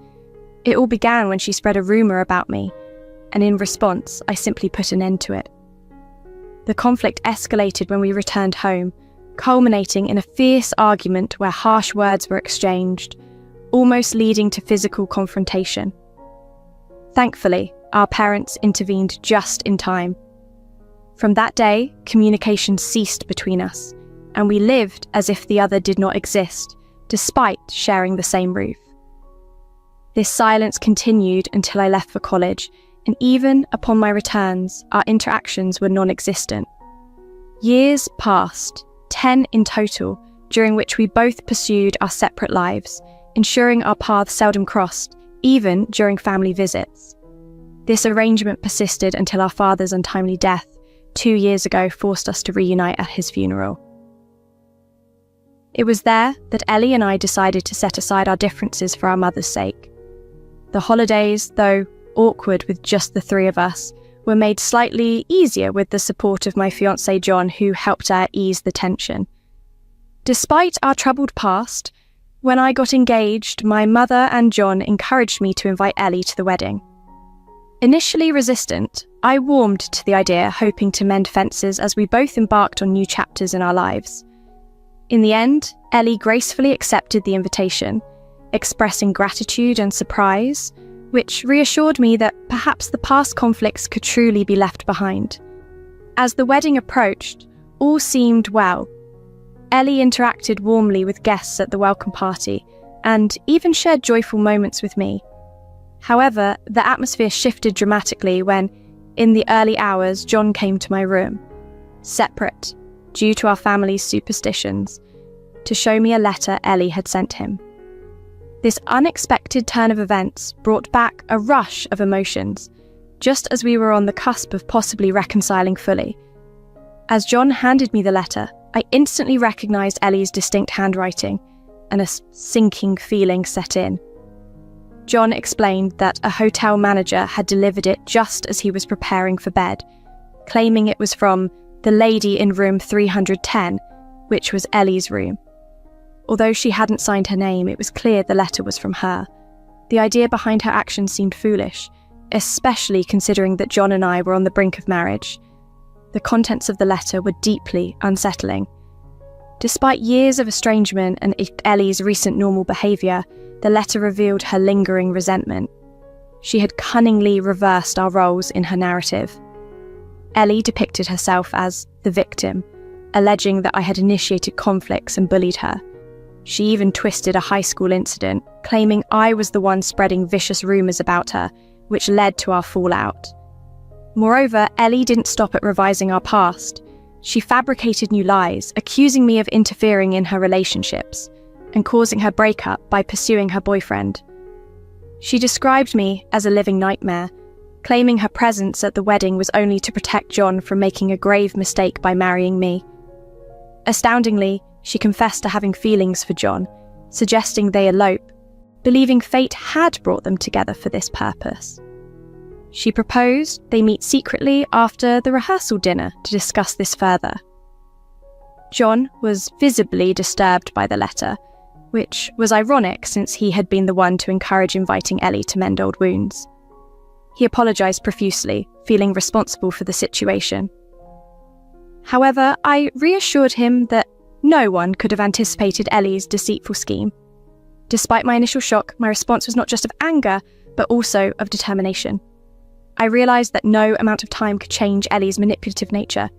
It all began when she spread a rumour about me, and in response, I simply put an end to it. The conflict escalated when we returned home, culminating in a fierce argument where harsh words were exchanged, almost leading to physical confrontation. Thankfully, our parents intervened just in time. From that day, communication ceased between us, and we lived as if the other did not exist, despite sharing the same roof. This silence continued until I left for college, and even upon my returns, our interactions were non-existent. Years passed, 10 in total, during which we both pursued our separate lives, ensuring our paths seldom crossed, even during family visits. This arrangement persisted until our father's untimely death 2 years ago forced us to reunite at his funeral. It was there that Ellie and I decided to set aside our differences for our mother's sake. The holidays, though awkward with just the three of us, were made slightly easier with the support of my fiancé John, who helped ease the tension. Despite our troubled past, when I got engaged, my mother and John encouraged me to invite Ellie to the wedding. Initially resistant, I warmed to the idea, hoping to mend fences as we both embarked on new chapters in our lives. In the end, Ellie gracefully accepted the invitation, expressing gratitude and surprise, which reassured me that perhaps the past conflicts could truly be left behind. As the wedding approached, all seemed well. Ellie interacted warmly with guests at the welcome party and even shared joyful moments with me. However, the atmosphere shifted dramatically when, in the early hours, John came to my room, separate, due to our family's superstitions, to show me a letter Ellie had sent him. This unexpected turn of events brought back a rush of emotions, just as we were on the cusp of possibly reconciling fully. As John handed me the letter, I instantly recognised Ellie's distinct handwriting, and a sinking feeling set in. John explained that a hotel manager had delivered it just as he was preparing for bed, claiming it was from the lady in room 310, which was Ellie's room. Although she hadn't signed her name, it was clear the letter was from her. The idea behind her actions seemed foolish, especially considering that John and I were on the brink of marriage. The contents of the letter were deeply unsettling. Despite years of estrangement and Ellie's recent normal behaviour, the letter revealed her lingering resentment. She had cunningly reversed our roles in her narrative. Ellie depicted herself as the victim, alleging that I had initiated conflicts and bullied her. She even twisted a high school incident, claiming I was the one spreading vicious rumours about her, which led to our fallout. Moreover, Ellie didn't stop at revising our past. She fabricated new lies, accusing me of interfering in her relationships and causing her breakup by pursuing her boyfriend. She described me as a living nightmare, claiming her presence at the wedding was only to protect John from making a grave mistake by marrying me. Astoundingly, she confessed to having feelings for John, suggesting they elope, believing fate had brought them together for this purpose. She proposed they meet secretly after the rehearsal dinner to discuss this further. John was visibly disturbed by the letter, which was ironic since he had been the one to encourage inviting Ellie to mend old wounds. He apologised profusely, feeling responsible for the situation. However, I reassured him that no one could have anticipated Ellie's deceitful scheme. Despite my initial shock, my response was not just of anger, but also of determination. I realised that no amount of time could change Ellie's manipulative nature.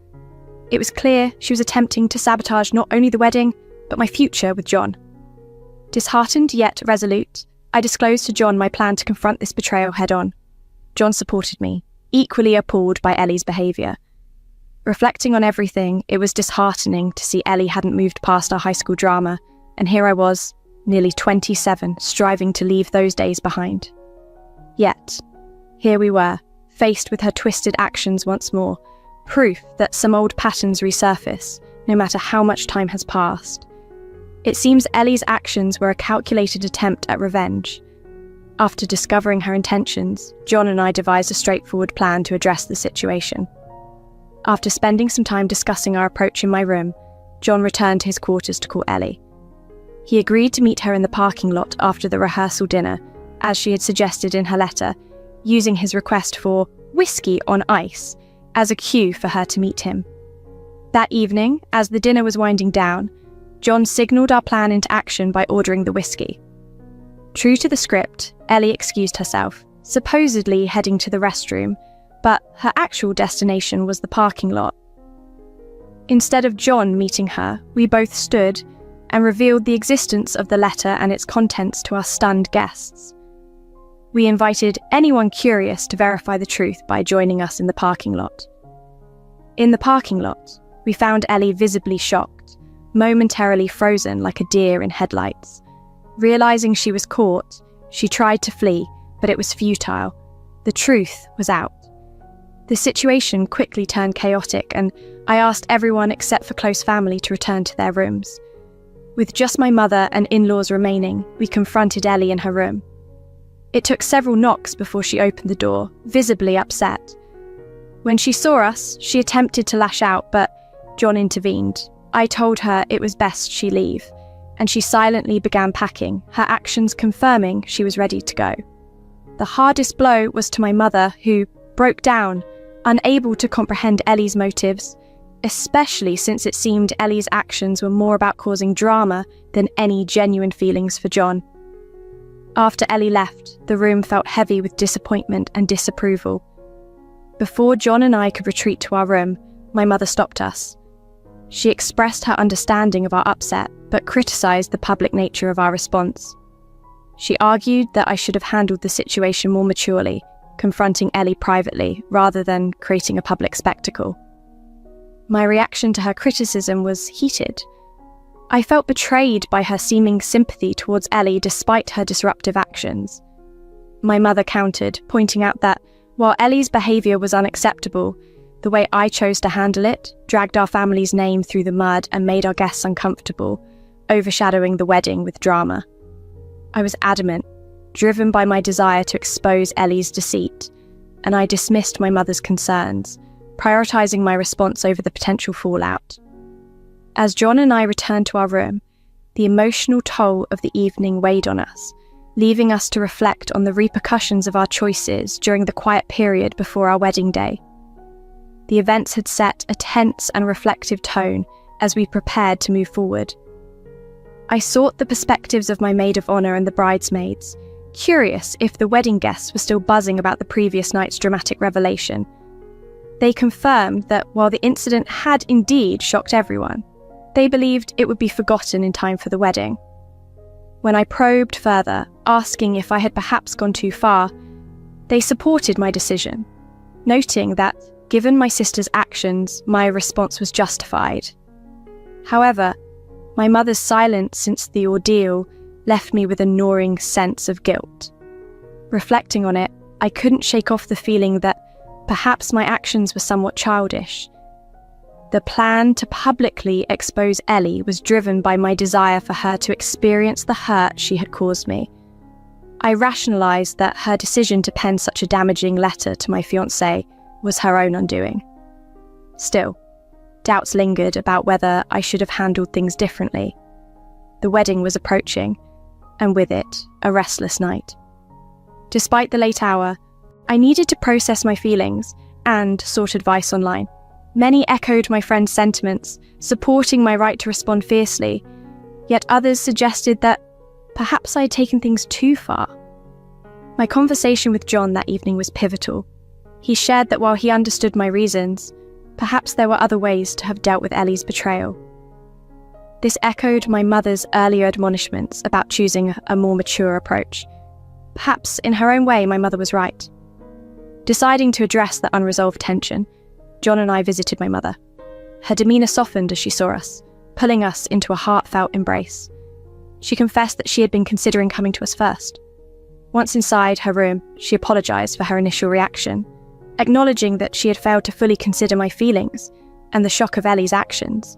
It was clear she was attempting to sabotage not only the wedding, but my future with John. Disheartened yet resolute, I disclosed to John my plan to confront this betrayal head-on. John supported me, equally appalled by Ellie's behaviour. Reflecting on everything, it was disheartening to see Ellie hadn't moved past our high school drama, and here I was, nearly 27, striving to leave those days behind. Yet, here we were, faced with her twisted actions once more, proof that some old patterns resurface, no matter how much time has passed. It seems Ellie's actions were a calculated attempt at revenge. After discovering her intentions, John and I devised a straightforward plan to address the situation. After spending some time discussing our approach in my room, John returned to his quarters to call Ellie. He agreed to meet her in the parking lot after the rehearsal dinner, as she had suggested in her letter, using his request for whiskey on ice as a cue for her to meet him. That evening, as the dinner was winding down, John signalled our plan into action by ordering the whiskey. True to the script, Ellie excused herself, supposedly heading to the restroom, but her actual destination was the parking lot. Instead of John meeting her, we both stood and revealed the existence of the letter and its contents to our stunned guests. We invited anyone curious to verify the truth by joining us in the parking lot. In the parking lot, we found Ellie visibly shocked, momentarily frozen like a deer in headlights. Realising she was caught, she tried to flee, but it was futile. The truth was out. The situation quickly turned chaotic, and I asked everyone except for close family to return to their rooms. With just my mother and in-laws remaining, we confronted Ellie in her room. It took several knocks before she opened the door, visibly upset. When she saw us, she attempted to lash out, but John intervened. I told her it was best she leave, and she silently began packing, her actions confirming she was ready to go. The hardest blow was to my mother, who broke down, unable to comprehend Ellie's motives, especially since it seemed Ellie's actions were more about causing drama than any genuine feelings for John. After Ellie left, the room felt heavy with disappointment and disapproval. Before John and I could retreat to our room, my mother stopped us. She expressed her understanding of our upset, but criticised the public nature of our response. She argued that I should have handled the situation more maturely, confronting Ellie privately rather than creating a public spectacle. My reaction to her criticism was heated. I felt betrayed by her seeming sympathy towards Ellie despite her disruptive actions. My mother countered, pointing out that while Ellie's behaviour was unacceptable, the way I chose to handle it dragged our family's name through the mud and made our guests uncomfortable, overshadowing the wedding with drama. I was adamant, driven by my desire to expose Ellie's deceit, and I dismissed my mother's concerns, prioritising my response over the potential fallout. As John and I returned to our room, the emotional toll of the evening weighed on us, leaving us to reflect on the repercussions of our choices during the quiet period before our wedding day. The events had set a tense and reflective tone, as we prepared to move forward. I sought the perspectives of my maid of honour and the bridesmaids, curious if the wedding guests were still buzzing about the previous night's dramatic revelation. They confirmed that while the incident had indeed shocked everyone, they believed it would be forgotten in time for the wedding. When I probed further, asking if I had perhaps gone too far, they supported my decision, noting that, given my sister's actions, my response was justified. However, my mother's silence since the ordeal left me with a gnawing sense of guilt. Reflecting on it, I couldn't shake off the feeling that perhaps my actions were somewhat childish. The plan to publicly expose Ellie was driven by my desire for her to experience the hurt she had caused me. I rationalised that her decision to pen such a damaging letter to my fiancé was her own undoing. Still, doubts lingered about whether I should have handled things differently. The wedding was approaching, and with it, a restless night. Despite the late hour, I needed to process my feelings and sought advice online. Many echoed my friends' sentiments, supporting my right to respond fiercely, yet others suggested that perhaps I had taken things too far. My conversation with John that evening was pivotal. He shared that while he understood my reasons, perhaps there were other ways to have dealt with Ellie's betrayal. This echoed my mother's earlier admonishments about choosing a more mature approach. Perhaps in her own way, my mother was right. Deciding to address the unresolved tension, John and I visited my mother. Her demeanour softened as she saw us, pulling us into a heartfelt embrace. She confessed that she had been considering coming to us first. Once inside her room, she apologised for her initial reaction, acknowledging that she had failed to fully consider my feelings and the shock of Ellie's actions.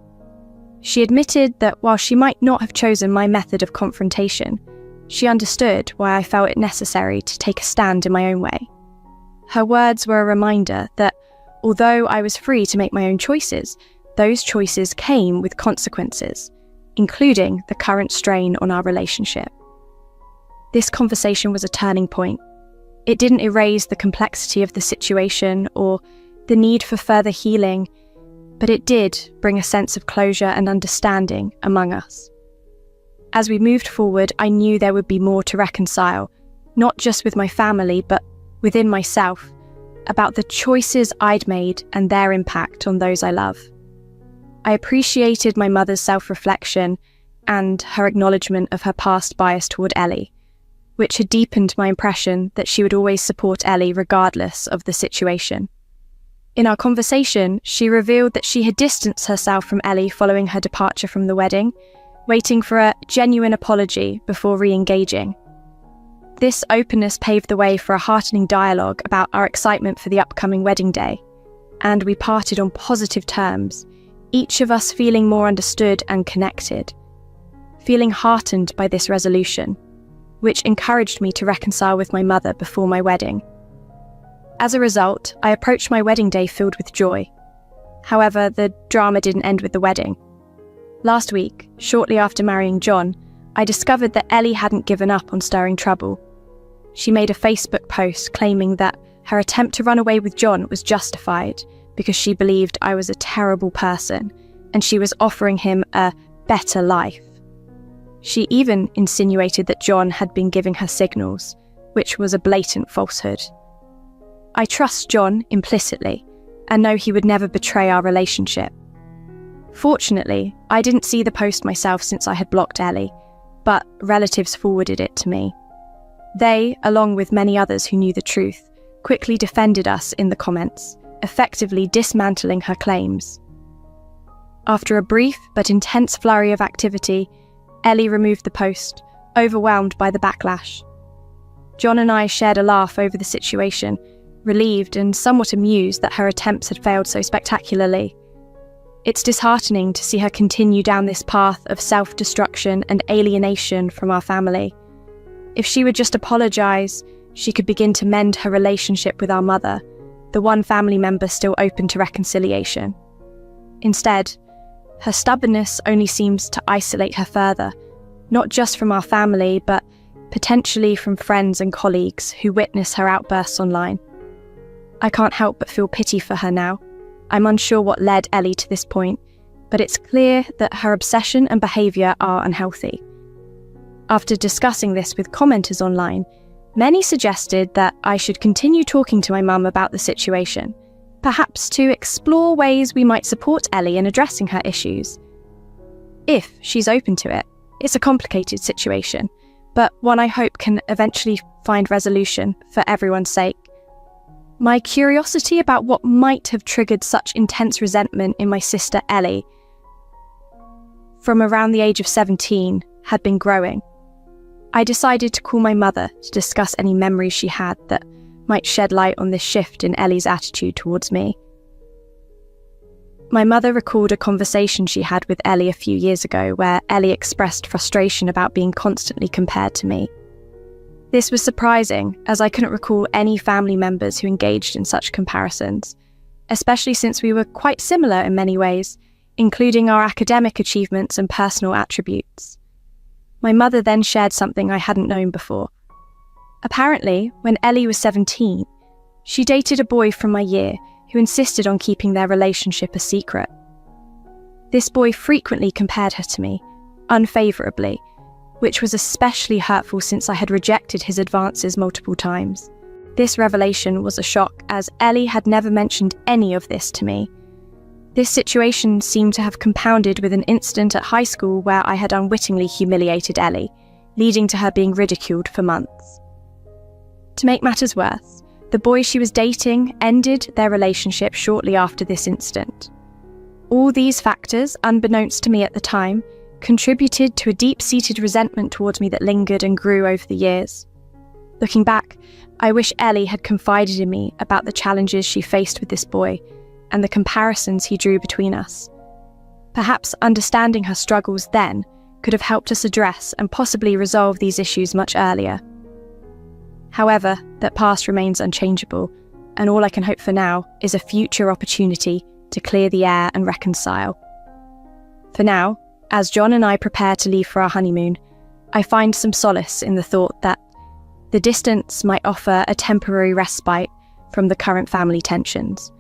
She admitted that while she might not have chosen my method of confrontation, she understood why I felt it necessary to take a stand in my own way. Her words were a reminder that, although I was free to make my own choices, those choices came with consequences, including the current strain on our relationship. This conversation was a turning point. It didn't erase the complexity of the situation or the need for further healing, but it did bring a sense of closure and understanding among us. As we moved forward, I knew there would be more to reconcile, not just with my family, but within myself, about the choices I'd made and their impact on those I love. I appreciated my mother's self-reflection and her acknowledgement of her past bias toward Ellie, which had deepened my impression that she would always support Ellie regardless of the situation. In our conversation, she revealed that she had distanced herself from Ellie following her departure from the wedding, waiting for a genuine apology before re-engaging. This openness paved the way for a heartening dialogue about our excitement for the upcoming wedding day, and we parted on positive terms, each of us feeling more understood and connected. Feeling heartened by this resolution, which encouraged me to reconcile with my mother before my wedding. As a result, I approached my wedding day filled with joy. However, the drama didn't end with the wedding. Last week, shortly after marrying John, I discovered that Ellie hadn't given up on stirring trouble. She made a Facebook post claiming that her attempt to run away with John was justified because she believed I was a terrible person and she was offering him a better life. She even insinuated that John had been giving her signals, which was a blatant falsehood. I trust John implicitly and know he would never betray our relationship. Fortunately, I didn't see the post myself since I had blocked Ellie, but relatives forwarded it to me. They, along with many others who knew the truth, quickly defended us in the comments, effectively dismantling her claims. After a brief but intense flurry of activity, Ellie removed the post, overwhelmed by the backlash. John and I shared a laugh over the situation, relieved and somewhat amused that her attempts had failed so spectacularly. It's disheartening to see her continue down this path of self-destruction and alienation from our family. If she would just apologise, she could begin to mend her relationship with our mother, the one family member still open to reconciliation. Instead, her stubbornness only seems to isolate her further, not just from our family, but potentially from friends and colleagues who witness her outbursts online. I can't help but feel pity for her now. I'm unsure what led Ellie to this point, but it's clear that her obsession and behaviour are unhealthy. After discussing this with commenters online, many suggested that I should continue talking to my mum about the situation, perhaps to explore ways we might support Ellie in addressing her issues. If she's open to it. It's a complicated situation, but one I hope can eventually find resolution for everyone's sake. My curiosity about what might have triggered such intense resentment in my sister Ellie from around the age of 17 had been growing. I decided to call my mother to discuss any memories she had that might shed light on this shift in Ellie's attitude towards me. My mother recalled a conversation she had with Ellie a few years ago where Ellie expressed frustration about being constantly compared to me. This was surprising, as I couldn't recall any family members who engaged in such comparisons, especially since we were quite similar in many ways, including our academic achievements and personal attributes. My mother then shared something I hadn't known before. Apparently, when Ellie was 17, she dated a boy from my year who insisted on keeping their relationship a secret. This boy frequently compared her to me, unfavourably, which was especially hurtful since I had rejected his advances multiple times. This revelation was a shock, as Ellie had never mentioned any of this to me. This situation seemed to have compounded with an incident at high school where I had unwittingly humiliated Ellie, leading to her being ridiculed for months. To make matters worse, the boy she was dating ended their relationship shortly after this incident. All these factors, unbeknownst to me at the time, contributed to a deep-seated resentment towards me that lingered and grew over the years. Looking back, I wish Ellie had confided in me about the challenges she faced with this boy and the comparisons he drew between us. Perhaps understanding her struggles then could have helped us address and possibly resolve these issues much earlier. However, that past remains unchangeable, and all I can hope for now is a future opportunity to clear the air and reconcile. For now, as John and I prepare to leave for our honeymoon, I find some solace in the thought that the distance might offer a temporary respite from the current family tensions.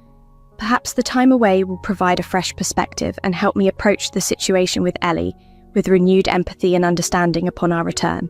Perhaps the time away will provide a fresh perspective and help me approach the situation with Ellie with renewed empathy and understanding upon our return.